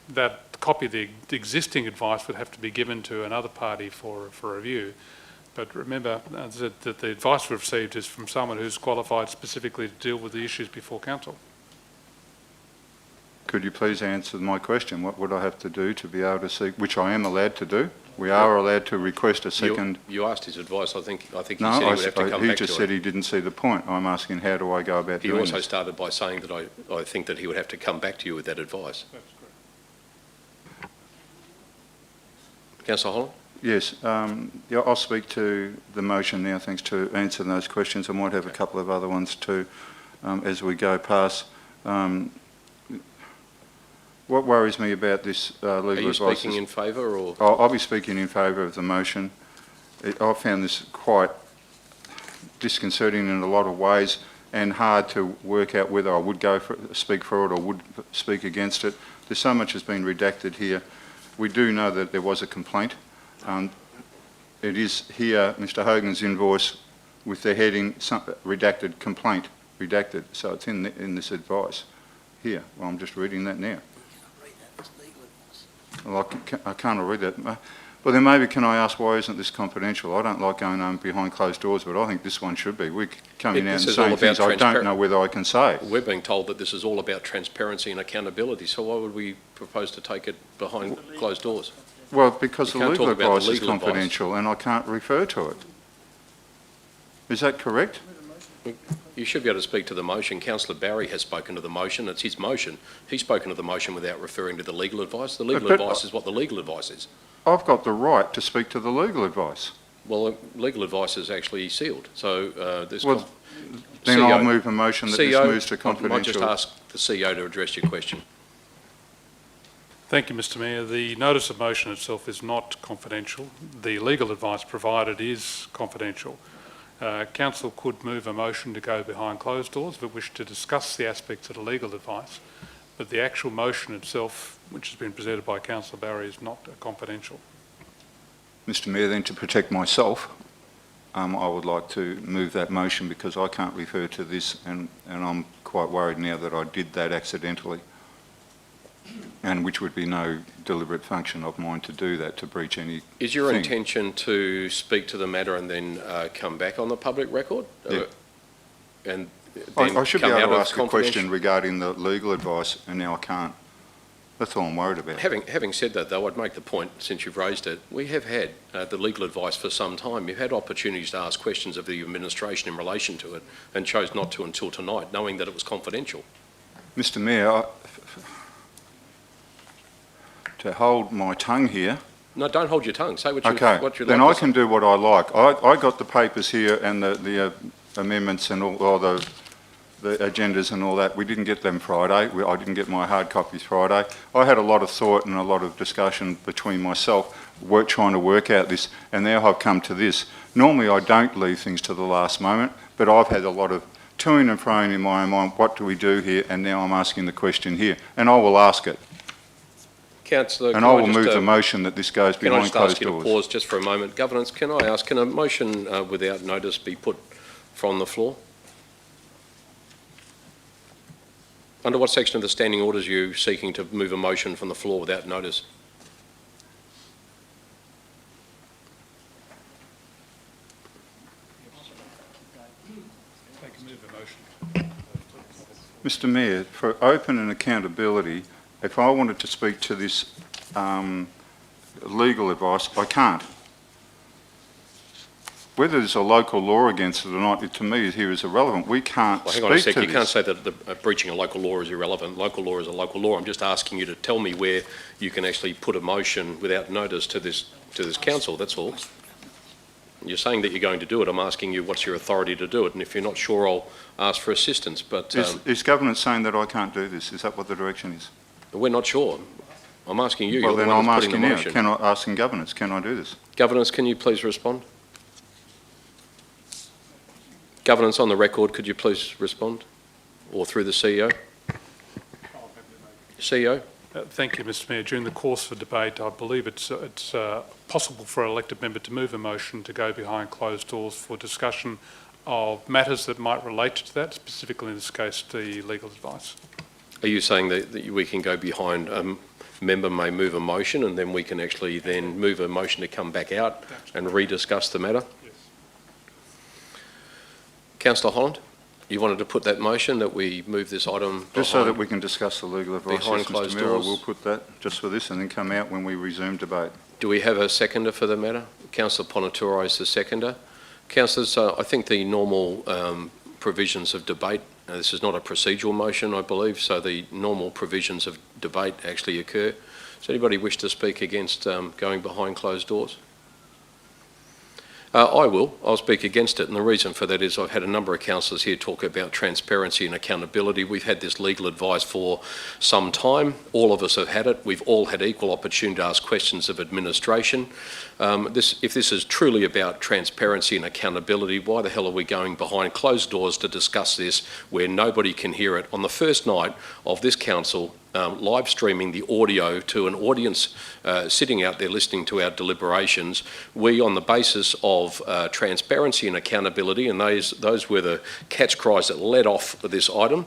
that copy of the existing advice would have to be given to another party for review. But remember that the advice we've received is from someone who's qualified specifically to deal with the issues before council. Could you please answer my question? What would I have to do to be able to seek, which I am allowed to do? We are allowed to request a second... You asked his advice. I think he said he would have to come back to it. He just said he didn't see the point. I'm asking how do I go about doing this? He also started by saying that I think that he would have to come back to you with that advice. That's correct. Councillor Holland? Yes, yeah, I'll speak to the motion now, thanks to answering those questions. I might have a couple of other ones too as we go past. What worries me about this legal advice... Are you speaking in favour or...? I'll be speaking in favour of the motion. I found this quite disconcerting in a lot of ways and hard to work out whether I would speak for it or would speak against it. There's so much has been redacted here. We do know that there was a complaint. It is here, Mr Hogan's invoice with the heading redacted complaint, redacted. So it's in this advice here. Well, I'm just reading that now. Well, I can't read that. Well, then maybe can I ask why isn't this confidential? I don't like going on behind closed doors, but I think this one should be. We're coming out and saying things I don't know whether I can say. We're being told that this is all about transparency and accountability, so why would we propose to take it behind closed doors? Well, because the legal advice is confidential and I can't refer to it. Is that correct? You should be able to speak to the motion. Councillor Barry has spoken to the motion. It's his motion. He's spoken to the motion without referring to the legal advice. The legal advice is what the legal advice is. I've got the right to speak to the legal advice. Well, legal advice is actually sealed. So there's... Well, then CEO, I'll move a motion that this moves to confidential. I might just ask the CEO to address your question. Thank you, Mr Mayor. The notice of motion itself is not confidential. The legal advice provided is confidential. Council could move a motion to go behind closed doors if it wished to discuss the aspects of the legal advice, but the actual motion itself, which has been presented by Councillor Barry, is not confidential. Mr Mayor, then to protect myself, I would like to move that motion because I can't refer to this and I'm quite worried now that I did that accidentally, and which would be no deliberate function of mine to do that, to breach any Is your thing. intention to speak to the matter and then come back on the public record? Yeah. And then I should be come able out to of ask a question regarding the legal advice and now I can't. That's all I'm worried about. Having said that, though, I'd make the point, since you've raised it, we have had the legal advice for some time. You've had opportunities to ask questions of the administration in relation to it and chose not to until tonight, knowing that it was confidential. Mr Mayor, to hold my tongue here... No, don't hold your tongue. Say what you Okay, what you then like I to can do what I like. I got the papers here and the amendments and all, or the agendas and all that. We didn't get them Friday. I didn't get my hard copies Friday. I had a lot of thought and a lot of discussion between myself, trying to work out this, and now I've come to this. Normally I don't leave things to the last moment, but I've had a lot of toing and froing in my own mind, what do we do here? And now I'm asking the question here, and I will ask it. Councillor, and I will move the motion that this goes behind closed doors. Can I just ask you to pause just for a moment? Governance, can I ask, can a motion without notice be put from the floor? Under what section of the standing orders are you seeking to move a motion from the floor without notice? Mr Mayor, for open and accountability, if I wanted to speak to this legal advice, I can't. Whether there's a local law against it or not, to me here is irrelevant. We can't Well, hang speak on a sec. to You this. can't say that breaching a local law is irrelevant. Local law is a local law. I'm just asking you to tell me where you can actually put a motion without notice to this council, that's all. You're saying that you're going to do it. I'm asking you what's your authority to do it, and if you're not sure, I'll ask for assistance. But Is governance saying that I can't do this? Is that what the direction is? we're not sure. I'm asking you. Well, You're the then one I'm that's putting asking the now. motion. Can I ask in governance? Can I do this? Governance, can you please respond? Governance on the record, could you please respond? Or through the CEO? CEO? Thank you, Mr Mayor. During the course of the debate, I believe it's possible for an elected member to move a motion to go behind closed doors for discussion of matters that might relate to that, specifically in this case, the legal advice. Are you saying that we can go behind, member may move a motion and then we can actually then move a motion to come back out and rediscuss the matter? Yes. Councillor Holland, you wanted to put that motion that we move this item Just so that we can discuss the legal advice, behind yes, closed Mr Mayor, I doors. will put that just for this and then come out when we resume debate. Do we have a seconder for the matter? Councillor Ponaturo is the seconder. Councillors, I think the normal provisions of debate, this is not a procedural motion, I believe, so the normal provisions of debate actually occur. Does anybody wish to speak against going behind closed doors? I will. I'll speak against it, and the reason for that is I've had a number of councillors here talk about transparency and accountability. We've had this legal advice for some time. All of us have had it. We've all had equal opportunity to ask questions of administration. If this is truly about transparency and accountability, why the hell are we going behind closed doors to discuss this where nobody can hear it on the first night of this council live streaming the audio to an audience sitting out there listening to our deliberations? We, on the basis of transparency and accountability, and those were the catch cries that led off this item,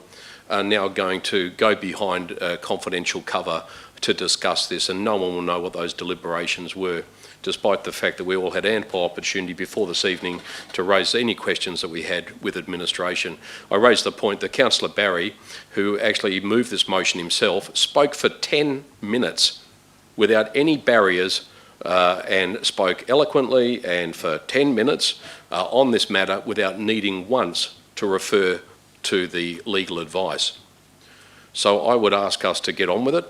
are now going to go behind confidential cover to discuss this, and no one will know what those deliberations were, despite the fact that we all had ample opportunity before this evening to raise any questions that we had with administration. I raised the point that Councillor Barry, who actually moved this motion himself, spoke for 10 minutes without any barriers and spoke eloquently and for 10 minutes on this matter without needing once to refer to the legal advice. So I would ask us to get on with it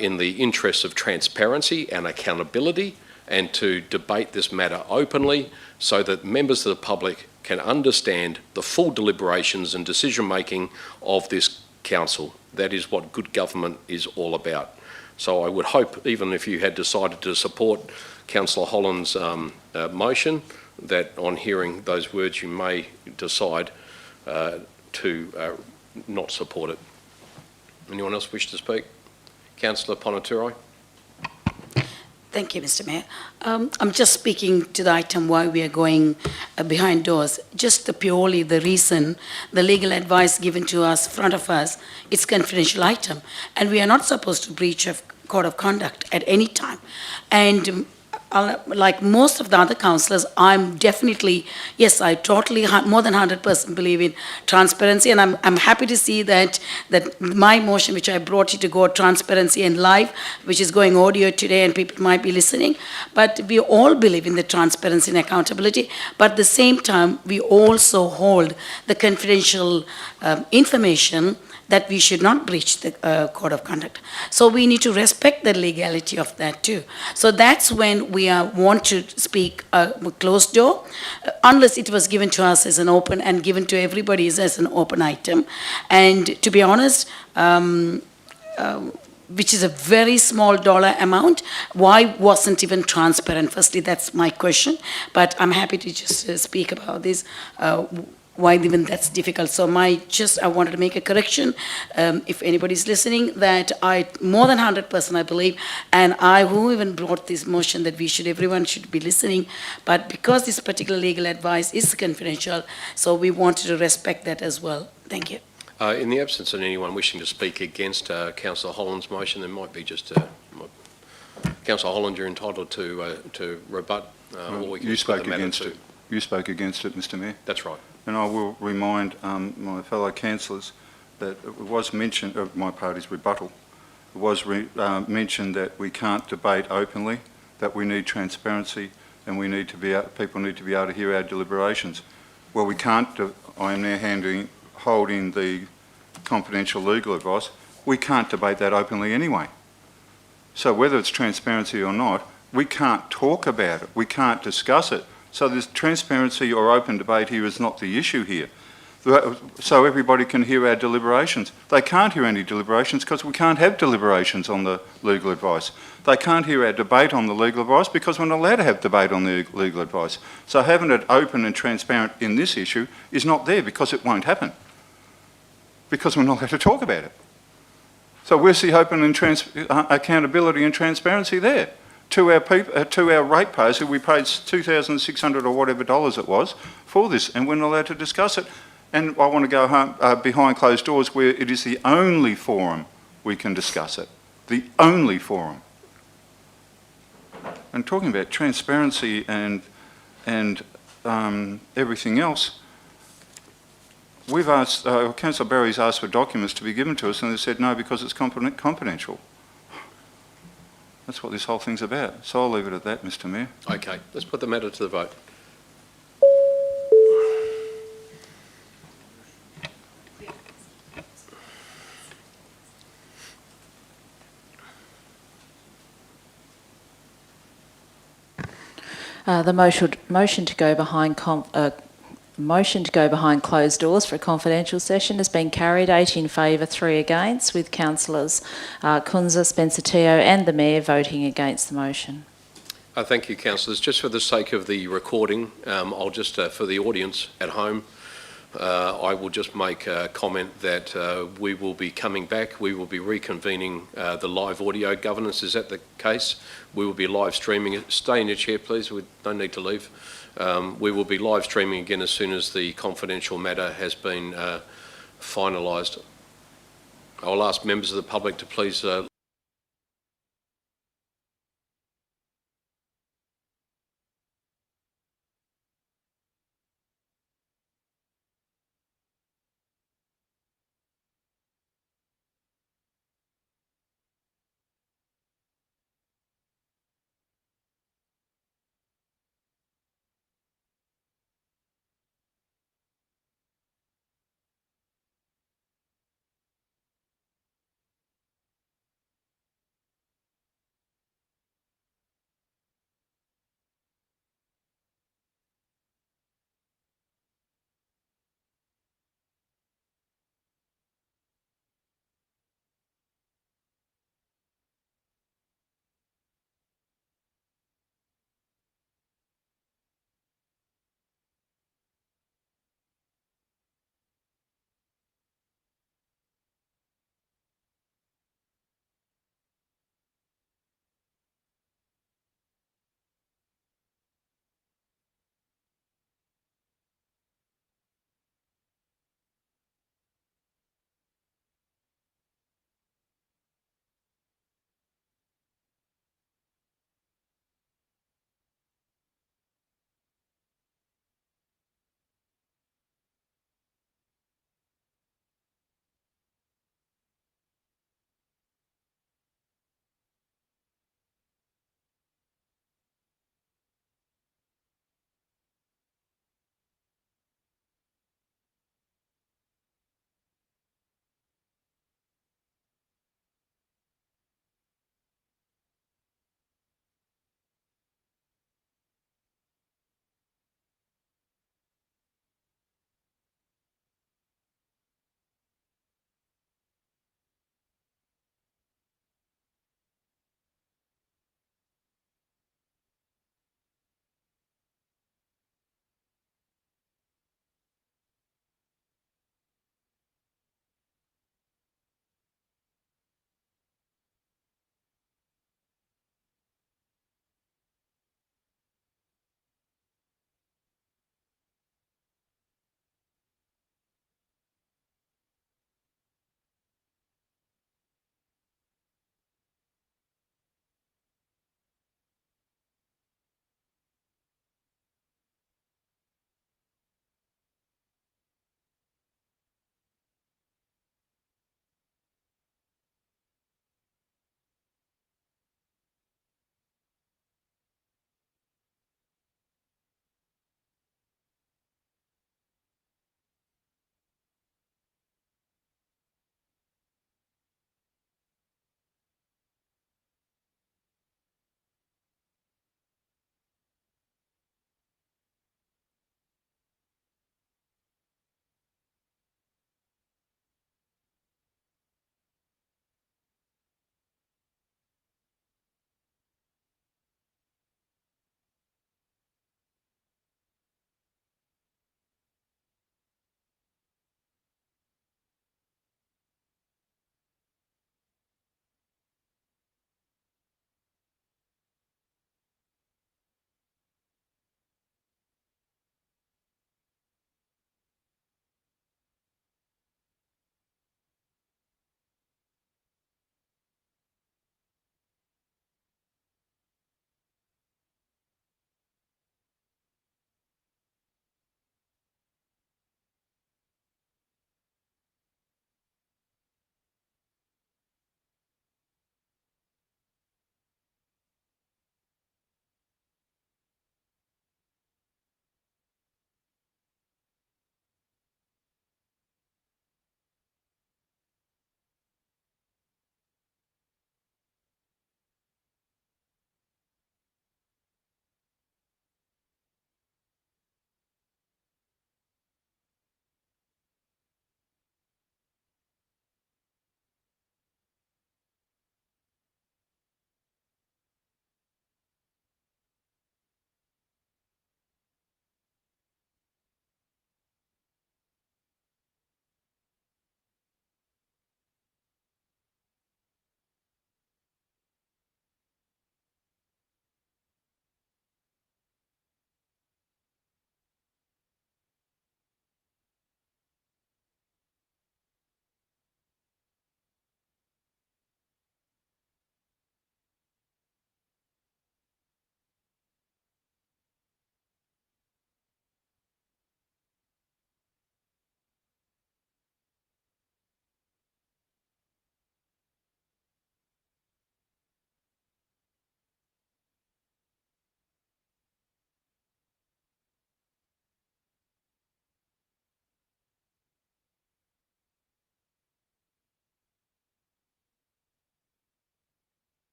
in the interests of transparency and accountability, and to debate this matter openly so that members of the public can understand the full deliberations and decision-making of this council. That is what good government is all about. So I would hope, even if you had decided to support Councillor Holland's motion, that on hearing those words you may decide to not support it. Anyone else wish to speak? Councillor Ponaturai. Thank you, Mr. Mayor. I'm just speaking to the item why we are going behind doors. Just purely the reason, the legal advice given to us, front of us, it's confidential item. And we are not supposed to breach a code of conduct at any time. And like most of the other councillors, I'm definitely, yes, I totally, more than 100% believe in transparency, and I'm happy to see that my motion, which I brought you to go transparency and live, which is going audio today, and people might be listening, but we all believe in the transparency and accountability, but at the same time, we also hold the confidential information that we should not breach the code of conduct. So we need to respect the legality of that too. So that's when we want to speak closed door, unless it was given to us as an open and given to everybody as an open item. And to be honest, which is a very small dollar amount, why wasn't even transparent? Firstly, that's my question, but I'm happy to just speak about this. Why even that's difficult. So I wanted to make a correction, if anybody's listening, that more than 100% I believe, and who even brought this motion that everyone should be listening, but because this particular legal advice is confidential, so we wanted to respect that as well. Thank you. In the absence of anyone wishing to speak against Councillor Holland's motion, there might be just Councillor Holland, you're entitled to rebut, or we can you spoke put the matter against to. it. You spoke against it, Mr. Mayor. That's right. And I will remind my fellow councillors that it was mentioned, my party's rebuttal, it was mentioned that we can't debate openly, that we need transparency, and we need to be people need to be able to hear our deliberations. Well, we can't, I am now holding the confidential legal advice, we can't debate that openly anyway. So whether it's transparency or not, we can't talk about it, we can't discuss it. So there's transparency or open debate here is not the issue here. So everybody can hear our deliberations. They can't hear any deliberations because we can't have deliberations on the legal advice. They can't hear our debate on the legal advice because we're not allowed to have debate on the legal advice. So having it open and transparent in this issue is not there because it won't happen. Because we're not allowed to talk about it. So where's the open and accountability and transparency there? To our ratepayers, who we paid $2,600 or whatever dollars it was for this, and we're not allowed to discuss it. And I want to go home, behind closed doors where it is the only forum we can discuss it. The only forum. And talking about transparency and everything else, we've asked, Councillor Berry's asked for documents to be given to us, and they said no because it's confidential. That's what this whole thing's about. So I'll leave it at that, Mr. Mayor. Okay, let's put the matter to the vote. The motion to go behind closed doors for a confidential session has been carried. 8 in favour, 3 against, with councillors Kunza, Spencer-Teo and the Mayor voting against the motion. Thank you, councillors. Just for the sake of the recording, I'll just, for the audience at home, I will just make a comment that we will be coming back. We will be reconvening the live audio governance. Is that the case? We will be live streaming it. Stay in your chair, please. We don't need to leave. We will be live streaming again as soon as the confidential matter has been finalised. I'll ask members of the public to please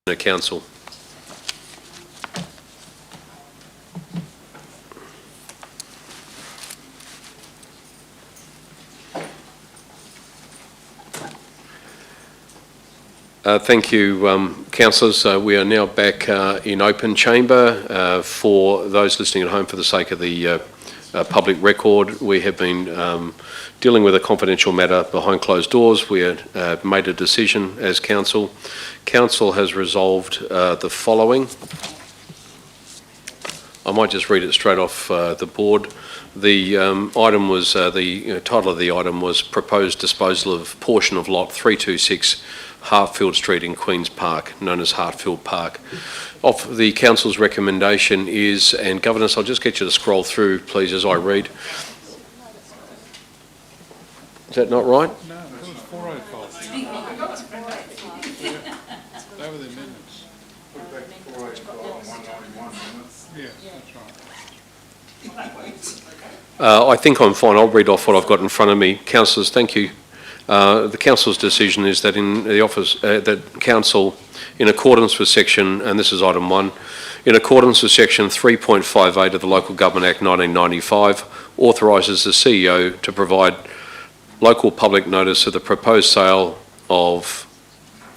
Council. Thank you, councillors. We are now back in open chamber. For those listening at home, for the sake of the public record, we have been dealing with a confidential matter behind closed doors. We have made a decision as council. Council has resolved the following. I might just read it straight off the board. The item was, the title of the item was Proposed Disposal of Portion of Lot 326 Hartfield Street in Queen's Park, known as Hartfield Park. Of the council's recommendation is, and governors, I'll just get you to scroll through, please, as I read. Is that not right? No, it was 405. They were the amendments. Put back to 485 and 191 minutes. Yeah, that's right. I think I'm fine. I'll read off what I've got in front of me. Councillors, thank you. The council's decision is that in the office, that council, in accordance with section, and this is item 1, in accordance with section 3.58 of the Local Government Act 1995, authorises the CEO to provide local public notice of the proposed sale of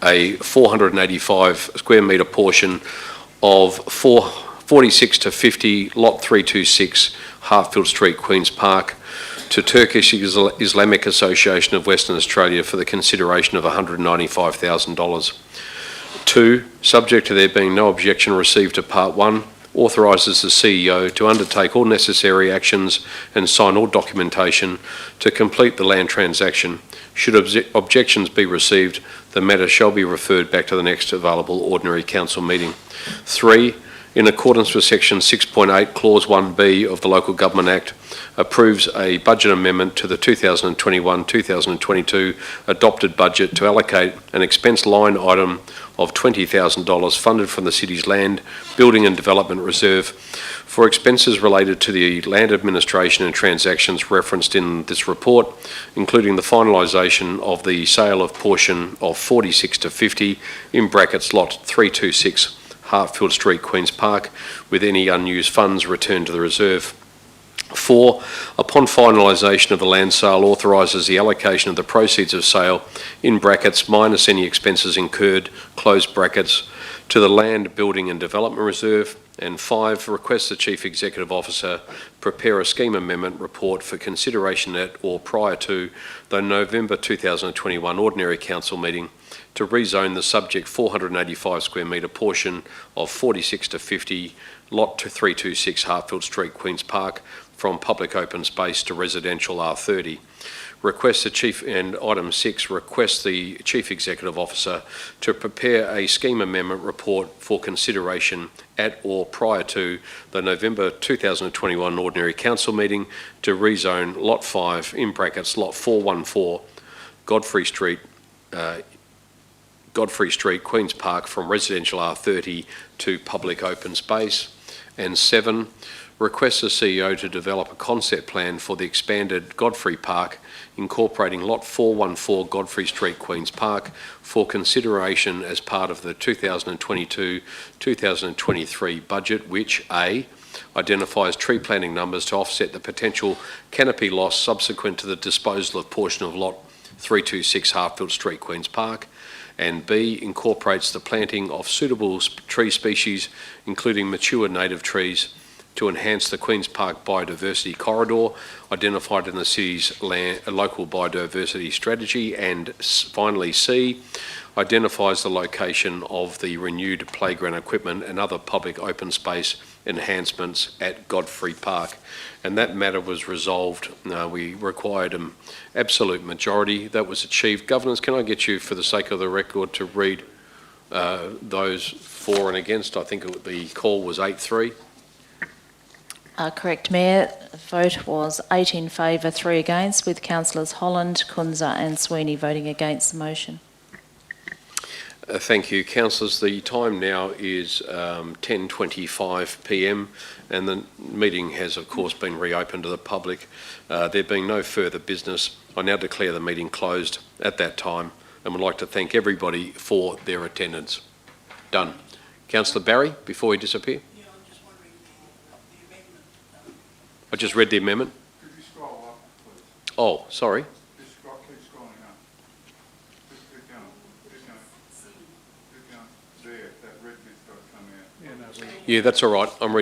a 485 square metre portion of 46 to 50 Lot 326 Hartfield Street, Queen's Park, to Turkish Islamic Association of Western Australia for the consideration of $195,000. 2, subject to there being no objection received to Part 1, authorises the CEO to undertake all necessary actions and sign all documentation to complete the land transaction. Should objections be received, the matter shall be referred back to the next available ordinary council meeting. 3, in accordance with section 6.8 clause 1B of the Local Government Act, approves a budget amendment to the 2021-2022 adopted budget to allocate an expense line item of $20,000 funded from the city's Land, Building and Development Reserve for expenses related to the land administration and transactions referenced in this report, including the finalisation of the sale of portion of 46 to 50 in brackets lot 326 Hartfield Street, Queen's Park, with any unused funds returned to the reserve. 4, upon finalisation of the land sale, authorises the allocation of the proceeds of sale, in brackets, minus any expenses incurred, close brackets, to the Land, Building and Development Reserve. And 5, requests the Chief Executive Officer prepare a scheme amendment report for consideration at or prior to the November 2021 Ordinary Council meeting to rezone the subject 485 square metre portion of 46 to 50 Lot 326 Hartfield Street, Queen's Park, from public open space to residential R30. Request the Chief, and item 6, request the Chief Executive Officer to prepare a scheme amendment report for consideration at or prior to the November 2021 Ordinary Council meeting to rezone Lot 5, in brackets, Lot 414, Godfrey Street, Queen's Park, from residential R30 to public open space. And 7, requests the CEO to develop a concept plan for the expanded Godfrey Park, incorporating Lot 414 Godfrey Street, Queen's Park, for consideration as part of the 2022-2023 budget, which A, identifies tree planting numbers to offset the potential canopy loss subsequent to the disposal of portion of Lot 326 Hartfield Street, Queen's Park, and B, incorporates the planting of suitable tree species, including mature native trees, to enhance the Queen's Park biodiversity corridor identified in the city's local biodiversity strategy. And finally, C, identifies the location of the renewed playground equipment and other public open space enhancements at Godfrey Park. And that matter was resolved. We required an absolute majority. That was achieved. Governors, can I get you, for the sake of the record, to read those for and against? I think the call was 8-3. Correct, Mayor. The vote was 8 in favour, 3 against, with councillors Holland, Kunza and Sweeney voting against the motion. Thank you, councillors. The time now is 10:25 p.m. and the meeting has, of course, been reopened to the public. There being no further business, I now declare the meeting closed at that time and would like to thank everybody for their attendance. Done. Councillor Barry, before you disappear. I just read the amendment. Could you scroll up, please? Oh, sorry. Just keep scrolling up. Just keep going. Keep going. Keep going. There, that red bit's got to come out. Yeah, that's all right. I'm reading.